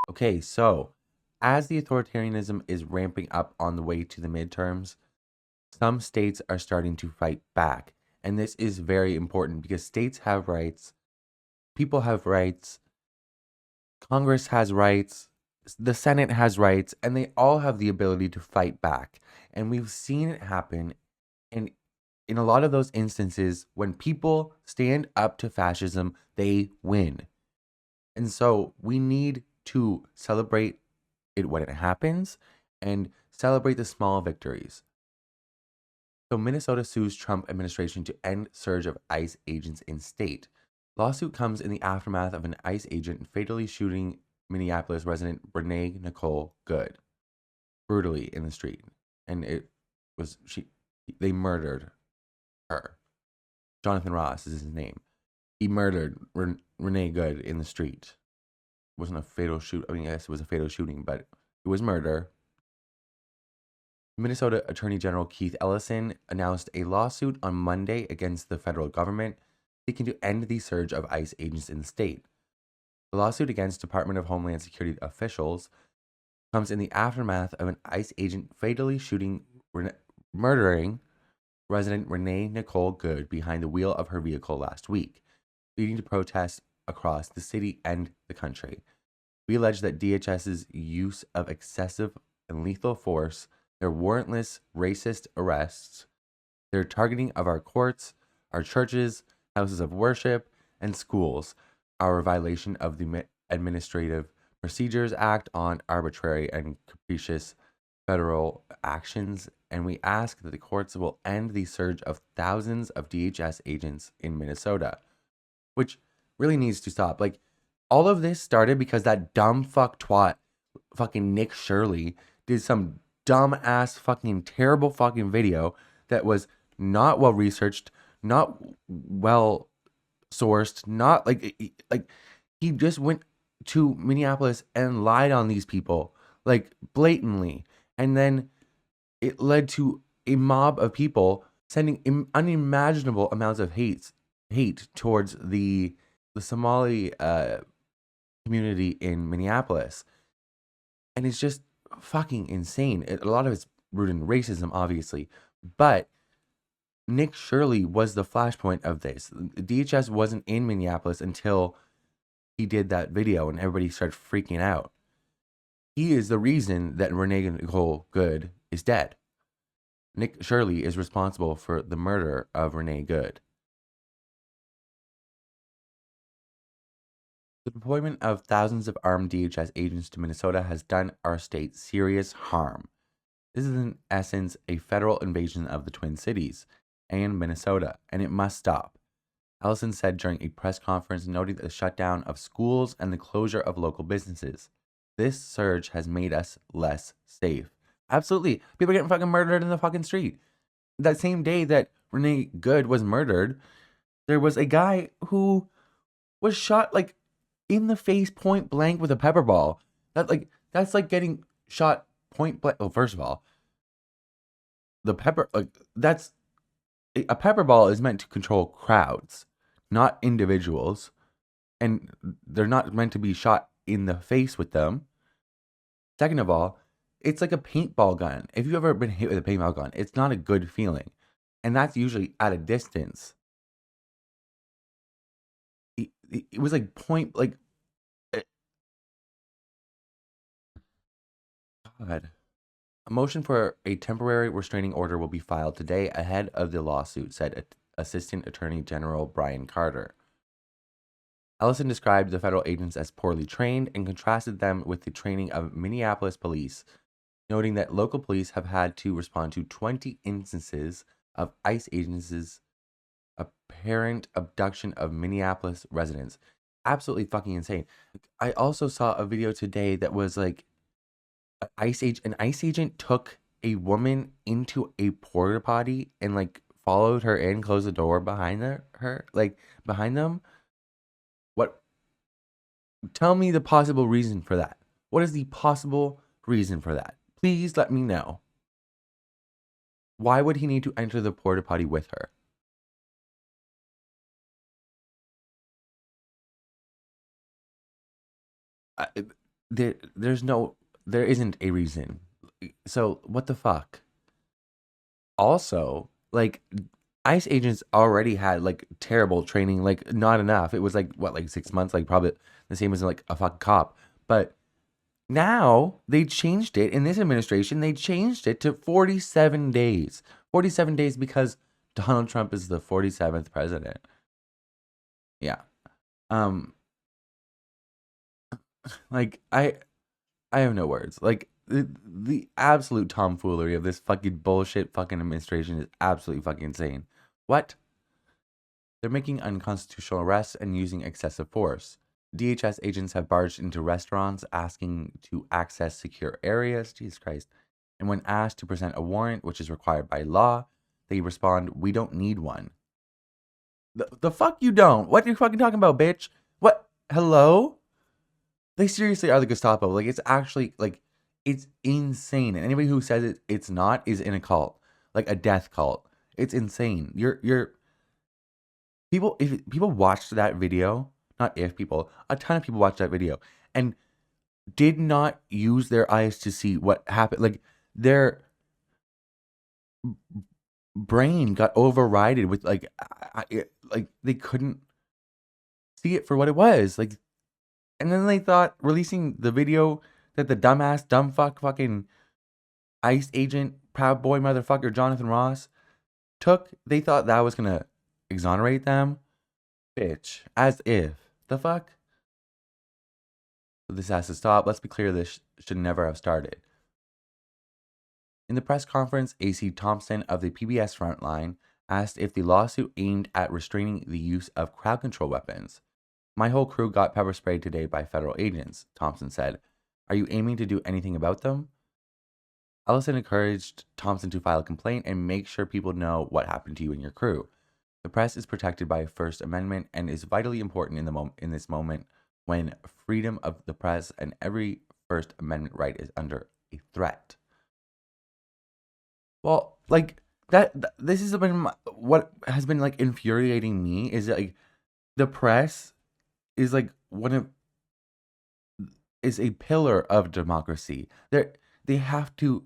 Okay, so as the authoritarianism is ramping up on the way to the midterms, some states are starting to fight back. And this is very important because states have rights, people have rights, Congress has rights, the Senate has rights, and they all have the ability to fight back. And we've seen it happen. And in a lot of those instances, when people stand up to fascism, they win. And so we need to celebrate it when it happens and celebrate the small victories. So Minnesota sues Trump administration to end surge of ICE agents in state. Lawsuit comes in the aftermath of an ICE agent fatally shooting Minneapolis resident Renee Nicole Good brutally in the street. And it was they murdered her. Jonathan Ross is his name. He murdered Renee Good in the street. It wasn't a fatal shoot. I mean, yes, it was a fatal shooting, but it was murder. Minnesota Attorney General Keith Ellison announced a lawsuit on Monday against the federal government seeking to end the surge of ICE agents in the state. The lawsuit against Department of Homeland Security officials comes in the aftermath of an ICE agent fatally murdering resident Renee Nicole Good behind the wheel of her vehicle last week, leading to protests across the city and the country. We allege that DHS's use of excessive and lethal force, their warrantless, racist arrests, their targeting of our courts, our churches, houses of worship, and schools are a violation of the Administrative Procedures Act on arbitrary and capricious federal actions, and we ask that the courts will end the surge of thousands of DHS agents in Minnesota, which really needs to stop. Like, all of this started because that dumb fuck twat, fucking Nick Shirley, did some dumb ass fucking terrible fucking video that was not well researched, not well sourced, not like he just went to Minneapolis and lied on these people like blatantly, and then it led to a mob of people sending unimaginable amounts of hate towards the Somali community in Minneapolis, and it's just fucking insane. A lot of it's rooted in racism, obviously, but Nick Shirley was the flashpoint of this. DHS wasn't in Minneapolis until he did that video, and everybody started freaking out. He is the reason that Renee Nicole Good is dead. Nick Shirley is responsible for the murder of Renee Good. The deployment of thousands of armed DHS agents to Minnesota has done our state serious harm. This is in essence a federal invasion of the Twin Cities and Minnesota, and it must stop. Ellison said during a press conference, noting the shutdown of schools and the closure of local businesses. This surge has made us less safe. Absolutely. People are getting fucking murdered in the fucking street. That same day that Renee Good was murdered, there was a guy who was shot like in the face point blank with a pepper ball. That's like getting shot point blank. Well, first of all, the pepper that's a pepper ball is meant to control crowds, not individuals, and they're not meant to be shot in the face with them. Second of all, it's like a paintball gun. If you've ever been hit with a paintball gun, it's not a good feeling, and that's usually at a distance. It was like point like eh, God. A motion for a temporary restraining order will be filed today ahead of the lawsuit, said Assistant Attorney General Brian Carter. Ellison described the federal agents as poorly trained and contrasted them with the training of Minneapolis police, noting that local police have had to respond to 20 instances of ICE agents' apparent abduction of Minneapolis residents. Absolutely fucking insane. I also saw a video today that was like an ICE agent took a woman into a porta potty and like followed her in, closed the door behind her like behind them. What? Tell me the possible reason for that. What is the possible reason for that? Please let me know. Why would he need to enter the porta potty with her? there isn't a reason. So what the fuck? Also, like ICE agents already had like terrible training, like not enough. It was like what, like 6 months, like probably the same as like a fucking cop. But now they changed it in this administration. They changed it to 47 days. 47 days because Donald Trump is the 47th president. Yeah. Um like I have no words. Like the absolute tomfoolery of this fucking bullshit fucking administration is absolutely fucking insane. What? They're making unconstitutional arrests and using excessive force. DHS agents have barged into restaurants asking to access secure areas. Jesus Christ. And when asked to present a warrant, which is required by law, they respond, "We don't need one." The fuck you don't? What are you fucking talking about, bitch? What? Hello? They seriously are the Gestapo. Like, it's actually, like, it's insane. And anybody who says it's not is in a cult, like a death cult. It's insane. You're people. If people watched that video, not if people, a ton of people watched that video and did not use their eyes to see what happened. Like, their brain got overridden with like they couldn't see it for what it was. Like, and then they thought releasing the video that the dumbass, dumb fucking ICE agent, Proud Boy motherfucker Jonathan Ross took, they thought that was gonna exonerate them. Bitch. As if. The fuck? This has to stop. Let's be clear, this should never have started. In the press conference, AC Thompson of the PBS Frontline asked if the lawsuit aimed at restraining the use of crowd control weapons. "My whole crew got pepper sprayed today by federal agents," Thompson said. "Are you aiming to do anything about them?" Ellison encouraged Thompson to file a complaint and make sure people know what happened to you and your crew. The press is protected by First Amendment and is vitally important in this moment when freedom of the press and every First Amendment right is under a threat. Well, like this has been what has been like infuriating me is that, like, the press is like one of is a pillar of democracy. They have to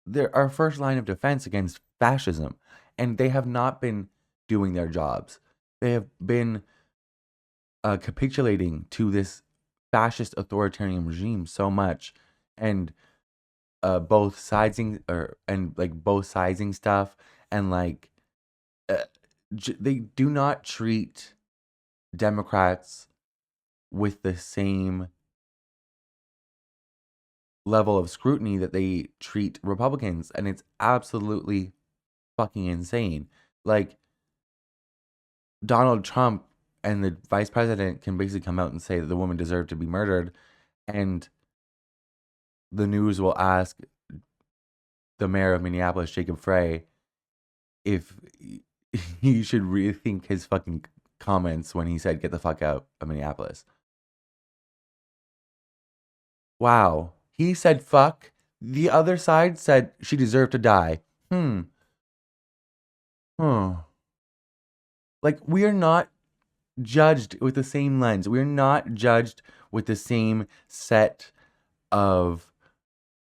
they're our first line of defense against fascism, and they have not been doing their jobs. They have been capitulating to this fascist authoritarian regime so much, and both siding or and like both sizing stuff, and like uh, they do not treat Democrats with the same level of scrutiny that they treat Republicans, and it's absolutely fucking insane. Like, Donald Trump and the vice president can basically come out and say that the woman deserved to be murdered, and the news will ask the mayor of Minneapolis, Jacob Frey, if he should rethink his fucking comments when he said "get the fuck out of Minneapolis." Wow, he said "fuck." The other side said she deserved to die. Hmm. Huh. Like, we are not judged with the same lens. We're not judged with the of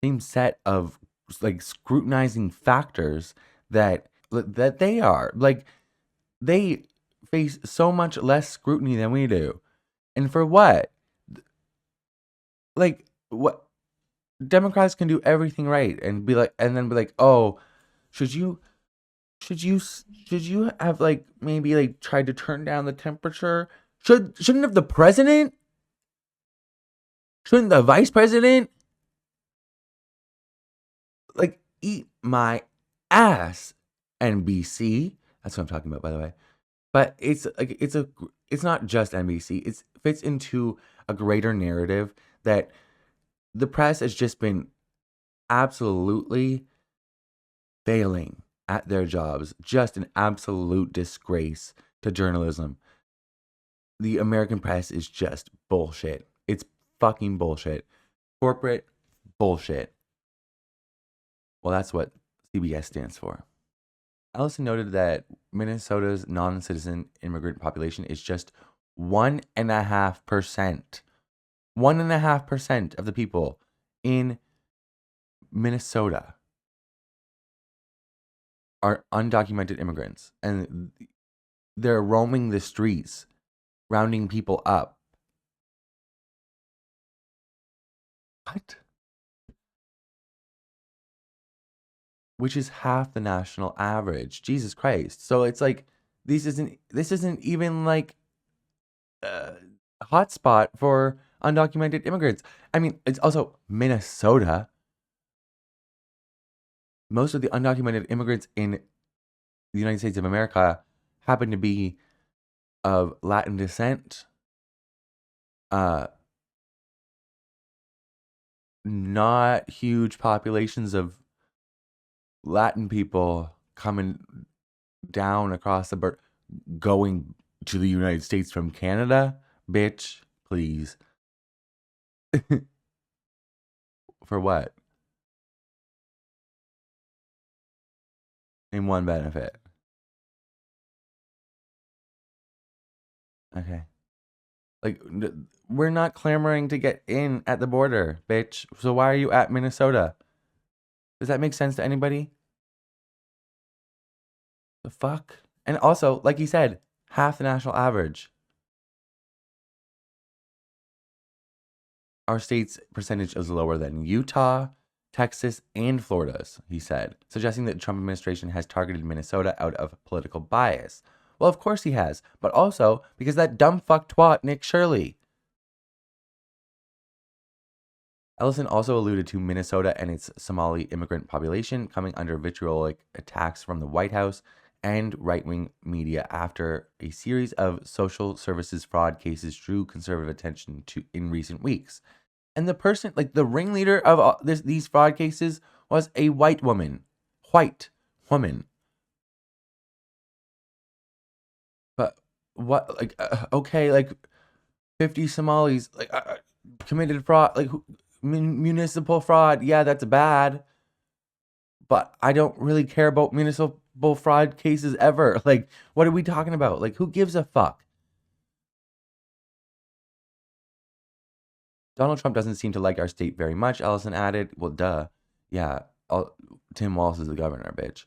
same set of like scrutinizing factors that they are. Like, they face so much less scrutiny than we do. And for what? Like, what? Democrats can do everything right and be like, and then be like, "Oh, should you should you have like maybe like tried to turn down the temperature? Shouldn't have the president? Shouldn't the vice president like eat my ass?" NBC. That's what I'm talking about, by the way. But it's not just NBC. It fits into a greater narrative that the press has just been absolutely failing at their jobs. Just an absolute disgrace to journalism. The American press is just bullshit. It's fucking bullshit. Corporate bullshit. Well, that's what CBS stands for. Ellison noted that Minnesota's non-citizen immigrant population is just 1.5%. 1.5% of the people in Minnesota are undocumented immigrants, and they're roaming the streets, rounding people up. What? Which is half the national average. Jesus Christ. So it's like this isn't even like a hotspot for undocumented immigrants. I mean, it's also Minnesota. Most of the undocumented immigrants in the United States of America happen to be of Latin descent. Not huge populations of Latin people coming down across the border, going to the United States from Canada. Bitch, please. For what? In one benefit. Okay. Like, we're not clamoring to get in at the border, bitch. So why are you at Minnesota? Does that make sense to anybody? The fuck? And also, like you said, half the national average. Our state's percentage is lower than Utah, Texas, and Florida's, he said, suggesting that the Trump administration has targeted Minnesota out of political bias. Well, of course he has, but also because that dumb fuck twat Nick Shirley. Ellison also alluded to Minnesota and its Somali immigrant population coming under vitriolic attacks from the White House and right-wing media after a series of social services fraud cases drew conservative attention in recent weeks. And the person, like the ringleader of these fraud cases, was a white woman. White woman. But what, like, okay, like 50 Somalis, like, committed fraud, like municipal fraud. Yeah, that's bad. But I don't really care about municipal fraud cases ever. Like, what are we talking about? Like, who gives a fuck? Donald Trump doesn't seem to like our state very much, Ellison added. Well, duh. Yeah, Tim Walz is the governor, bitch.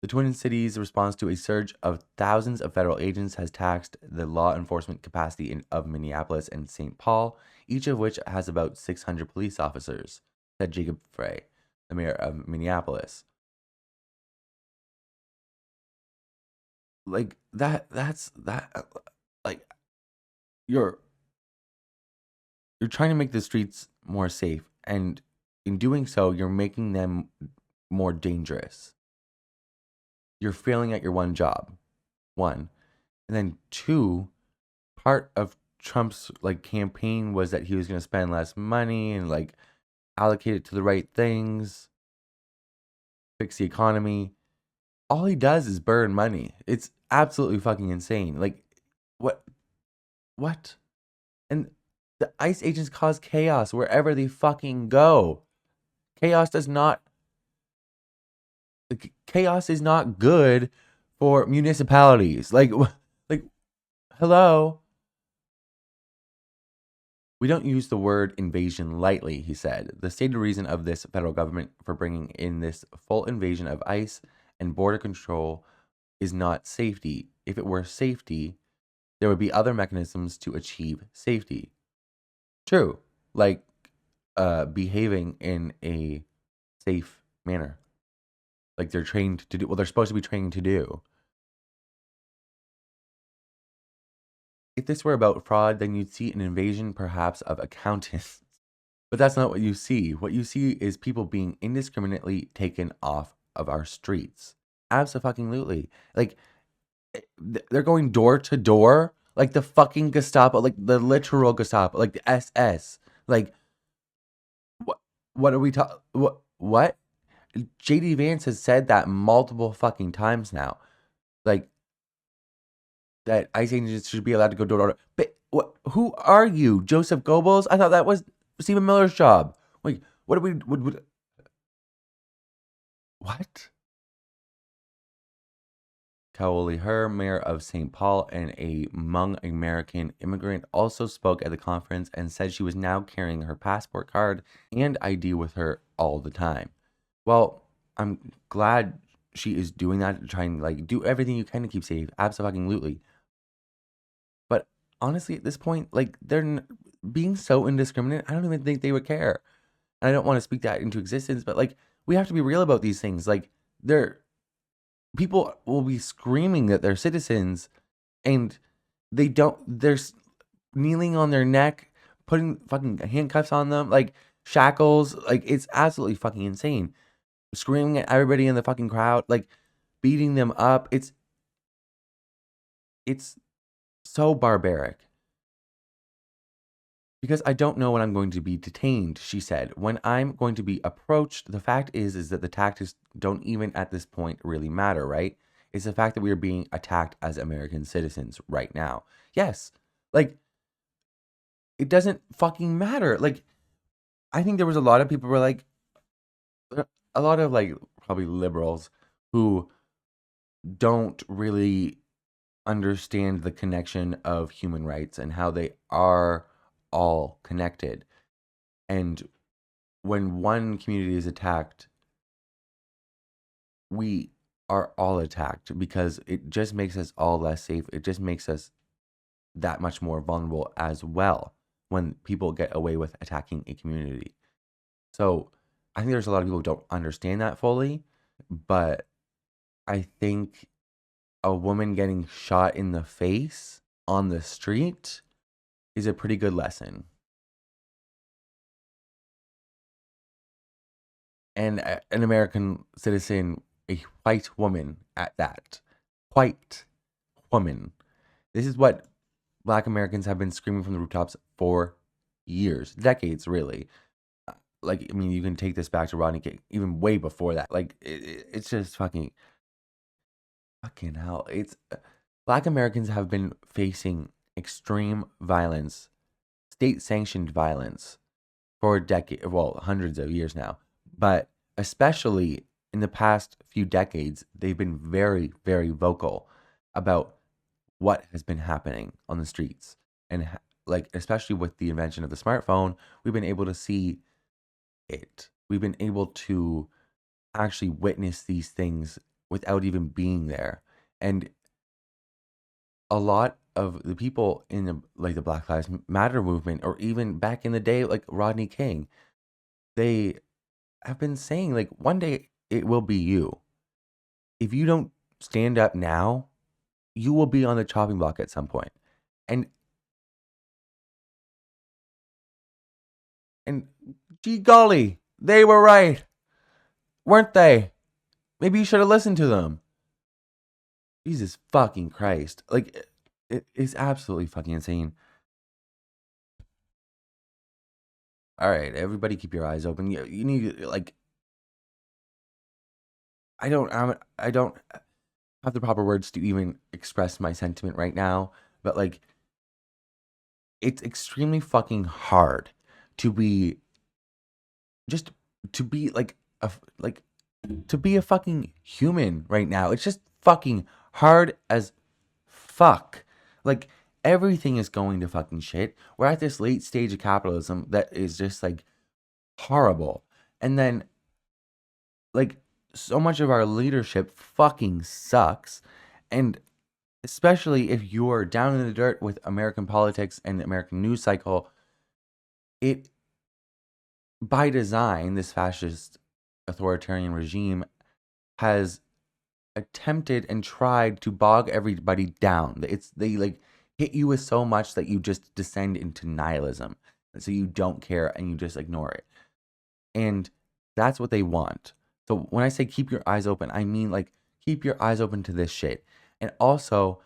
The Twin Cities' response to a surge of thousands of federal agents has taxed the law enforcement capacity of Minneapolis and St. Paul, each of which has about 600 police officers, said Jacob Frey, the mayor of Minneapolis. Like, that's like, you're trying to make the streets more safe, and in doing so, you're making them more dangerous. You're failing at your one job. One. And then two, part of Trump's like campaign was that he was going to spend less money and like allocate it to the right things, fix the economy. All he does is burn money. It's absolutely fucking insane. Like, what? What? And the ICE agents cause chaos wherever they fucking go. Chaos does not. Chaos is not good for municipalities. Like, hello. We don't use the word invasion lightly, he said. The stated reason of this federal government for bringing in this full invasion of ICE and border control is not safety. If it were safety, there would be other mechanisms to achieve safety. True, like behaving in a safe manner, like they're trained to do. Well, they're supposed to be trained to do. If this were about fraud, then you'd see an invasion, perhaps, of accountants. But that's not what you see. What you see is people being indiscriminately taken off of our streets. Absolutely. Like, they're going door to door, like the fucking Gestapo, like the literal Gestapo, like the SS. Like, what are we talking? What? JD Vance has said that multiple fucking times now. Like, that ICE agents should be allowed to go door to door. But who are you, Joseph Goebbels? I thought that was Stephen Miller's job. Like, what are we? What? Kaoli Her, mayor of St. Paul and a Hmong American immigrant, also spoke at the conference and said she was now carrying her passport card and ID with her all the time. Well, I'm glad she is doing that to try and like do everything you can to keep safe. Absolutely. But honestly, at this point, like being so indiscriminate, I don't even think they would care. And I don't want to speak that into existence, but like we have to be real about these things. Like they're people will be screaming that they're citizens and they're kneeling on their neck, putting fucking handcuffs on them, like shackles. Like it's absolutely fucking insane. Screaming at everybody in the fucking crowd, like beating them up. It's so barbaric. Because I don't know when I'm going to be detained, she said. When I'm going to be approached, the fact is that the tactics don't even at this point really matter, right? It's the fact that we are being attacked as American citizens right now. Yes. Like, it doesn't fucking matter. Like, I think there was a lot of people who were like, a lot of like probably liberals who don't really understand the connection of human rights and how they are all connected. And when one community is attacked, we are all attacked because it just makes us all less safe. It just makes us that much more vulnerable as well when people get away with attacking a community. So I think there's a lot of people who don't understand that fully, but I think a woman getting shot in the face on the street is a pretty good lesson. And an American citizen, a white woman at that. White woman. This is what Black Americans have been screaming from the rooftops for years, decades, really. Like, I mean, you can take this back to Rodney King, even way before that. Like, it's just fucking hell. It's Black Americans have been facing extreme violence, state-sanctioned violence for decades, well, hundreds of years now. But especially in the past few decades, they've been very, very vocal about what has been happening on the streets. And like, especially with the invention of the smartphone, we've been able to see it. We've been able to actually witness these things without even being there. And a lot of the people in the Black Lives Matter movement, or even back in the day, like Rodney King, they have been saying like one day it will be you. If you don't stand up now, you will be on the chopping block at some point. And gee golly, they were right, weren't they? Maybe you should have listened to them. Jesus fucking Christ. Like it is absolutely fucking insane. All right, everybody keep your eyes open. You need like I don't have the proper words to even express my sentiment right now, but like it's extremely fucking hard to be just to be to be a fucking human right now. It's just fucking hard as fuck. Like everything is going to fucking shit. We're at this late stage of capitalism that is just like horrible. And then like so much of our leadership fucking sucks. And especially if you're down in the dirt with American politics and the American news cycle, it by design, this fascist authoritarian regime has attempted and tried to bog everybody down. They like hit you with so much that you just descend into nihilism. And so you don't care and you just ignore it. And that's what they want. So when I say keep your eyes open, I mean like keep your eyes open to this shit. And also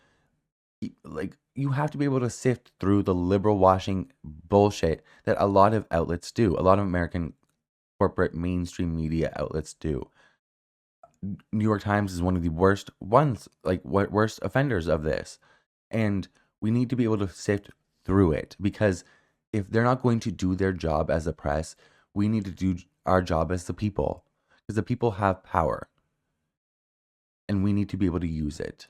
like you have to be able to sift through the liberal washing bullshit that a lot of outlets do. A lot of American corporate mainstream media outlets do. New York Times is one of the worst ones, like worst offenders of this. And we need to be able to sift through it because if they're not going to do their job as a press, we need to do our job as the people because the people have power and we need to be able to use it.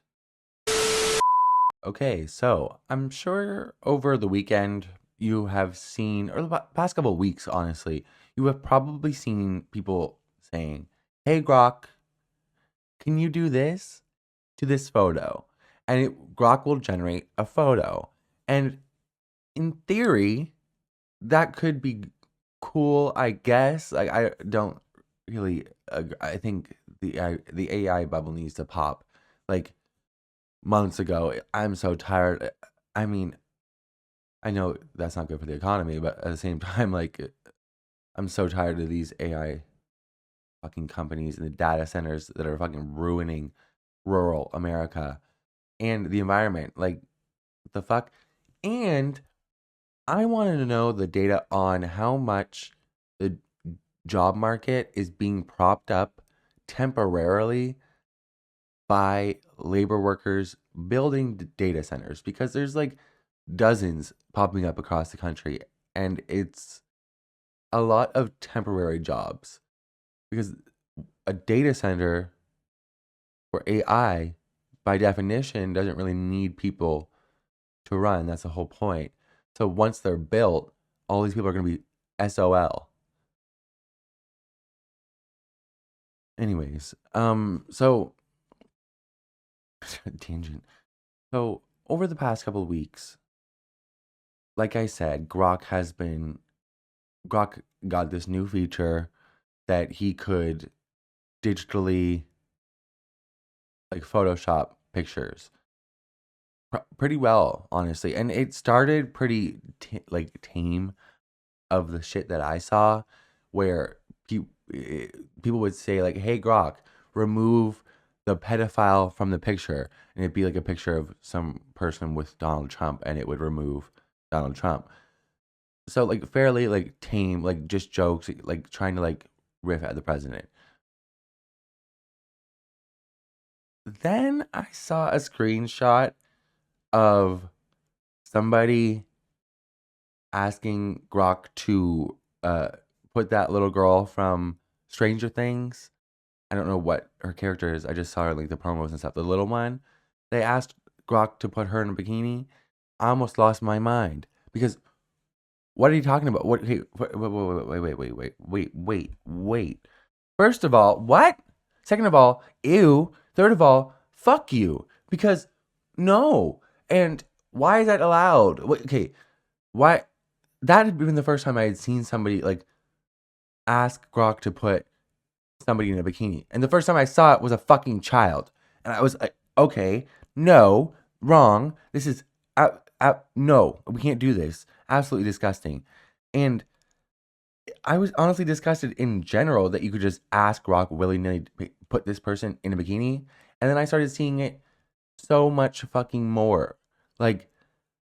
Okay, so I'm sure over the weekend you have seen, or the past couple of weeks, honestly, you have probably seen people saying, "Hey Grok, can you do this to this photo?" And Grok will generate a photo. And in theory, that could be cool, I guess. Like I don't really, I think the AI bubble needs to pop. Like months ago, I'm so tired. I mean, I know that's not good for the economy, but at the same time, like I'm so tired of these AI fucking companies and the data centers that are fucking ruining rural America and the environment. Like what the fuck? And I wanted to know the data on how much the job market is being propped up temporarily by labor workers building data centers because there's like dozens popping up across the country, and it's a lot of temporary jobs because a data center for AI by definition doesn't really need people to run. That's the whole point. So once they're built, all these people are going to be SOL. Anyways, so tangent. So over the past couple of weeks, like I said, Grok got this new feature that he could digitally like Photoshop pictures pretty well, honestly. And it started pretty like tame of the shit that I saw, where people would say like, "Hey Grok, remove the pedophile from the picture," and it'd be like a picture of some person with Donald Trump, and it would remove Donald Trump. So like fairly like tame, like just jokes, like trying to like riff at the president. Then I saw a screenshot of somebody asking Grok to put that little girl from Stranger Things. I don't know what her character is. I just saw her like the promos and stuff. The little one. They asked Grok to put her in a bikini. I almost lost my mind because what are you talking about? What? Hey, wait. First of all, what? Second of all, ew. Third of all, fuck you. Because no. And why is that allowed? Okay, why? That had been the first time I had seen somebody like ask Grok to put somebody in a bikini. And the first time I saw it was a fucking child. And I was like, okay, no, wrong. This is, no, we can't do this. Absolutely disgusting. And I was honestly disgusted in general that you could just ask Grok willy nilly to put this person in a bikini. And then I started seeing it so much fucking more. Like,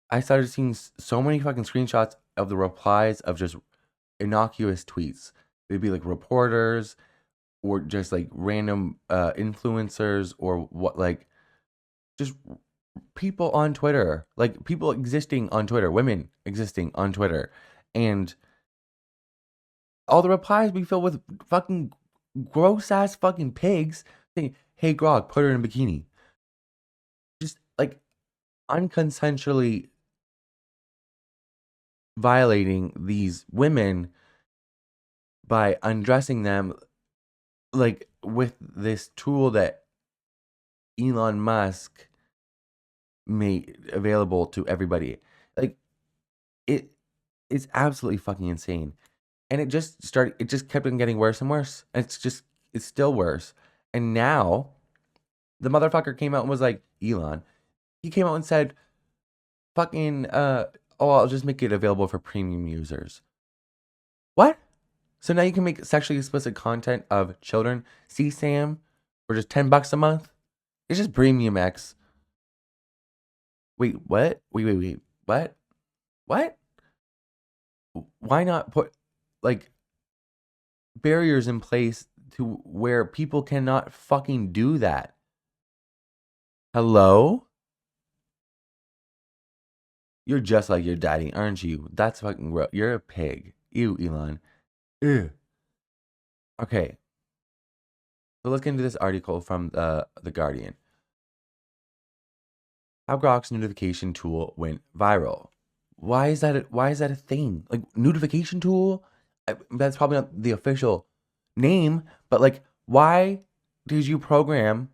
I started seeing so many fucking screenshots of the replies of just innocuous tweets. It'd be like reporters or just like random influencers or what, like just people on Twitter, like people existing on Twitter, women existing on Twitter, and all the replies be filled with fucking gross ass fucking pigs saying, "Hey Grog, put her in a bikini," just like unconsensually violating these women by undressing them like with this tool that Elon Musk made available to everybody. Like it it's absolutely fucking insane. And it just kept on getting worse and worse. And it's still worse. And now the motherfucker came out and was like, Elon, he came out and said, fucking oh, I'll just make it available for premium users. What? So now you can make sexually explicit content of children, see Sam, for just $10 a month? It's just premium X. Wait, what? Wait. What? What? Why not put like barriers in place to where people cannot fucking do that? Hello? You're just like your daddy, aren't you? That's fucking gross. You're a pig. Ew, Elon. Ew. Okay, so let's get into this article from the Guardian. How Grok's notification tool went viral. Why is that a thing? Like notification tool? That's probably not the official name, but like why did you program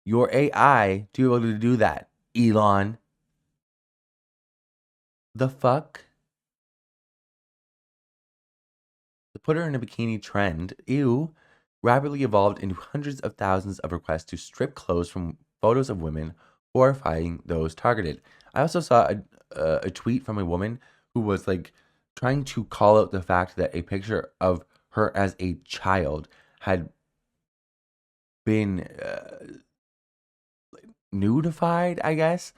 your AI to be able to do that? Elon, the fuck? The put her in a bikini trend, ew, rapidly evolved into hundreds of thousands of requests to strip clothes from photos of women, horrifying those targeted. I also saw a tweet from a woman who was like trying to call out the fact that a picture of her as a child had been nudified, I guess,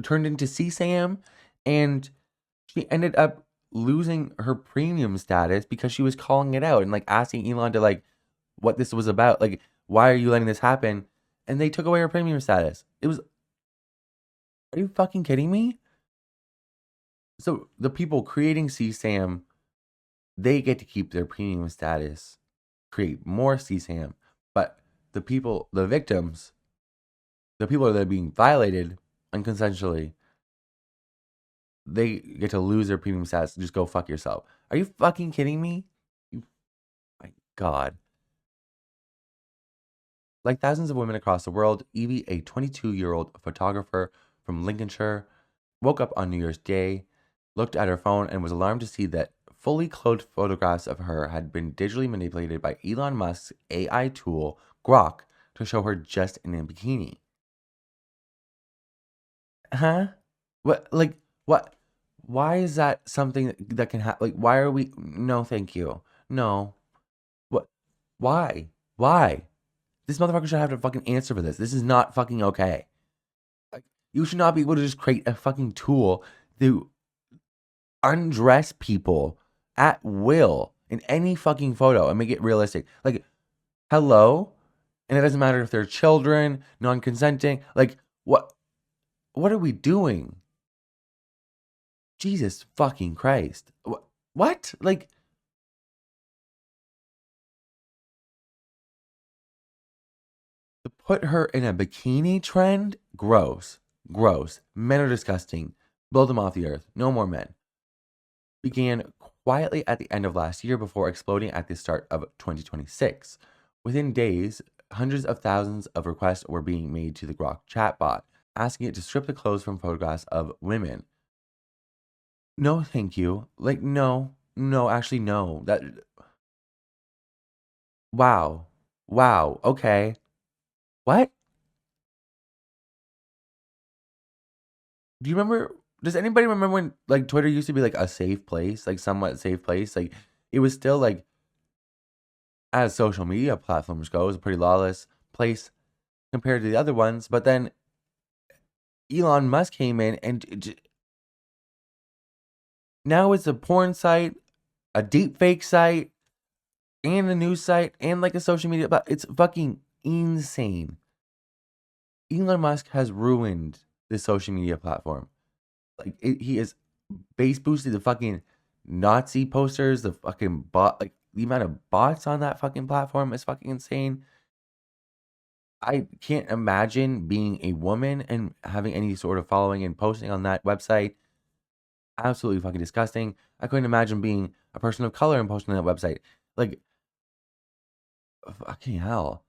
turned into CSAM, and she ended up losing her premium status because she was calling it out and like asking Elon to like what this was about. Like, why are you letting this happen? And they took away her premium status. It was, are you fucking kidding me? So the people creating CSAM, they get to keep their premium status, create more CSAM, but the people, the victims, the people that are being violated unconsensually, they get to lose their premium status. Just go fuck yourself. Are you fucking kidding me? You, my God. Like thousands of women across the world, Evie, a 22-year-old photographer from Lincolnshire, woke up on New Year's Day, looked at her phone, and was alarmed to see that fully clothed photographs of her had been digitally manipulated by Elon Musk's AI tool, Grok, to show her just in a bikini. Huh? What? Like, what? Why is that something that can happen? Like, why are we? No, thank you. No. What? Why? Why? This motherfucker should have to fucking answer for this. This is not fucking okay. Like, you should not be able to just create a fucking tool to undress people at will in any fucking photo and make it realistic. Like, hello? And it doesn't matter if they're children, non-consenting. Like, what are we doing? Jesus fucking Christ. What? Like, to put her in a bikini trend? Gross. Gross. Men are disgusting. Blow them off the earth. No more men. Began quietly at the end of last year before exploding at the start of 2026. Within days, hundreds of thousands of requests were being made to the Grok chatbot, asking it to strip the clothes from photographs of women. No, thank you. Like, no, no, actually, no. That, wow, wow, okay. What? Do you remember? Does anybody remember when like Twitter used to be like a safe place, like somewhat safe place? Like, it was still like, as social media platforms go, it was a pretty lawless place compared to the other ones. But then Elon Musk came in, and now it's a porn site, a deepfake site, and a news site, and like a social media. But it's fucking insane. Elon Musk has ruined this social media platform. Like he is base boosted the fucking Nazi posters, the fucking bot, like the amount of bots on that fucking platform is fucking insane. I can't imagine being a woman and having any sort of following and posting on that website. Absolutely fucking disgusting. I couldn't imagine being a person of color and posting on that website. Like, fucking hell.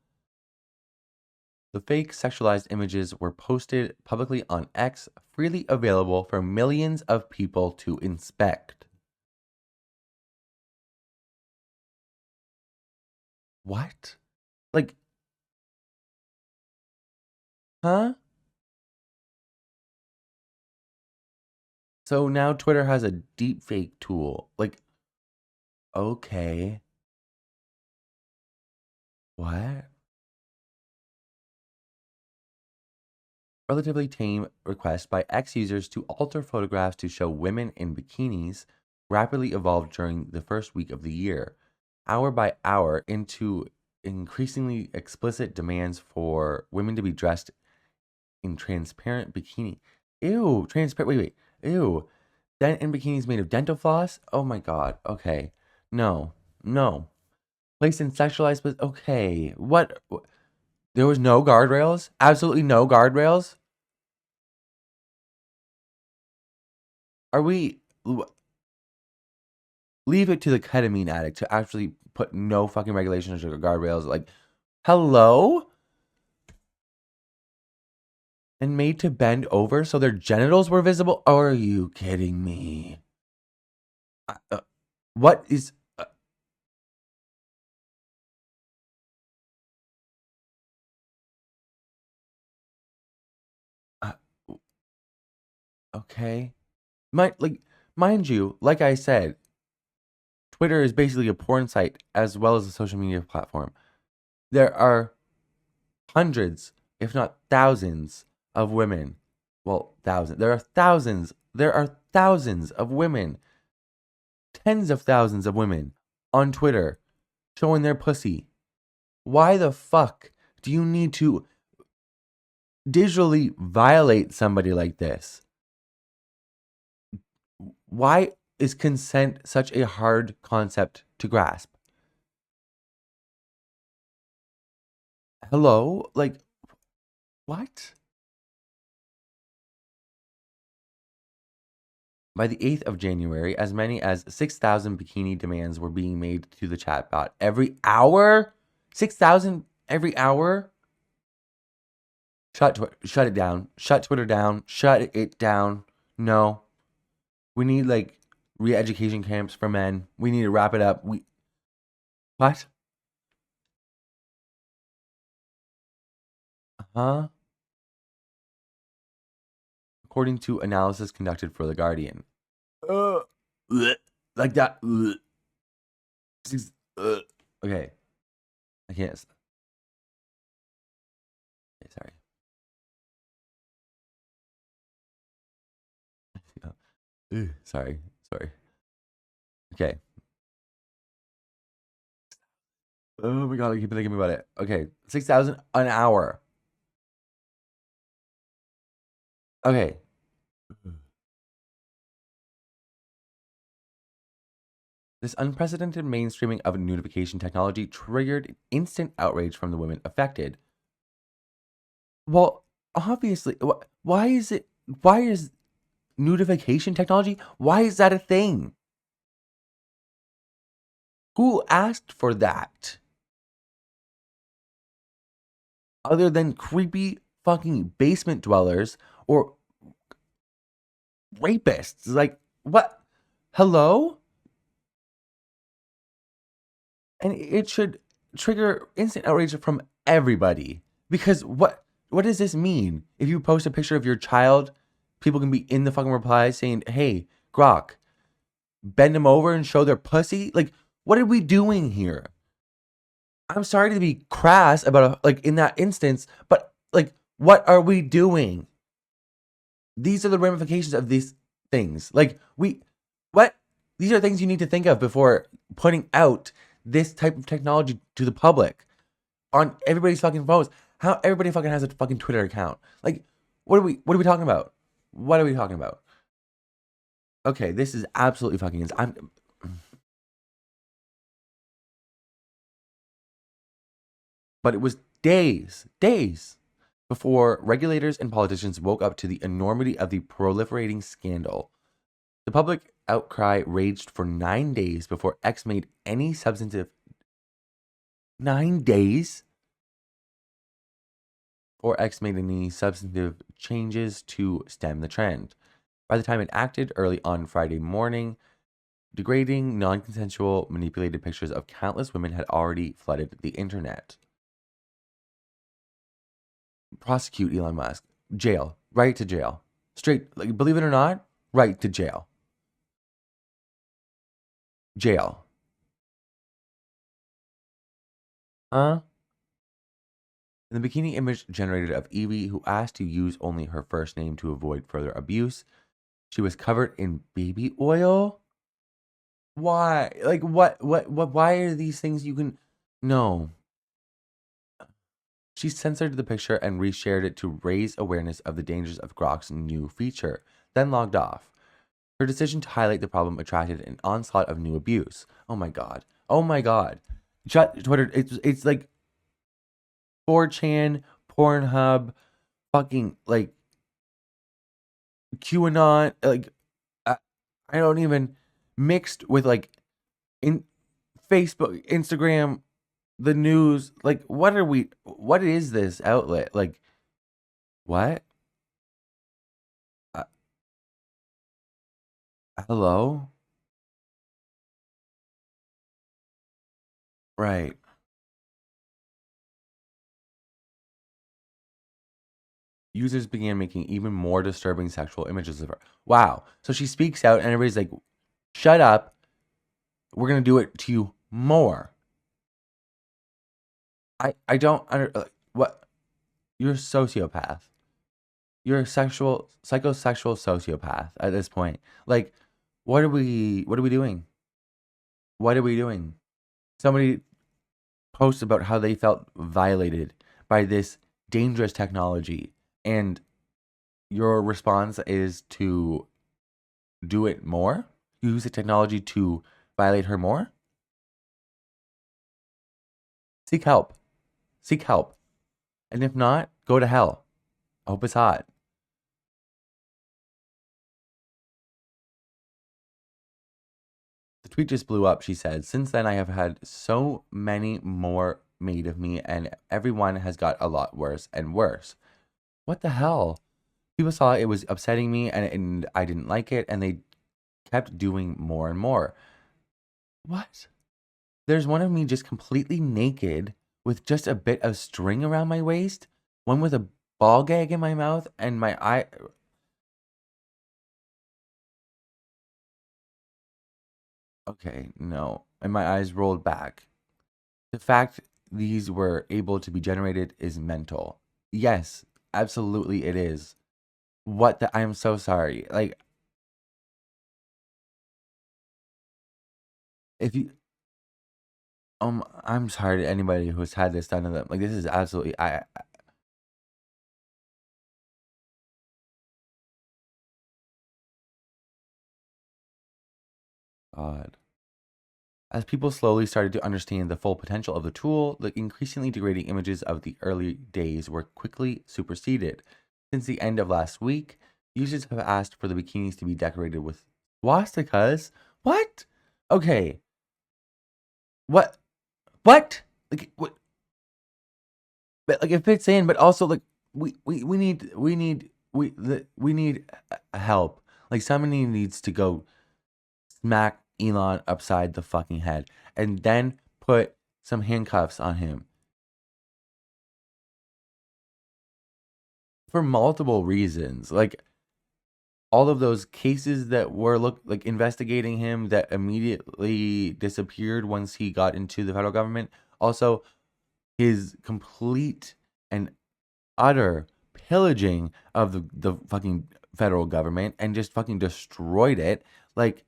The fake sexualized images were posted publicly on X, freely available for millions of people to inspect. What? Like, huh? So now Twitter has a deepfake tool. Like, okay. What? Relatively tame request by X users to alter photographs to show women in bikinis rapidly evolved during the first week of the year, hour by hour, into increasingly explicit demands for women to be dressed in transparent bikini. Ew, transparent. Wait. Ew. Then in bikinis made of dental floss? Oh my god. Okay. No. No. Placed in sexualized, but okay. What? There was no guardrails? Absolutely no guardrails? Are we leave it to the ketamine addict to actually put no fucking regulations or guardrails? Like, hello? And made to bend over so their genitals were visible? Are you kidding me? What is... uh, okay. Mind you, like I said, Twitter is basically a porn site as well as a social media platform. There are hundreds, if not thousands, of women. Well, thousands. There are thousands of women, tens of thousands of women on Twitter showing their pussy. Why the fuck do you need to digitally violate somebody like this? Why is consent such a hard concept to grasp? Hello? Like, what? By the 8th of January, as many as 6,000 bikini demands were being made to the chatbot every hour. 6,000 every hour? Shut it down. Shut Twitter down. Shut it down. No. We need like re-education camps for men. We need to wrap it up. What? Huh? According to analysis conducted for The Guardian. Uh, like that. Okay. I can't. Okay, sorry. Sorry. Sorry. Okay. Oh my god, I keep thinking about it. Okay. 6,000 an hour. Okay. This unprecedented mainstreaming of notification technology triggered instant outrage from the women affected. Well, obviously, why is notification technology, why is that a thing? Who asked for that? Other than creepy fucking basement dwellers or rapists. Like, what? Hello? And it should trigger instant outrage from everybody. Because what does this mean? If you post a picture of your child, people can be in the fucking replies saying, "Hey, Grok, bend them over and show their pussy." Like, what are we doing here? I'm sorry to be crass about like in that instance, but like, what are we doing? These are the ramifications of these things. Like, what? These are things you need to think of before putting out this type of technology to the public on everybody's fucking phones. How everybody fucking has a fucking Twitter account. Like, what are we talking about? What are we talking about? Okay, this is absolutely fucking but it was days before regulators and politicians woke up to the enormity of the proliferating scandal. The public outcry raged for 9 days before X made any substantive 9 days or X made any substantive changes to stem the trend. By the time it acted early on Friday morning, degrading, non-consensual, manipulated pictures of countless women had already flooded the internet. Prosecute Elon Musk. Jail. Right to jail. Straight, like, believe it or not, right to jail. Jail. Huh? In the bikini image generated of Evie, who asked to use only her first name to avoid further abuse, she was covered in baby oil. Why? Like, what? Why are these things you can. No. She censored the picture and reshared it to raise awareness of the dangers of Grok's new feature, then logged off. Her decision to highlight the problem attracted an onslaught of new abuse. Oh my god. Oh my god. Twitter, it's like 4chan, Pornhub, fucking like QAnon, like I don't even mixed with like in Facebook, Instagram, the news. Like, what is this outlet? Like, what? Uh, hello? Right. Users began making even more disturbing sexual images of her. Wow. So she speaks out, and everybody's like, shut up. We're going to do it to you more. I don't under what you're a sociopath. You're a psychosexual sociopath at this point. Like, what are we doing? What are we doing? Somebody posts about how they felt violated by this dangerous technology, and your response is to do it more? Use the technology to violate her more? Seek help. Seek help. And if not, go to hell. I hope it's hot. The tweet just blew up, she said. Since then, I have had so many more made of me, and everyone has got a lot worse and worse. What the hell? People saw it was upsetting me, and I didn't like it, and they kept doing more and more. What? There's one of me just completely naked with just a bit of string around my waist, one with a ball gag in my mouth, and my eye. Okay, no. And my eyes rolled back. The fact these were able to be generated is mental. Yes, absolutely it is. What the I'm so sorry. Like if you I'm sorry to anybody who's had this done to them. Like this is absolutely God. As people slowly started to understand the full potential of the tool, the increasingly degrading images of the early days were quickly superseded. Since the end of last week, users have asked for the bikinis to be decorated with swastikas. What? Okay. What? What? Like what? But like it fits in, but also like we need help. Like somebody needs to go smack Elon upside the fucking head and then put some handcuffs on him for multiple reasons. Like all of those cases that were like investigating him that immediately disappeared once he got into the federal government. Also, his complete and utter pillaging of the fucking federal government and just fucking destroyed it. Like,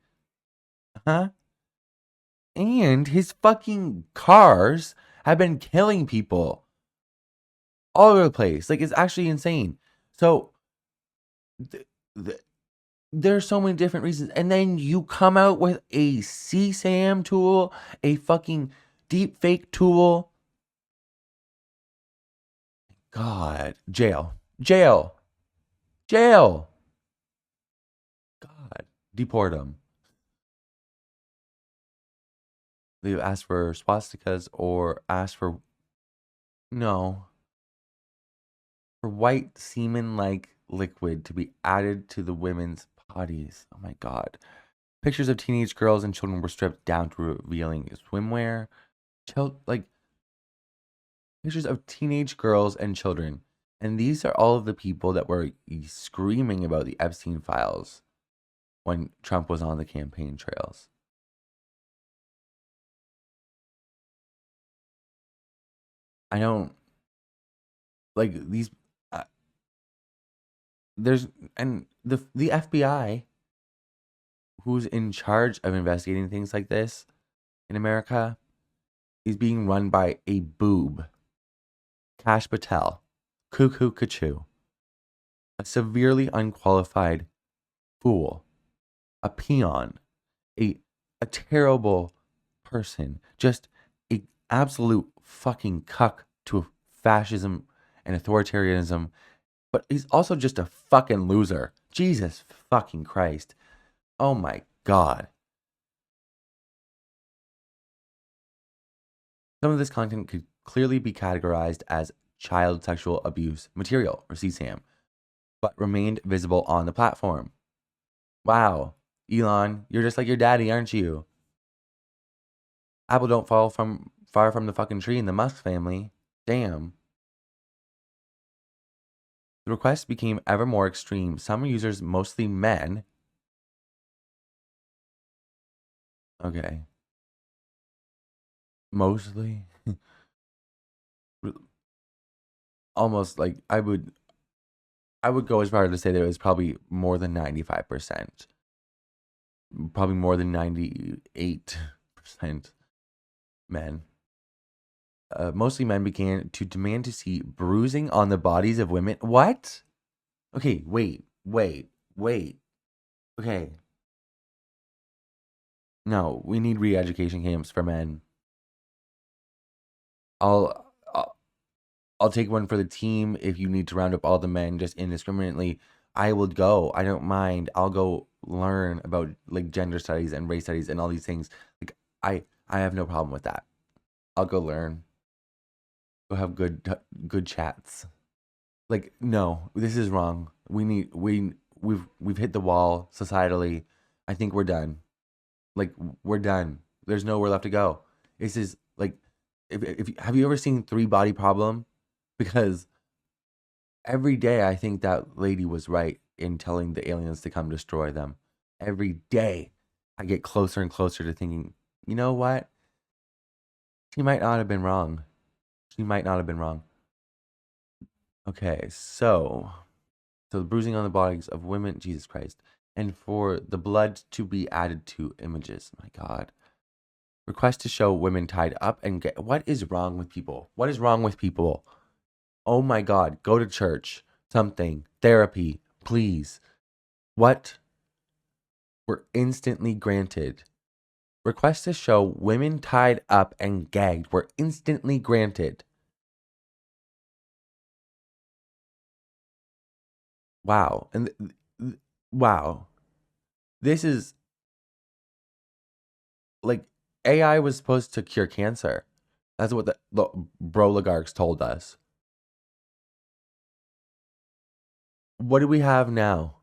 huh? And his fucking cars have been killing people all over the place. Like, it's actually insane. So, th- th- there's so many different reasons. And then you come out with a CSAM tool, a fucking deep fake tool. God, jail, jail, jail. God, deport him. They've asked for swastikas or asked for no for white semen-like liquid to be added to the women's bodies. Oh my god! Pictures of teenage girls and children were stripped down to revealing swimwear. Like pictures of teenage girls and children, and these are all of the people that were screaming about the Epstein files when Trump was on the campaign trails. I don't like these. Uh, there's and the FBI, who's in charge of investigating things like this in America, is being run by a boob, Kash Patel, cuckoo cuckoo, a severely unqualified fool, a peon, a a terrible person, just a absolute fucking cuck to fascism and authoritarianism, but he's also just a fucking loser. Jesus fucking Christ. Oh my God. Some of this content could clearly be categorized as child sexual abuse material, or CSAM, but remained visible on the platform. Wow, Elon, you're just like your daddy, aren't you? Apple don't fall from far from the fucking tree in the Musk family. Damn. The requests became ever more extreme. Some users, mostly men. Okay. Mostly. Almost like I would go as far as to say that it was probably more than 95%. Probably more than 98% men. Mostly men began to demand to see bruising on the bodies of women. What? Okay, wait. Okay. No, we need re-education camps for men. I'll, I'll I'll take one for the team if you need to round up all the men just indiscriminately. I will go. I don't mind. I'll go learn about like gender studies and race studies and all these things. Like I have no problem with that. I'll go learn. Go have good chats. Like no, this is wrong. We've hit the wall societally. I think we're done. Like we're done. There's nowhere left to go. This is like if have you ever seen Three Body Problem? Because every day I think that lady was right in telling the aliens to come destroy them. Every day I get closer and closer to thinking, you know what? She might not have been wrong. She might not have been wrong. Okay, so the bruising on the bodies of women, Jesus Christ, and for the blood to be added to images. My God. Request to show women tied up and get. What is wrong with people? What is wrong with people? Oh my God, go to church, something, therapy, please. What? Were instantly granted. Requests to show women tied up and gagged were instantly granted. Wow. Wow. This is like AI was supposed to cure cancer. That's what the broligarchs told us. What do we have now?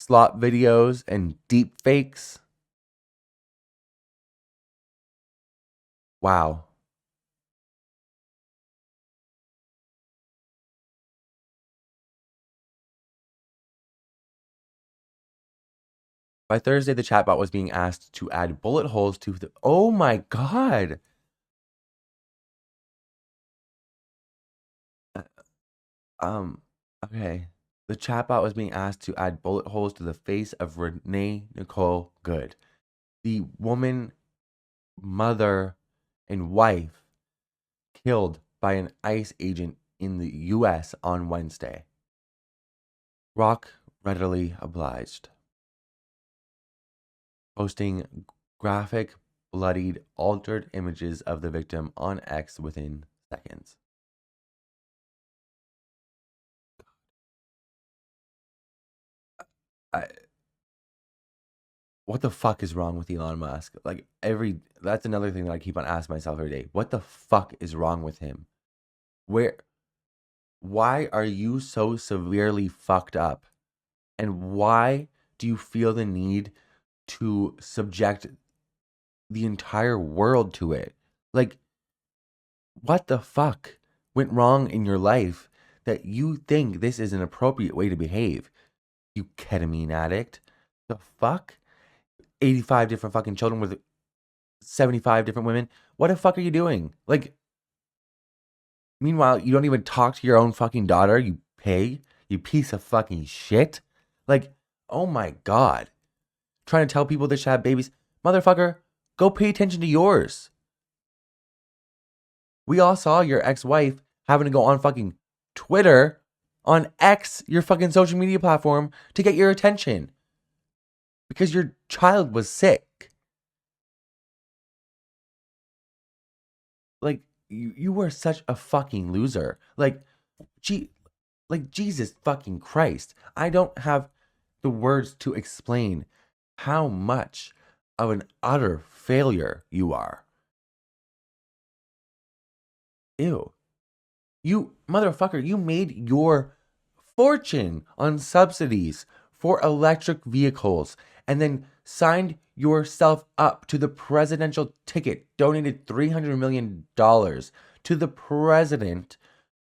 Slot videos and deep fakes? Wow. By Thursday, the chatbot was being asked to add bullet holes to the. Oh my God. Uh, okay. The chatbot was being asked to add bullet holes to the face of Renee Nicole Good, the woman, mother, and wife killed by an ICE agent in the US on Wednesday. Grok readily obliged, posting graphic, bloodied, altered images of the victim on X within seconds. I, what the fuck is wrong with Elon Musk? Like that's another thing that I keep on asking myself every day. What the fuck is wrong with him? Where why are you so severely fucked up? And why do you feel the need to subject the entire world to it? Like what the fuck went wrong in your life that you think this is an appropriate way to behave? You ketamine addict. The fuck? 85 different fucking children with 75 different women. What the fuck are you doing? Like, meanwhile, you don't even talk to your own fucking daughter, you pig, you piece of fucking shit. Like, oh my God. Trying to tell people they should have babies. Motherfucker, go pay attention to yours. We all saw your ex-wife having to go on fucking Twitter, on X, your fucking social media platform, to get your attention. Because your child was sick. Like, you were such a fucking loser. Like, Jesus fucking Christ. I don't have the words to explain how much of an utter failure you are. Ew. You motherfucker, you made your fortune on subsidies for electric vehicles and then signed yourself up to the presidential ticket, donated $300 million to the president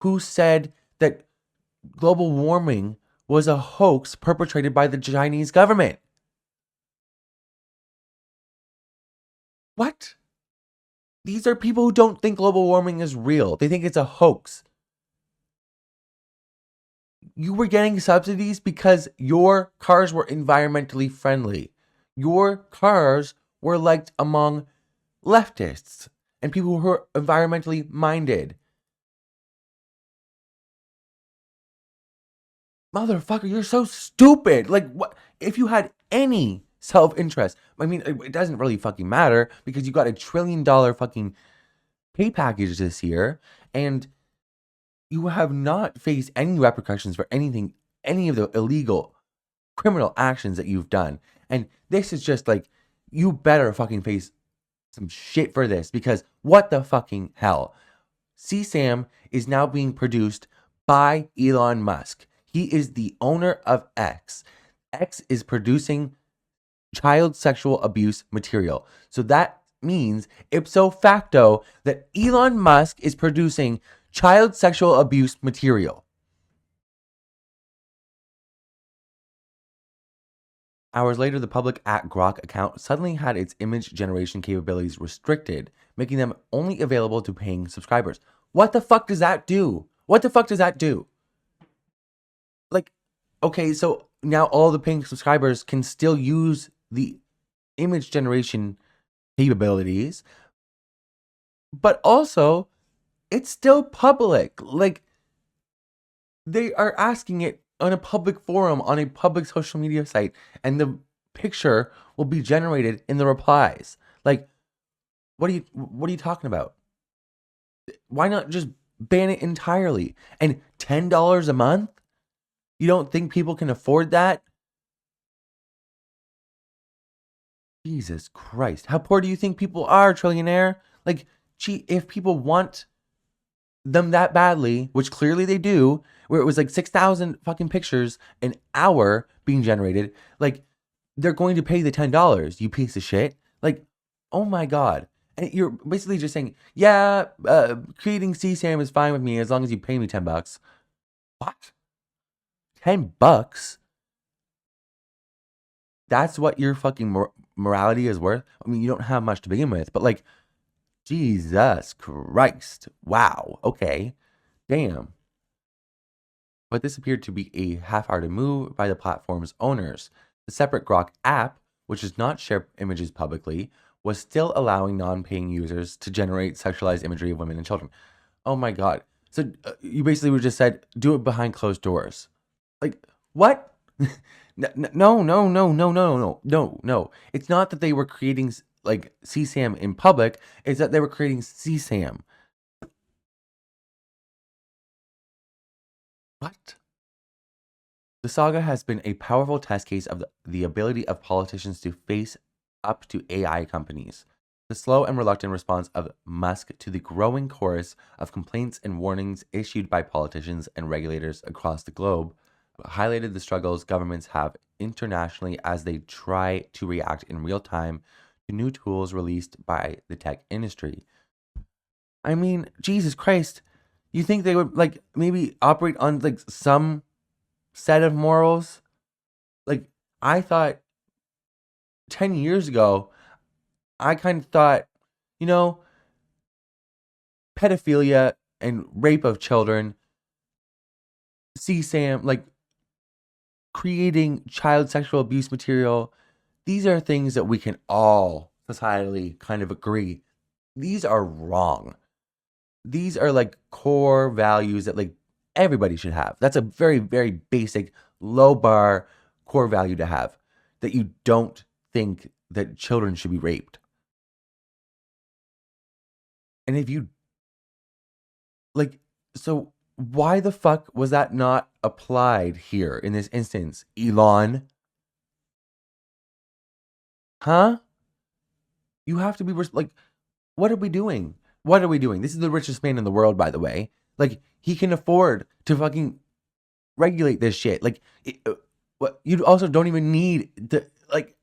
who said that global warming was a hoax perpetrated by the Chinese government. What? These are people who don't think global warming is real. They think it's a hoax. You were getting subsidies because your cars were environmentally friendly. Your cars were liked among leftists and people who are environmentally minded. Motherfucker, you're so stupid. Like, what? If you had any self-interest, I mean, it doesn't really fucking matter because you got $1 trillion fucking pay package this year and you have not faced any repercussions for anything, any of the illegal criminal actions that you've done. And this is just like, you better fucking face some shit for this because what the fucking hell? CSAM is now being produced by Elon Musk. He is the owner of X. X is producing child sexual abuse material. So that means ipso facto that Elon Musk is producing child sexual abuse material. Hours later, the public @Grok account suddenly had its image generation capabilities restricted, making them only available to paying subscribers. What the fuck does that do? What the fuck does that do? Like, okay, so now all the paying subscribers can still use the image generation capabilities, but also it's still public. Like, they are asking it on a public forum, on a public social media site, and the picture will be generated in the replies. Like, what are you talking about? Why not just ban it entirely? And $10 a month? You don't think people can afford that? Jesus Christ. How poor do you think people are, trillionaire? Like, gee, if people want them that badly, which clearly they do, where it was like 6,000 fucking pictures an hour being generated, like, they're going to pay the $10, you piece of shit. Like, oh my God. And you're basically just saying, yeah, creating CSAM is fine with me as long as you pay me $10. What? $10? That's what your fucking morality is worth? I mean, you don't have much to begin with, but like, Jesus Christ. Wow. Okay. Damn. But this appeared to be a half-hearted move by the platform's owners. The separate Grok app, which does not share images publicly, was still allowing non-paying users to generate sexualized imagery of women and children. Oh my God. So you basically just said, do it behind closed doors. Like, what? No. It's not that they were creating like CSAM in public. It's that they were creating CSAM. What? The saga has been a powerful test case of the ability of politicians to face up to AI companies. The slow and reluctant response of Musk to the growing chorus of complaints and warnings issued by politicians and regulators across the globe highlighted the struggles governments have internationally as they try to react in real time to new tools released by the tech industry. I mean, Jesus Christ, you think they would like maybe operate on like some set of morals? Like, I thought 10 years ago, I kind of thought, you know, pedophilia and rape of children, CSAM, like creating child sexual abuse material, these are things that we can all societally kind of agree. These are wrong. These are like core values that like everybody should have. That's a very, very basic, low bar core value to have, that you don't think that children should be raped. And if you like, so why the fuck was that not applied here in this instance, Elon? Huh? You have to be like, what are we doing? What are we doing? This is the richest man in the world, by the way. Like, he can afford to fucking regulate this shit. Like, what you also don't even need to like.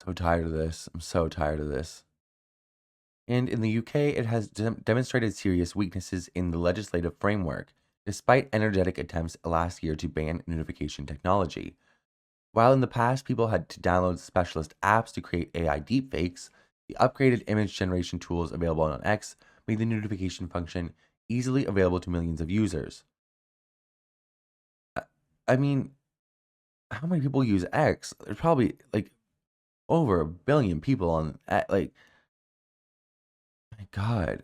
So tired of this. I'm so tired of this. And in the UK, it has demonstrated serious weaknesses in the legislative framework, despite energetic attempts last year to ban notification technology. While in the past people had to download specialist apps to create AI deepfakes, the upgraded image generation tools available on X made the notification function easily available to millions of users. I I mean, how many people use X? There's probably like over a billion people on like my god.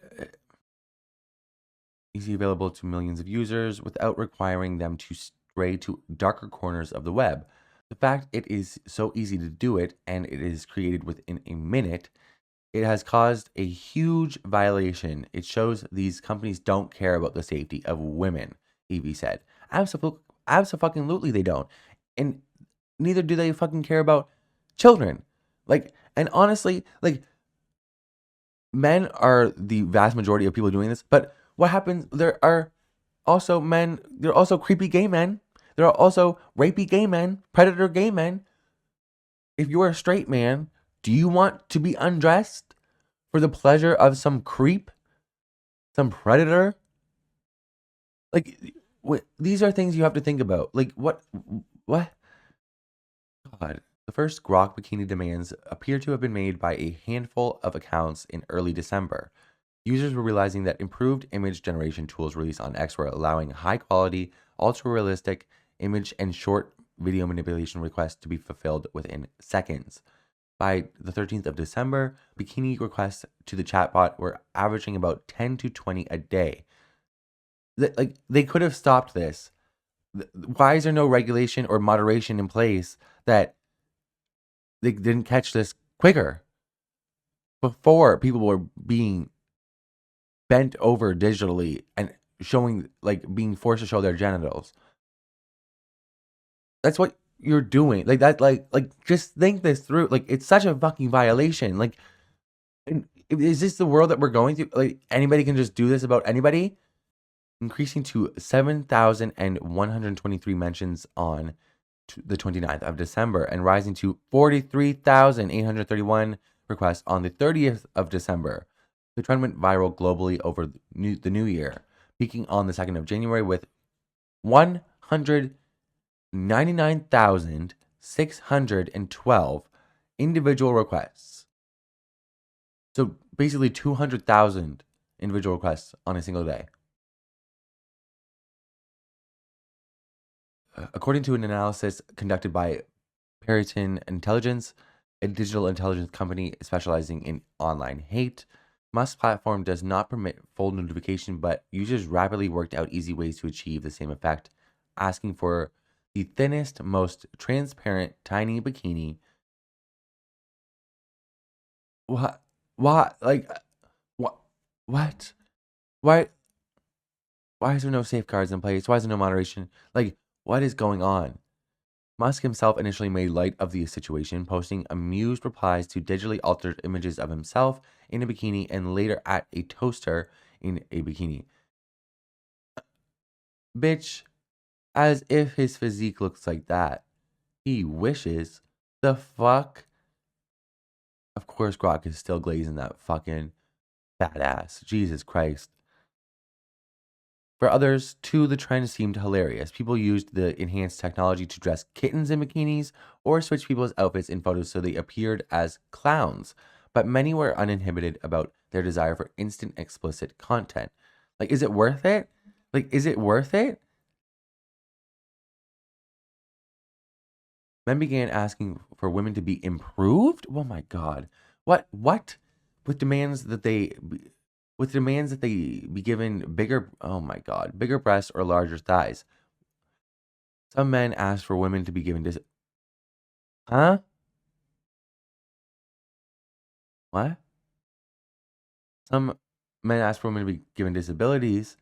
Easily available to millions of users without requiring them to stray to darker corners of the web. The fact it is so easy to do it and it is created within a minute, it has caused a huge violation. It shows these companies don't care about the safety of women, Evie said. Absolutely they don't. And neither do they fucking care about children. Like, and honestly, like, men are the vast majority of people doing this, but what happens? There are also men, there are also creepy gay men. There are also rapey gay men, predator gay men. If you're a straight man, do you want to be undressed for the pleasure of some creep, some predator? Like, these are things you have to think about. Like, what? God. The first Grok bikini demands appear to have been made by a handful of accounts in early December. Users were realizing that improved image generation tools released on X were allowing high quality, ultra realistic image and short video manipulation requests to be fulfilled within seconds. By the 13th of December, bikini requests to the chatbot were averaging about 10 to 20 a day. Like, they could have stopped this. Why is there no regulation or moderation in place that they didn't catch this quicker? Before, people were being bent over digitally and showing, like, being forced to show their genitals. That's what you're doing. Like, that, just think this through. Like, it's such a fucking violation. Like, is this the world that we're going through? Like, anybody can just do this about anybody? Increasing to 7,123 mentions on the 29th of December and rising to 43,831 requests on the 30th of December. The trend went viral globally over the new year, peaking on the 2nd of January with 199,612 individual requests. So basically 200,000 individual requests on a single day. According to an analysis conducted by Periton Intelligence, a digital intelligence company specializing in online hate, Musk's platform does not permit full notification, but users rapidly worked out easy ways to achieve the same effect, asking for the thinnest, most transparent, tiny bikini. What? What? Like, what? What? Why? Why is there no safeguards in place? Why is there no moderation? Like, what is going on? Musk himself initially made light of the situation, posting amused replies to digitally altered images of himself in a bikini and later at a toaster in a bikini. Bitch, as if his physique looks like that. He wishes. The fuck? Of course, Grok is still glazing that fucking fat ass. Jesus Christ. For others, too, the trend seemed hilarious. People used the enhanced technology to dress kittens in bikinis or switch people's outfits in photos so they appeared as clowns. But many were uninhibited about their desire for instant explicit content. Like, is it worth it? Like, is it worth it? Men began asking for women to be improved? Oh my god. What? With demands that they be given bigger, oh my god, bigger breasts or larger thighs. Some men asked for women to be given huh? What? Some men asked for women to be given disabilities.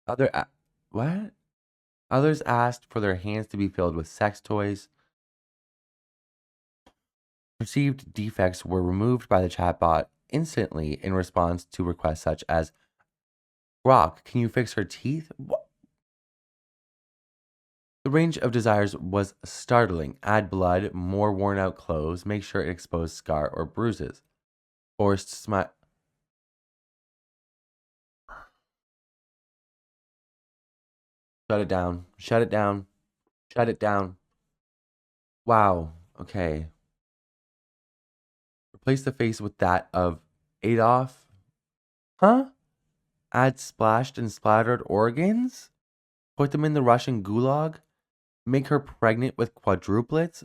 What? Others asked for their hands to be filled with sex toys. Perceived defects were removed by the chatbot instantly in response to requests such as, Grok, can you fix her teeth? What? The range of desires was startling. Add blood, more worn out clothes, make sure it exposed scar or bruises. Forced smile. Shut it down. Shut it down. Shut it down. Wow. Okay. Replace the face with that of Adolf. Huh? Add splashed and splattered organs? Put them in the Russian gulag? Make her pregnant with quadruplets?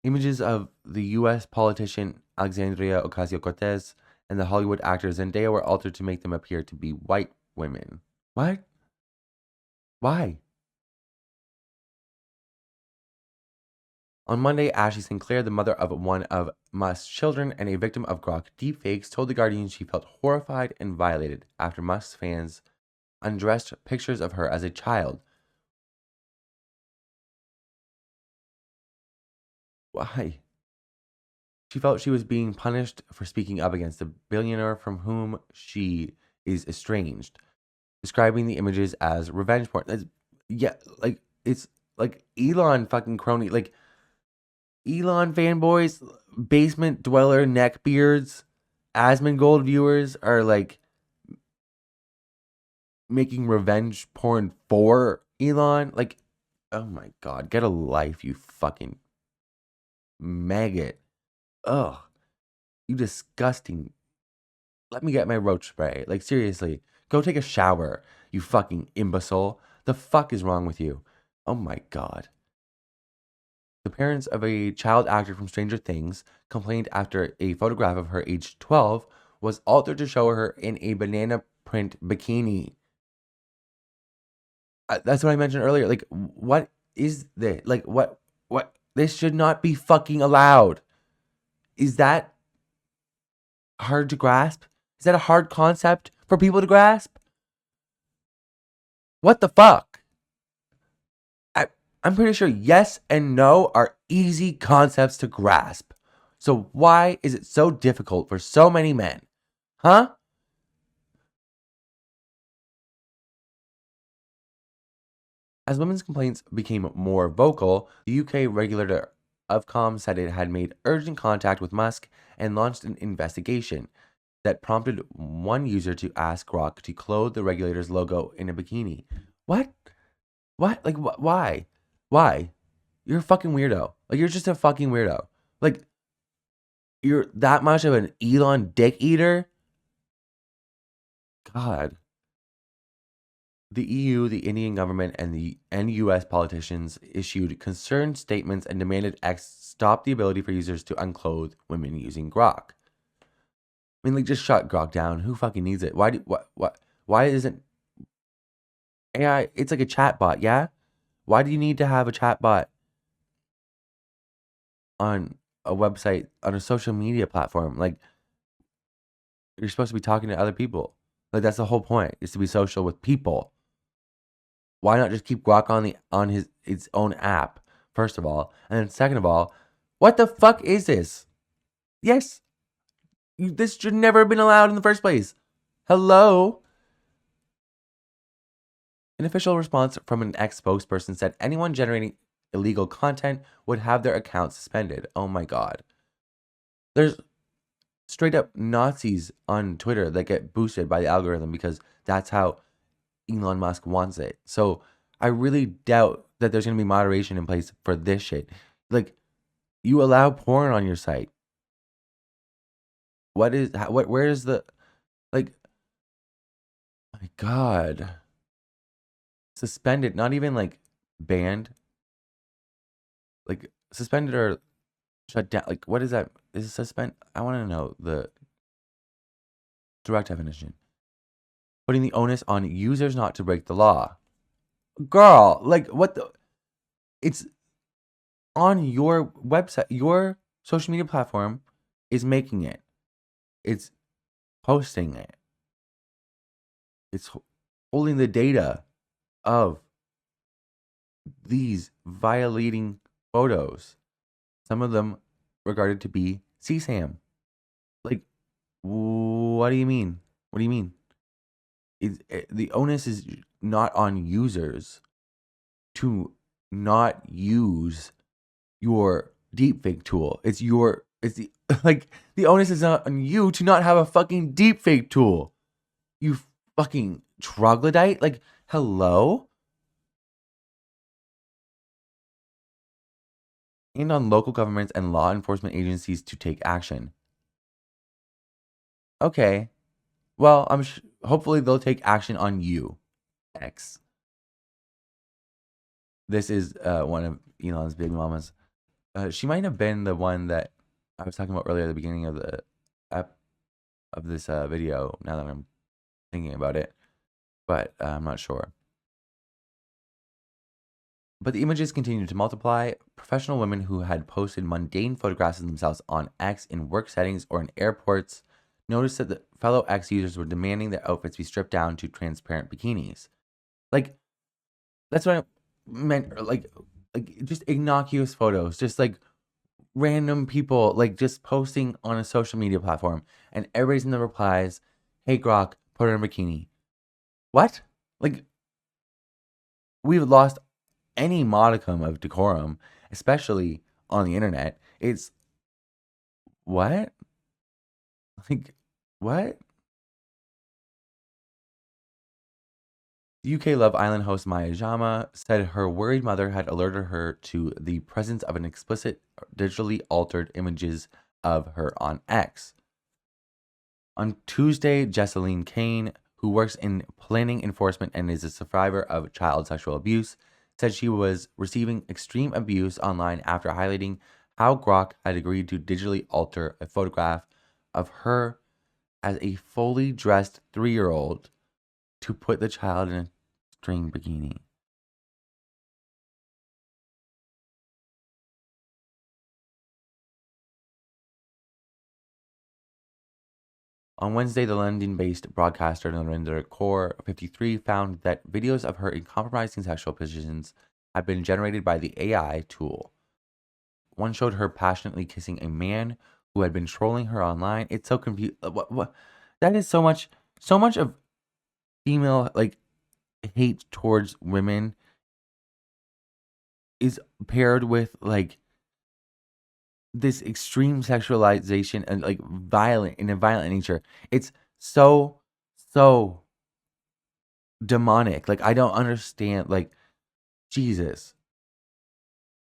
Images of the U.S. politician Alexandria Ocasio-Cortez and the Hollywood actor Zendaya were altered to make them appear to be white women. What? Why? On Monday, Ashley Sinclair, the mother of one of Musk's children and a victim of Grok deepfakes, told The Guardian she felt horrified and violated after Musk's fans undressed pictures of her as a child. Why? She felt she was being punished for speaking up against the billionaire from whom she is estranged, describing the images as revenge porn. It's like Elon fucking crony, like Elon fanboys, basement dweller neckbeards, Asmongold viewers are like making revenge porn for Elon. Like, oh my god, get a life, you fucking maggot. Ugh, you disgusting. Let me get my roach spray. Like, seriously, go take a shower, you fucking imbecile. The fuck is wrong with you? Oh my god. The parents of a child actor from Stranger Things complained after a photograph of her aged 12 was altered to show her in a banana print bikini. That's what I mentioned earlier. Like, what is this? Like, what? This should not be fucking allowed. Is that hard to grasp? Is that a hard concept for people to grasp? What the fuck? I'm pretty sure yes and no are easy concepts to grasp. So why is it so difficult for so many men? Huh? As women's complaints became more vocal, the UK regulator Ofcom said it had made urgent contact with Musk and launched an investigation that prompted one user to ask Grok to clothe the regulator's logo in a bikini. What? What? Like, why? Why? You're a fucking weirdo. Like, you're just a fucking weirdo. Like, you're that much of an Elon dick eater? God. The EU, the Indian government, and US politicians issued concerned statements and demanded X stop the ability for users to unclothe women using Grok. I mean, like, just shut Grok down. Who fucking needs it? Why isn't AI? It's like a chat bot, yeah? Why do you need to have a chat bot on a website, on a social media platform? Like, you're supposed to be talking to other people. Like, that's the whole point, is to be social with people. Why not just keep Grok on its own app, first of all? And then second of all, what the fuck is this? Yes, this should never have been allowed in the first place. Hello? An official response from an ex-spokesperson said anyone generating illegal content would have their account suspended. Oh my god. There's straight up Nazis on Twitter that get boosted by the algorithm because that's how Elon Musk wants it. So I really doubt that there's going to be moderation in place for this shit. Like, you allow porn on your site. Where is the, like, my god. Suspended, not even like banned. Like, suspended or shut down. Like, what is that? Is it suspend? I want to know the direct definition. Putting the onus on users not to break the law. Girl, like, what the? It's on your website. Your social media platform is making it. It's posting it. It's holding the data of these violating photos, some of them regarded to be CSAM. Like, what do you mean? What do you mean? The onus is not on users to not use your deepfake tool. It's the like the onus is not on you to not have a fucking deepfake tool. You fucking troglodyte. Like, hello? And on local governments and law enforcement agencies to take action. Okay. Well, hopefully they'll take action on you, X. This is one of Elon's big mamas. She might have been the one that I was talking about earlier at the beginning of the of this video. Now that I'm thinking about it, but I'm not sure. But the images continued to multiply. Professional women who had posted mundane photographs of themselves on X in work settings or in airports noticed that the fellow X users were demanding their outfits be stripped down to transparent bikinis. Like, that's what I meant. Like just innocuous photos, just like random people, like just posting on a social media platform, and everybody's in the replies, "Hey Grok, put her in a bikini." What? Like, we've lost any modicum of decorum, especially on the internet. It's what? Like, what? UK Love Island host Maya Jama said her worried mother had alerted her to the presence of an explicit, digitally altered images of her on X. On Tuesday, Jesseline Kane, who works in planning enforcement and is a survivor of child sexual abuse, said she was receiving extreme abuse online after highlighting how Grok had agreed to digitally alter a photograph of her as a fully dressed 3-year-old to put the child in a string bikini. On Wednesday, the London-based broadcaster Narendra Kaur, 53, found that videos of her in compromising sexual positions had been generated by the AI tool. One showed her passionately kissing a man who had been trolling her online. It's so confused. What? That is so much of female like hate towards women is paired with like this extreme sexualization and like violent nature. It's so demonic. Like, I don't understand. Like, Jesus.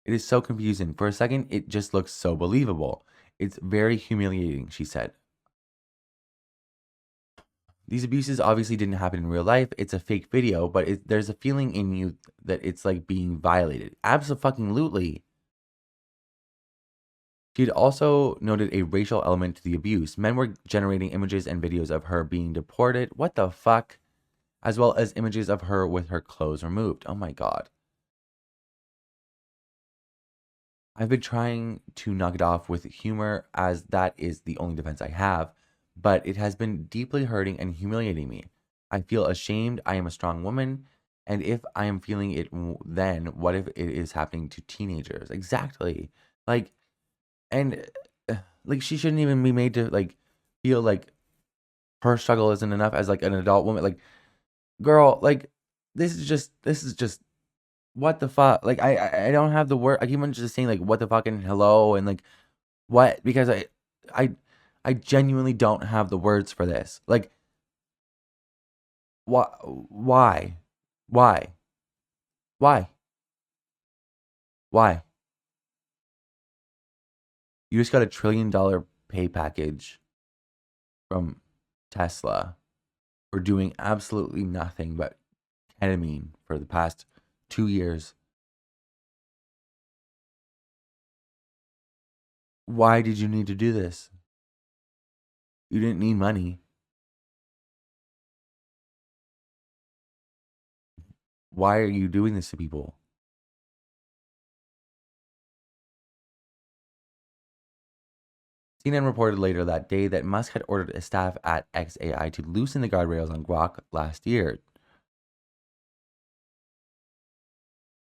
It is so confusing. For a second, it just looks so believable. It's very humiliating, she said. These abuses obviously didn't happen in real life. It's a fake video, but there's a feeling in you that it's like being violated. Absolutely. She had also noted a racial element to the abuse. Men were generating images and videos of her being deported. What the fuck? As well as images of her with her clothes removed. Oh my God. I've been trying to knock it off with humor, as that is the only defense I have, but it has been deeply hurting and humiliating me. I feel ashamed. I am a strong woman. And if I am feeling it, then what if it is happening to teenagers? Exactly. Like, and like, she shouldn't even be made to like feel like her struggle isn't enough as like an adult woman. Like, girl, like, this is just what the fuck? Like, I don't have the word. I keep on just saying like what the fuck and hello and like what, because I I genuinely don't have the words for this. Like, why why why why? You just got a $1 trillion pay package from Tesla for doing absolutely nothing but ketamine for the past 2 years. Why did you need to do this? You didn't need money. Why are you doing this to people? CNN reported later that day that Musk had ordered a staff at XAI to loosen the guardrails on Grok last year.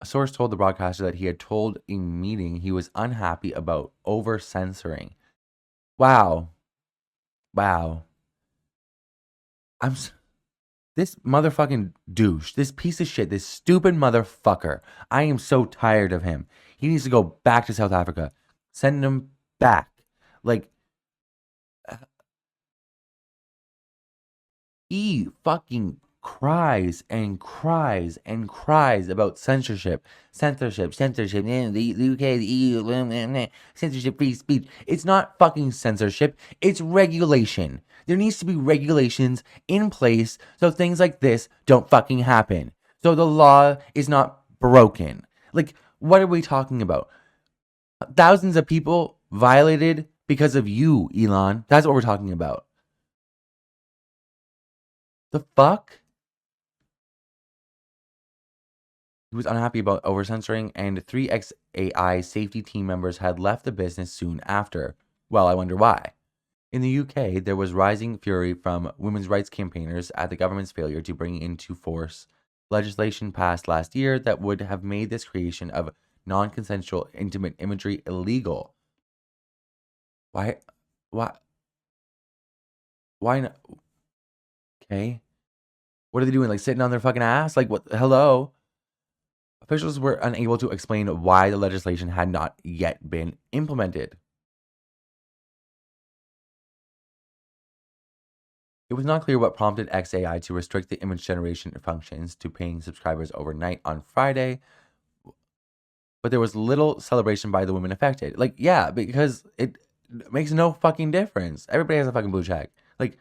A source told the broadcaster that he had told a meeting he was unhappy about over censoring. Wow. Wow. I'm this motherfucking douche, this piece of shit, this stupid motherfucker. I am so tired of him. He needs to go back to South Africa. Send him back. Like, he fucking cries and cries and cries about censorship, the UK, the EU, censorship, free speech. It's not fucking censorship, it's regulation. There needs to be regulations in place so things like this don't fucking happen. So the law is not broken. Like, what are we talking about? Thousands of people violated because of you, Elon. That's what we're talking about. The fuck? He was unhappy about over censoring, and three ex-AI safety team members had left the business soon after. Well, I wonder why. In the UK, there was rising fury from women's rights campaigners at the government's failure to bring into force legislation passed last year that would have made this creation of non-consensual intimate imagery illegal. Why? Why? Why not? Okay. What are they doing? Like sitting on their fucking ass? Like what? Hello? Officials were unable to explain why the legislation had not yet been implemented. It was not clear what prompted XAI to restrict the image generation functions to paying subscribers overnight on Friday, but there was little celebration by the women affected. Like, yeah, because it makes no fucking difference. Everybody has a fucking blue check. Like,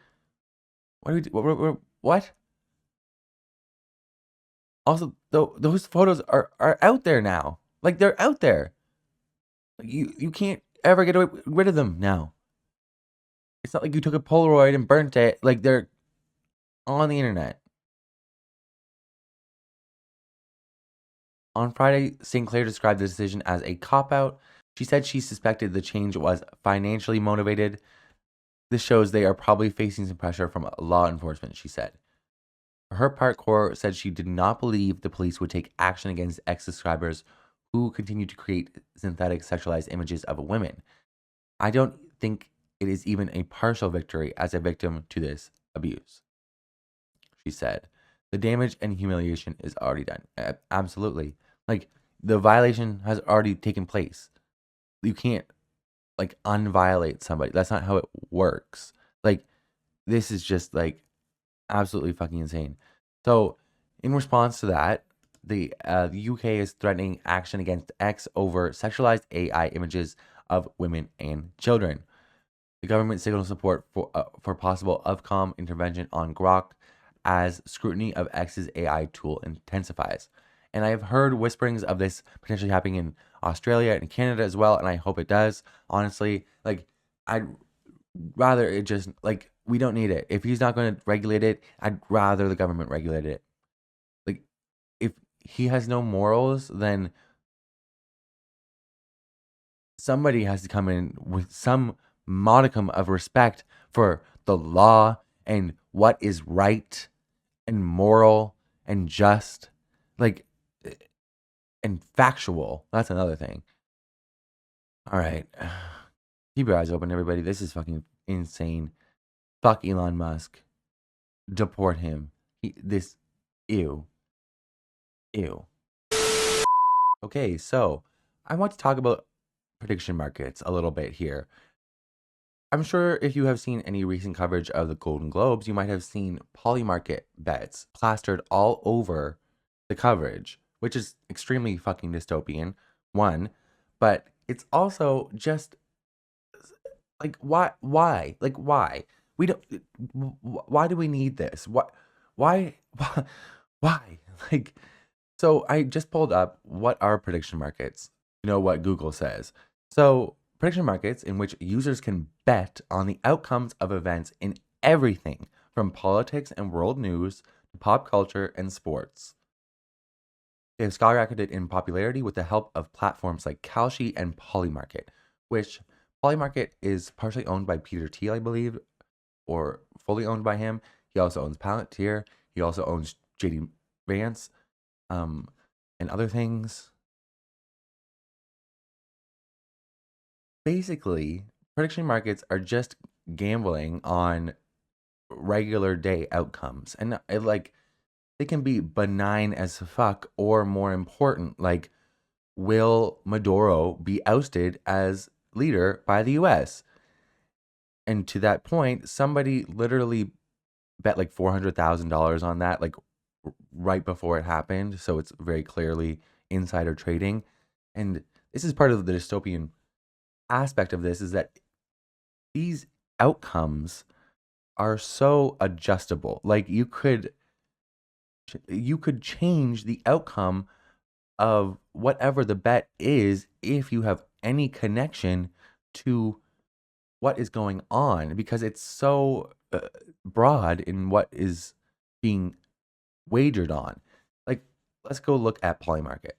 what do we do? What? Also, those photos are out there now. Like, they're out there. You can't ever get rid of them now. It's not like you took a Polaroid and burnt it. Like, they're on the internet. On Friday, St. Clair described the decision as a cop-out. She said she suspected the change was financially motivated. This shows they are probably facing some pressure from law enforcement, she said. For her part, Kaur said she did not believe the police would take action against ex-subscribers who continue to create synthetic sexualized images of women. I don't think it is even a partial victory as a victim to this abuse, she said. The damage and humiliation is already done. Absolutely. Like, the violation has already taken place. You can't, like, unviolate somebody. That's not how it works. Like, this is just, like, absolutely fucking insane. So, in response to that, the UK is threatening action against X over sexualized AI images of women and children. The government signals support for possible Ofcom intervention on Grok as scrutiny of X's AI tool intensifies. And I have heard whisperings of this potentially happening in Australia and Canada as well, and I hope it does. Honestly, like, I'd rather it just, like, we don't need it. If he's not going to regulate it, I'd rather the government regulate it. Like, if he has no morals, then somebody has to come in with some modicum of respect for the law and what is right and moral and just, like, and factual. That's another thing. All right. Keep your eyes open, everybody. This is fucking insane. Fuck Elon Musk. Deport him. Ew. Ew. Okay, so I want to talk about prediction markets a little bit here. I'm sure if you have seen any recent coverage of the Golden Globes, you might have seen polymarket bets plastered all over the coverage, which is extremely fucking dystopian, one, but it's also just like, why? Like, why? We don't, why do we need this? Why, why, why? Like, so I just pulled up what are prediction markets. You know what Google says. So prediction markets in which users can bet on the outcomes of events in everything from politics and world news to pop culture and sports. They have skyrocketed in popularity with the help of platforms like Kalshi and Polymarket, which Polymarket is partially owned by Peter Thiel, I believe, or fully owned by him. He also owns Palantir. He also owns JD Vance. and other things. Basically, prediction markets are just gambling on regular day outcomes. And like they can be benign as fuck or more important, like will Maduro be ousted as leader by the US? And to that point, somebody literally bet like $400,000 on that, like right before it happened. So it's very clearly insider trading. And this is part of the dystopian aspect of this, is that these outcomes are so adjustable. Like you could change the outcome of whatever the bet is if you have any connection to what is going on, because it's so broad in what is being wagered on. Like, let's go look at polymarket.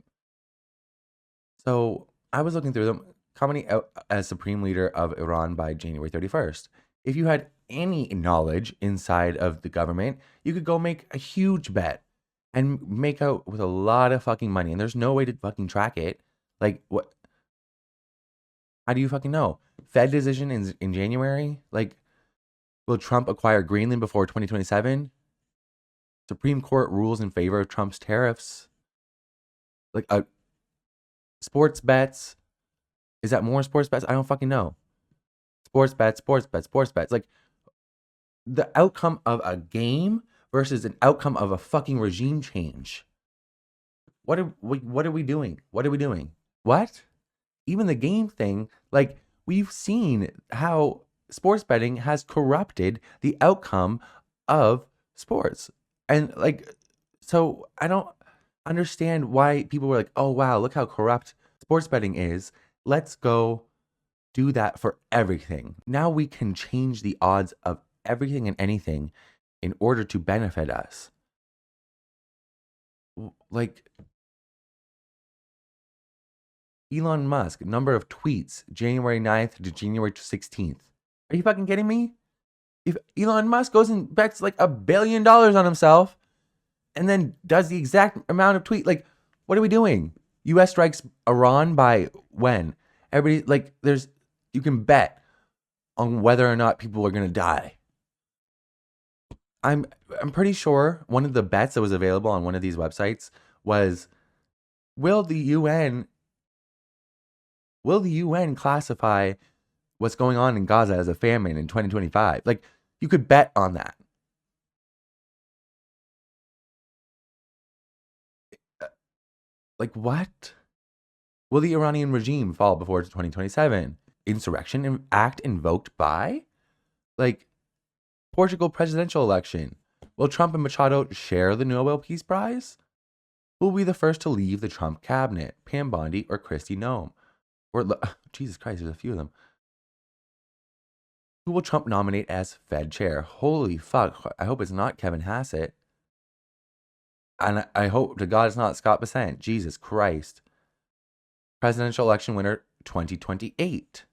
So I was looking through them. Coming out as supreme leader of Iran by January 31st. If you had any knowledge inside of the government, you could go make a huge bet and make out with a lot of fucking money. And there's no way to fucking track it. Like, what? How do you fucking know? Fed decision in January? Like, will Trump acquire Greenland before 2027? Supreme Court rules in favor of Trump's tariffs. Like, sports bets. Is that more sports bets? I don't fucking know. Sports bets, sports bets, sports bets. Like, the outcome of a game versus an outcome of a fucking regime change. What are we doing? What are we doing? What? Even the game thing, like we've seen how sports betting has corrupted the outcome of sports. And like, so I don't understand why people were like, oh wow, look how corrupt sports betting is. Let's go do that for everything. Now we can change the odds of everything and anything in order to benefit us. Like Elon Musk, number of tweets, January 9th to January 16th. Are you fucking kidding me? If Elon Musk goes and bets like $1 billion on himself and then does the exact amount of tweet, like, what are we doing? US strikes Iran by when? Everybody, like, you can bet on whether or not people are going to die. I'm pretty sure one of the bets that was available on one of these websites was, will the UN classify what's going on in Gaza as a famine in 2025? Like, you could bet on that. Like, what? Will the Iranian regime fall before 2027? Insurrection act invoked by? Like, Portugal presidential election. Will Trump and Machado share the Nobel Peace Prize? Who will be the first to leave the Trump cabinet? Pam Bondi or Kristi Noem? Or, Jesus Christ, there's a few of them. Who will Trump nominate as Fed chair? Holy fuck. I hope it's not Kevin Hassett. And I hope to God it's not Scott Bessent. Jesus Christ. Presidential election winner 2028.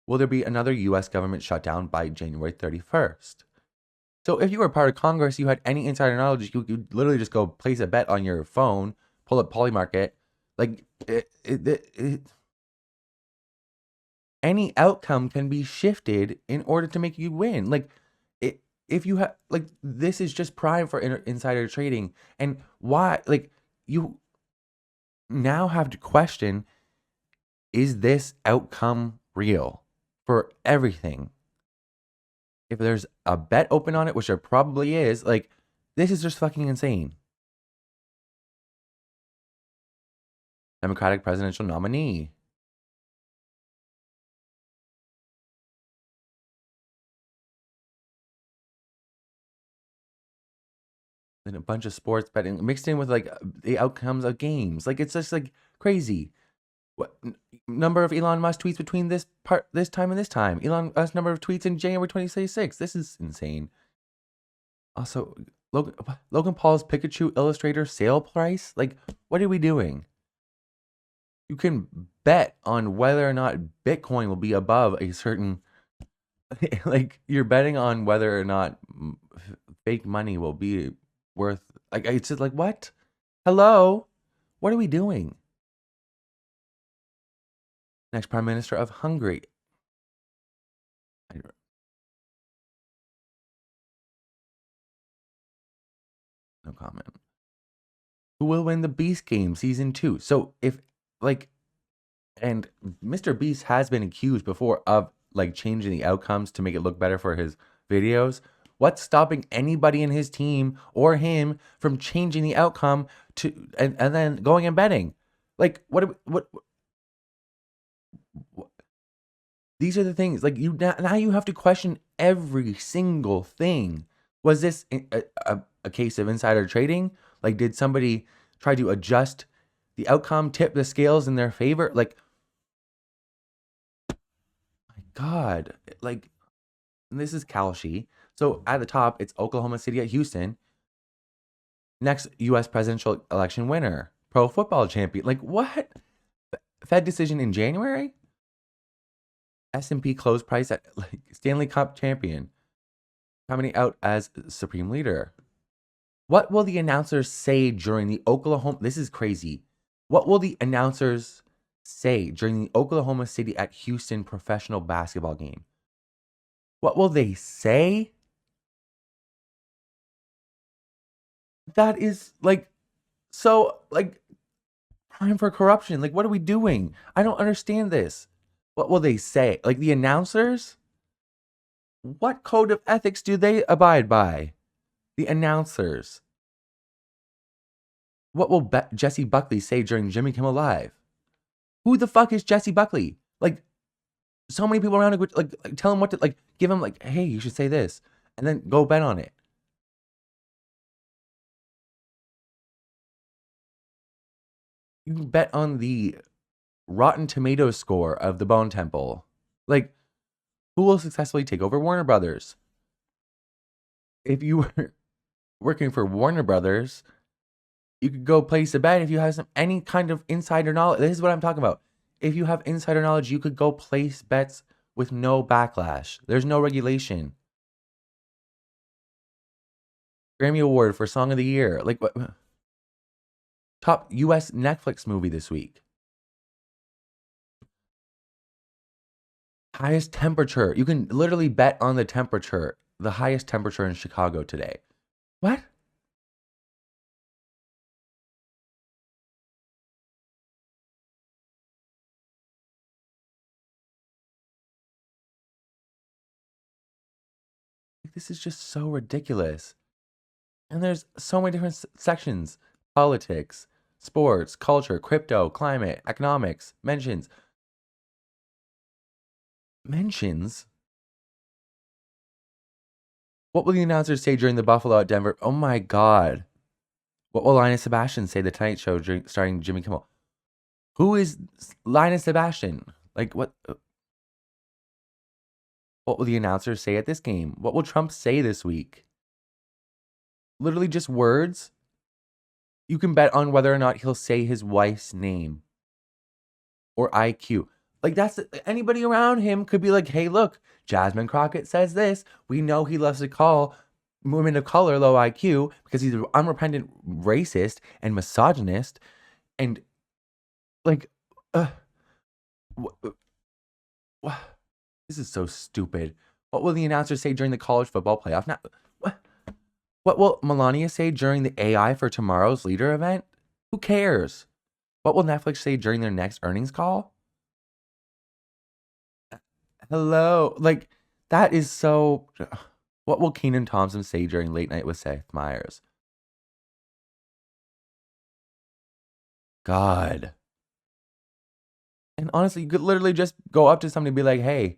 Will there be another U.S. government shutdown by January 31st? So if you were part of Congress, you had any insider knowledge, you could literally just go place a bet on your phone, pull up Polymarket. Like, any outcome can be shifted in order to make you win. Like, if you have, like, this is just prime for insider trading. And why, like, you now have to question, is this outcome real for everything? If there's a bet open on it, which there probably is, like, this is just fucking insane. Democratic presidential nominee. And a bunch of sports betting mixed in with like the outcomes of games. Like, it's just like crazy. What number of Elon Musk tweets between this time and this time? Elon Musk number of tweets in January 2026. This is insane. Also, Logan Paul's Pikachu Illustrator sale price. Like, what are we doing? You can bet on whether or not Bitcoin will be above a certain. Like, you're betting on whether or not fake money will be worth. Like, it's just like, what? Hello. What are we doing? Next Prime Minister of Hungary. No comment. Who will win the Beast Game Season 2? So if, like, and Mr. Beast has been accused before of, like, changing the outcomes to make it look better for his videos. What's stopping anybody in his team or him from changing the outcome to and then going and betting? Like, what these are the things, like, you now you have to question every single thing. Was this a case of insider trading? Like, did somebody try to adjust the outcome, tip the scales in their favor? Like, my God, like, this is kalshi. So at the top, it's Oklahoma City at Houston. Next, U.S. presidential election winner, pro football champion. Like, what? Fed decision in January? S&P close price at, like, Stanley Cup champion. Coming out as supreme leader. What will the announcers say during the Oklahoma? This is crazy. What will the announcers say during the Oklahoma City at Houston professional basketball game? What will they say? That is, like, so, like, prime for corruption. Like, what are we doing? I don't understand this. What will they say? Like, the announcers? What code of ethics do they abide by? The announcers. What will Jesse Buckley say during Jimmy Kimmel Live? Who the fuck is Jesse Buckley? Like, so many people around, like tell him what to, like, give him, like, hey, you should say this, and then go bet on it. You can bet on the Rotten Tomatoes score of the Bone Temple. Like, who will successfully take over Warner Brothers? If you were working for Warner Brothers, you could go place a bet if you have any kind of insider knowledge. This is what I'm talking about. If you have insider knowledge, you could go place bets with no backlash. There's no regulation. Grammy Award for Song of the Year. Like, what? Top US Netflix movie this week. Highest temperature. You can literally bet on the temperature. The highest temperature in Chicago today. What? This is just so ridiculous. And there's so many different sections. Politics, sports, culture, crypto, climate, economics, mentions. Mentions? What will the announcers say during the Buffalo at Denver? Oh my God. What will Linus Sebastian say the Tonight Show starring Jimmy Kimmel? Who is Linus Sebastian? Like, what? What will the announcers say at this game? What will Trump say this week? Literally just words. You can bet on whether or not he'll say his wife's name or IQ. Like, that's anybody around him could be like, hey, look, Jasmine Crockett says this. We know he loves to call women of color low IQ because he's an unrepentant racist and misogynist. And, like, this is so stupid. What will the announcers say during the college football playoff? Now, what will Melania say during the AI for Tomorrow's Leader event? Who cares? What will Netflix say during their next earnings call? Hello. Like, that is so... What will Kenan Thompson say during Late Night with Seth Meyers? God. And honestly, you could literally just go up to somebody and be like, hey,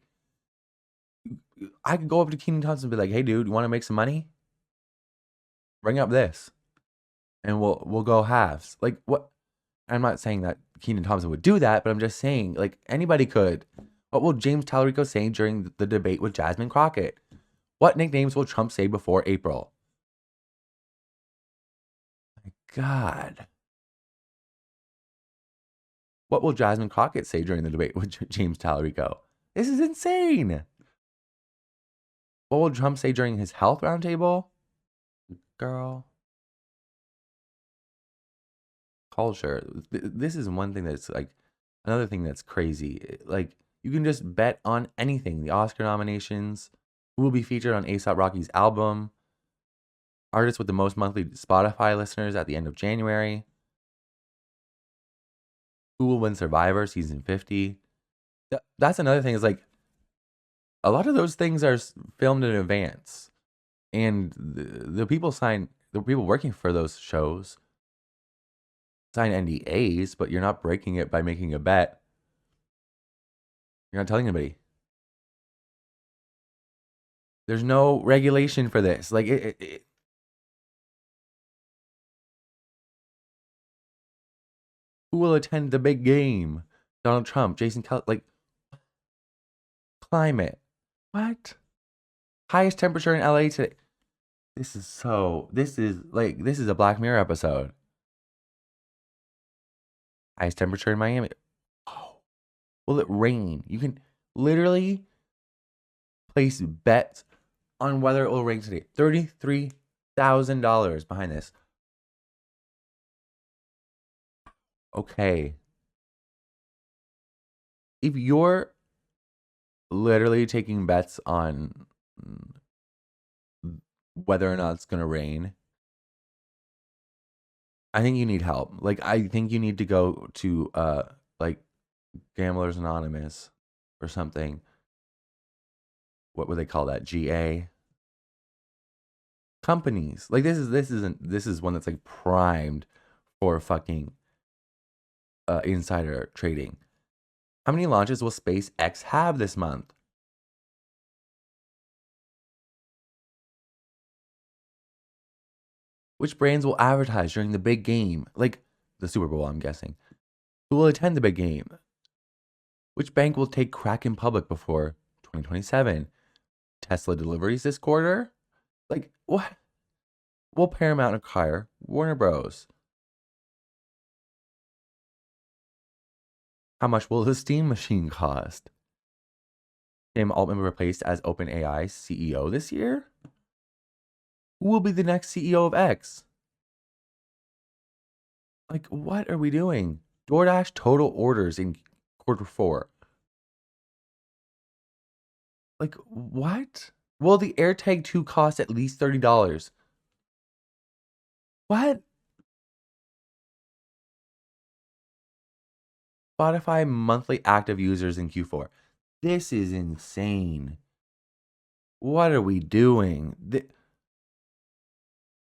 I could go up to Kenan Thompson and be like, hey, dude, you want to make some money? Bring up this. And we'll go halves. Like, what? I'm not saying that Kenan Thompson would do that, but I'm just saying, like, anybody could. What will James Talarico say during the debate with Jasmine Crockett? What nicknames will Trump say before April? My God. What will Jasmine Crockett say during the debate with James Talarico? This is insane. What will Trump say during his health roundtable? Girl. culture. This is one thing that's like another thing that's crazy. Like you can just bet on anything. The Oscar nominations, who will be featured on A$AP Rocky's album, artists with the most monthly Spotify listeners at the end of January, who will win Survivor season 50. That's another thing is like a lot of those things are filmed in advance. And the people working for those shows sign NDAs, but you're not breaking it by making a bet. You're not telling anybody. There's no regulation for this. Like who will attend the big game? Donald Trump, Jason Kelly, like climate. What? Highest temperature in LA today. This is a Black Mirror episode. Highest temperature in Miami. Oh, will it rain? You can literally place bets on whether it will rain today. $33,000 behind this. Okay. If you're literally taking bets on whether or not it's going to rain, I think you need help. Like, I think you need to go to, like, Gamblers Anonymous or something. What would they call that? GA? Companies. Like, this is one that's, like, primed for fucking insider trading. How many launches will SpaceX have this month? Which brands will advertise during the big game? Like the Super Bowl, I'm guessing. Who will attend the big game? Which bank will take Kraken public before 2027? Tesla deliveries this quarter? Like, what? Will Paramount acquire Warner Bros? How much will the Steam machine cost? Sam Altman replaced as OpenAI's CEO this year? Who will be the next CEO of X? Like, what are we doing? DoorDash total orders in quarter 4. Like, what? Will the AirTag 2 cost at least $30? What? Spotify monthly active users in Q4. This is insane. What are we doing?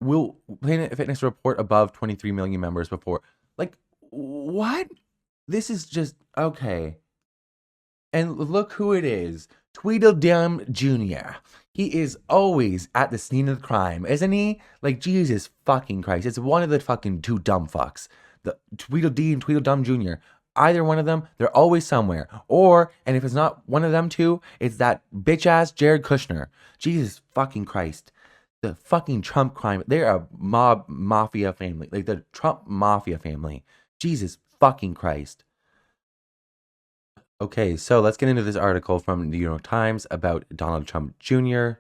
Will Planet Fitness report above 23 million members before? Like, what? This is just okay. And look who it is. Tweedledum Jr. He is always at the scene of the crime, isn't he? Like, Jesus fucking Christ. It's one of the fucking two dumb fucks. The Tweedledee and Tweedledum Jr. Either one of them, they're always somewhere. Or, and if it's not one of them two, it's that bitch-ass Jared Kushner. Jesus fucking Christ. The fucking Trump crime. They're a mafia family. Like, the Trump mafia family. Jesus fucking Christ. Okay, so let's get into this article from the New York Times about Donald Trump Jr.,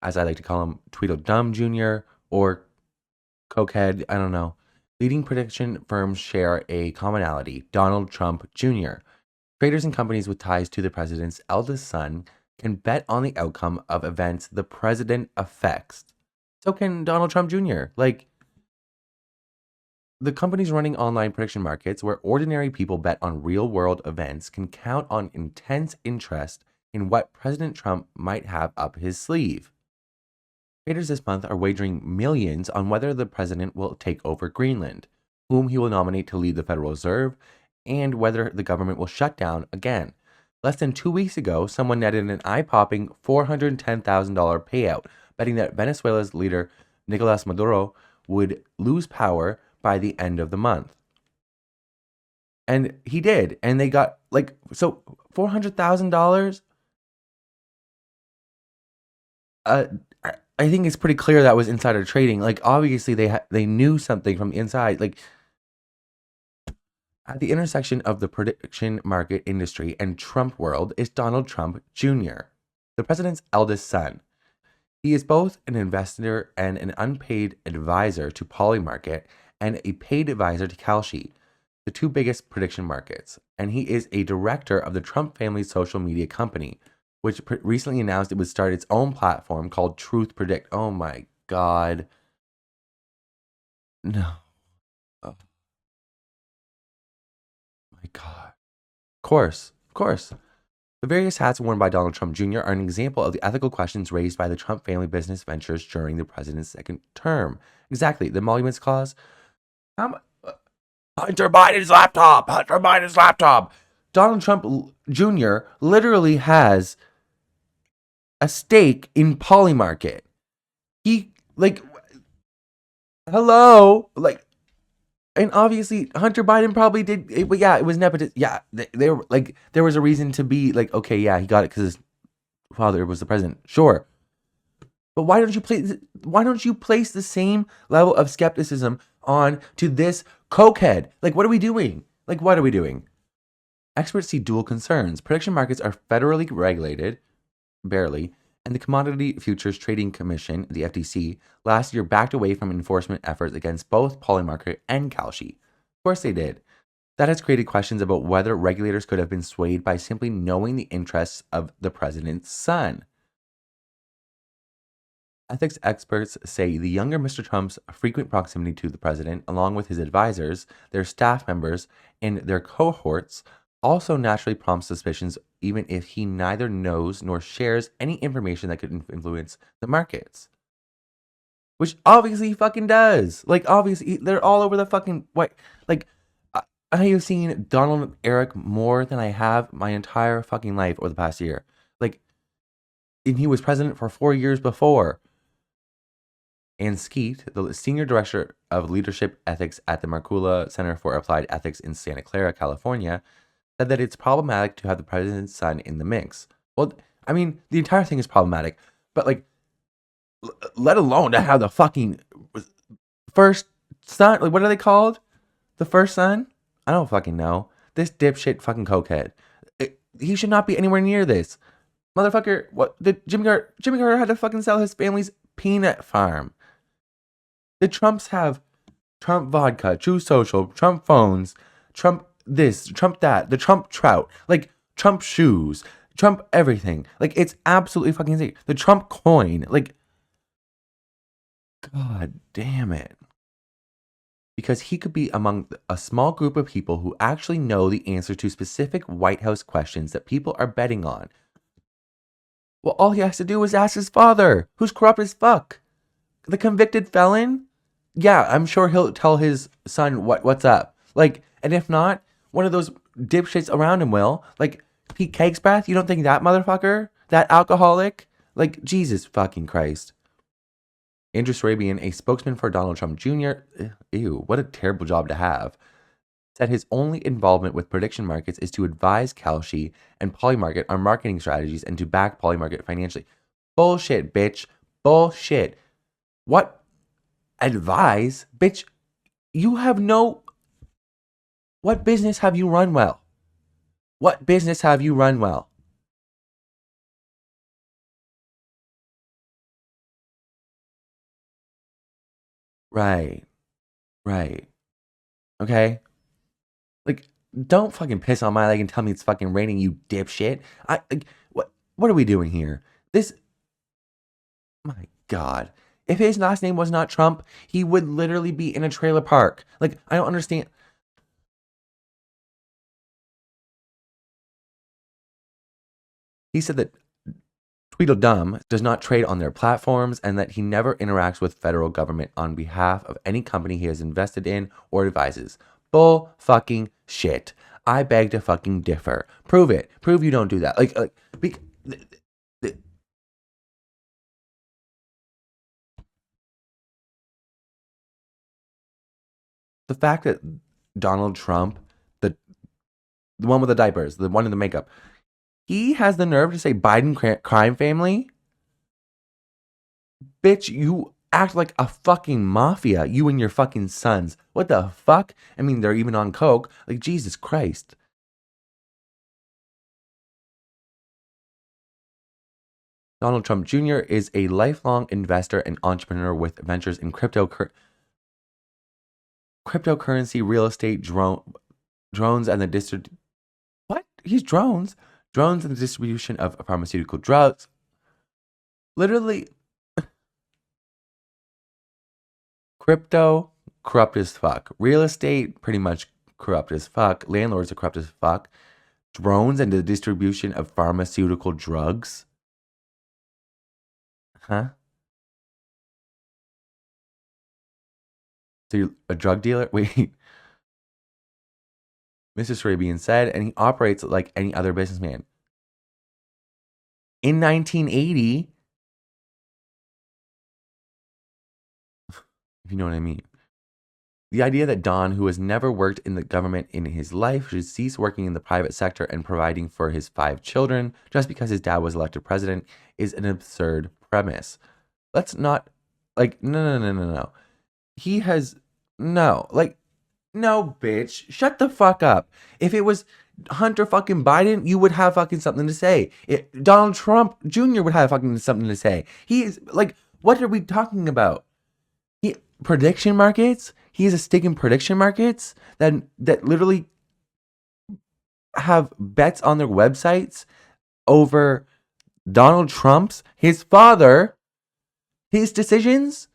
as I like to call him, Tweedledum Jr., or Cokehead, I don't know. Leading prediction firms share a commonality, Donald Trump Jr. Traders and companies with ties to the president's eldest son can bet on the outcome of events the president affects. So can Donald Trump Jr. Like, the companies running online prediction markets where ordinary people bet on real-world events can count on intense interest in what President Trump might have up his sleeve. Traders this month are wagering millions on whether the president will take over Greenland, whom he will nominate to lead the Federal Reserve, and whether the government will shut down again. Less than 2 weeks ago, someone netted an eye-popping $410,000 payout, betting that Venezuela's leader, Nicolas Maduro, would lose power by the end of the month. And he did. And they got, like, so $400,000? I think it's pretty clear that was insider trading. Like, obviously they knew something from the inside. Like, at the intersection of the prediction market industry and Trump world is Donald Trump Jr., the president's eldest son. He is both an investor and an unpaid advisor to Polymarket and a paid advisor to Kalshi, the two biggest prediction markets. And he is a director of the Trump family's social media company, which recently announced it would start its own platform called Truth Predict. Oh my God. No. Oh my God. Of course. Of course. The various hats worn by Donald Trump Jr. are an example of the ethical questions raised by the Trump family business ventures during the president's second term. Exactly. The emoluments clause. Hunter Biden's laptop. Hunter Biden's laptop. Donald Trump Jr. literally has a stake in polymarket. He, like, hello? Like, and obviously Hunter Biden probably did it, but yeah, it was nepotism. Yeah, they were like, there was a reason to be like, okay, yeah, he got it because his father was the president. Sure. But why don't you place the same level of skepticism on to this cokehead? Like, what are we doing? Like, what are we doing? Experts see dual concerns. Prediction markets are federally regulated, barely, and the Commodity Futures Trading Commission, the FTC, last year backed away from enforcement efforts against both polymarket and Kalshi. Of course they did. That has created questions about whether regulators could have been swayed by simply knowing the interests of the president's son. Ethics experts say the younger Mr. Trump's frequent proximity to the president, along with his advisors, their staff members, and their cohorts, also naturally prompts suspicions, even if he neither knows nor shares any information that could influence the markets. Which obviously he fucking does. Like, obviously, they're all over the fucking. What? Like, I have seen Donald Eric more than I have my entire fucking life over the past year. Like, and he was president for 4 years before. Ann Skeet, the senior director of leadership ethics at the Markula Center for Applied Ethics in Santa Clara, California, said that it's problematic to have the president's son in the mix. Well, I mean, the entire thing is problematic, but like, let alone to have the fucking first son. Like, what are they called? The first son? I don't fucking know. This dipshit fucking cokehead. He should not be anywhere near this. Motherfucker, what? Jimmy Carter had to fucking sell his family's peanut farm. The Trumps have Trump vodka, True Social, Trump phones, Trump this, Trump that, the Trump trout, like Trump shoes, Trump everything. Like, it's absolutely fucking insane. The Trump coin, like, God damn it. Because he could be among a small group of people who actually know the answer to specific White House questions that people are betting on. Well, all he has to do is ask his father, who's corrupt as fuck. The convicted felon? Yeah, I'm sure he'll tell his son what's up. Like, and if not, one of those dipshits around him will. Like, Pete Cakesbath, you don't think that motherfucker? That alcoholic? Like, Jesus fucking Christ. Andrew Sarabian, a spokesman for Donald Trump Jr., ew, what a terrible job to have, said his only involvement with prediction markets is to advise Kalshi and Polymarket on marketing strategies and to back Polymarket financially. Bullshit, bitch. Bullshit. What? Advise? Bitch, you have no... What business have you run well? What business have you run well? Right. Right. Okay? Like, don't fucking piss on my leg and tell me it's fucking raining, you dipshit. What are we doing here? This... My God. If his last name was not Trump, he would literally be in a trailer park. Like, I don't understand. He said that Tweedledum does not trade on their platforms and that he never interacts with federal government on behalf of any company he has invested in or advises. Bull fucking shit. I beg to fucking differ. Prove it. Prove you don't do that. The, the fact that Donald Trump, the one with the diapers, the one in the makeup, he has the nerve to say Biden crime family? Bitch, you act like a fucking mafia, you and your fucking sons. What the fuck? I mean, they're even on coke. Like, Jesus Christ. Donald Trump Jr. is a lifelong investor and entrepreneur with ventures in cryptocurrency. cryptocurrency, real estate, drones, and the what? He's drones and the distribution of pharmaceutical drugs. Literally, crypto corrupt as fuck. Real estate pretty much corrupt as fuck. Landlords are corrupt as fuck. Drones and the distribution of pharmaceutical drugs. Huh? So you're a drug dealer? Wait. Mr. Sarabian said, and he operates like any other businessman. In 1980, if you know what I mean. The idea that Don, who has never worked in the government in his life, should cease working in the private sector and providing for his 5 children just because his dad was elected president is an absurd premise. Let's not, like, no. He has, no, like, no, bitch, shut the fuck up. If it was Hunter fucking Biden, you would have fucking something to say. Donald Trump Jr. would have fucking something to say. He is, like, what are we talking about? Prediction markets? He has a stake in prediction markets that literally have bets on their websites over Donald Trump's, his father, his decisions.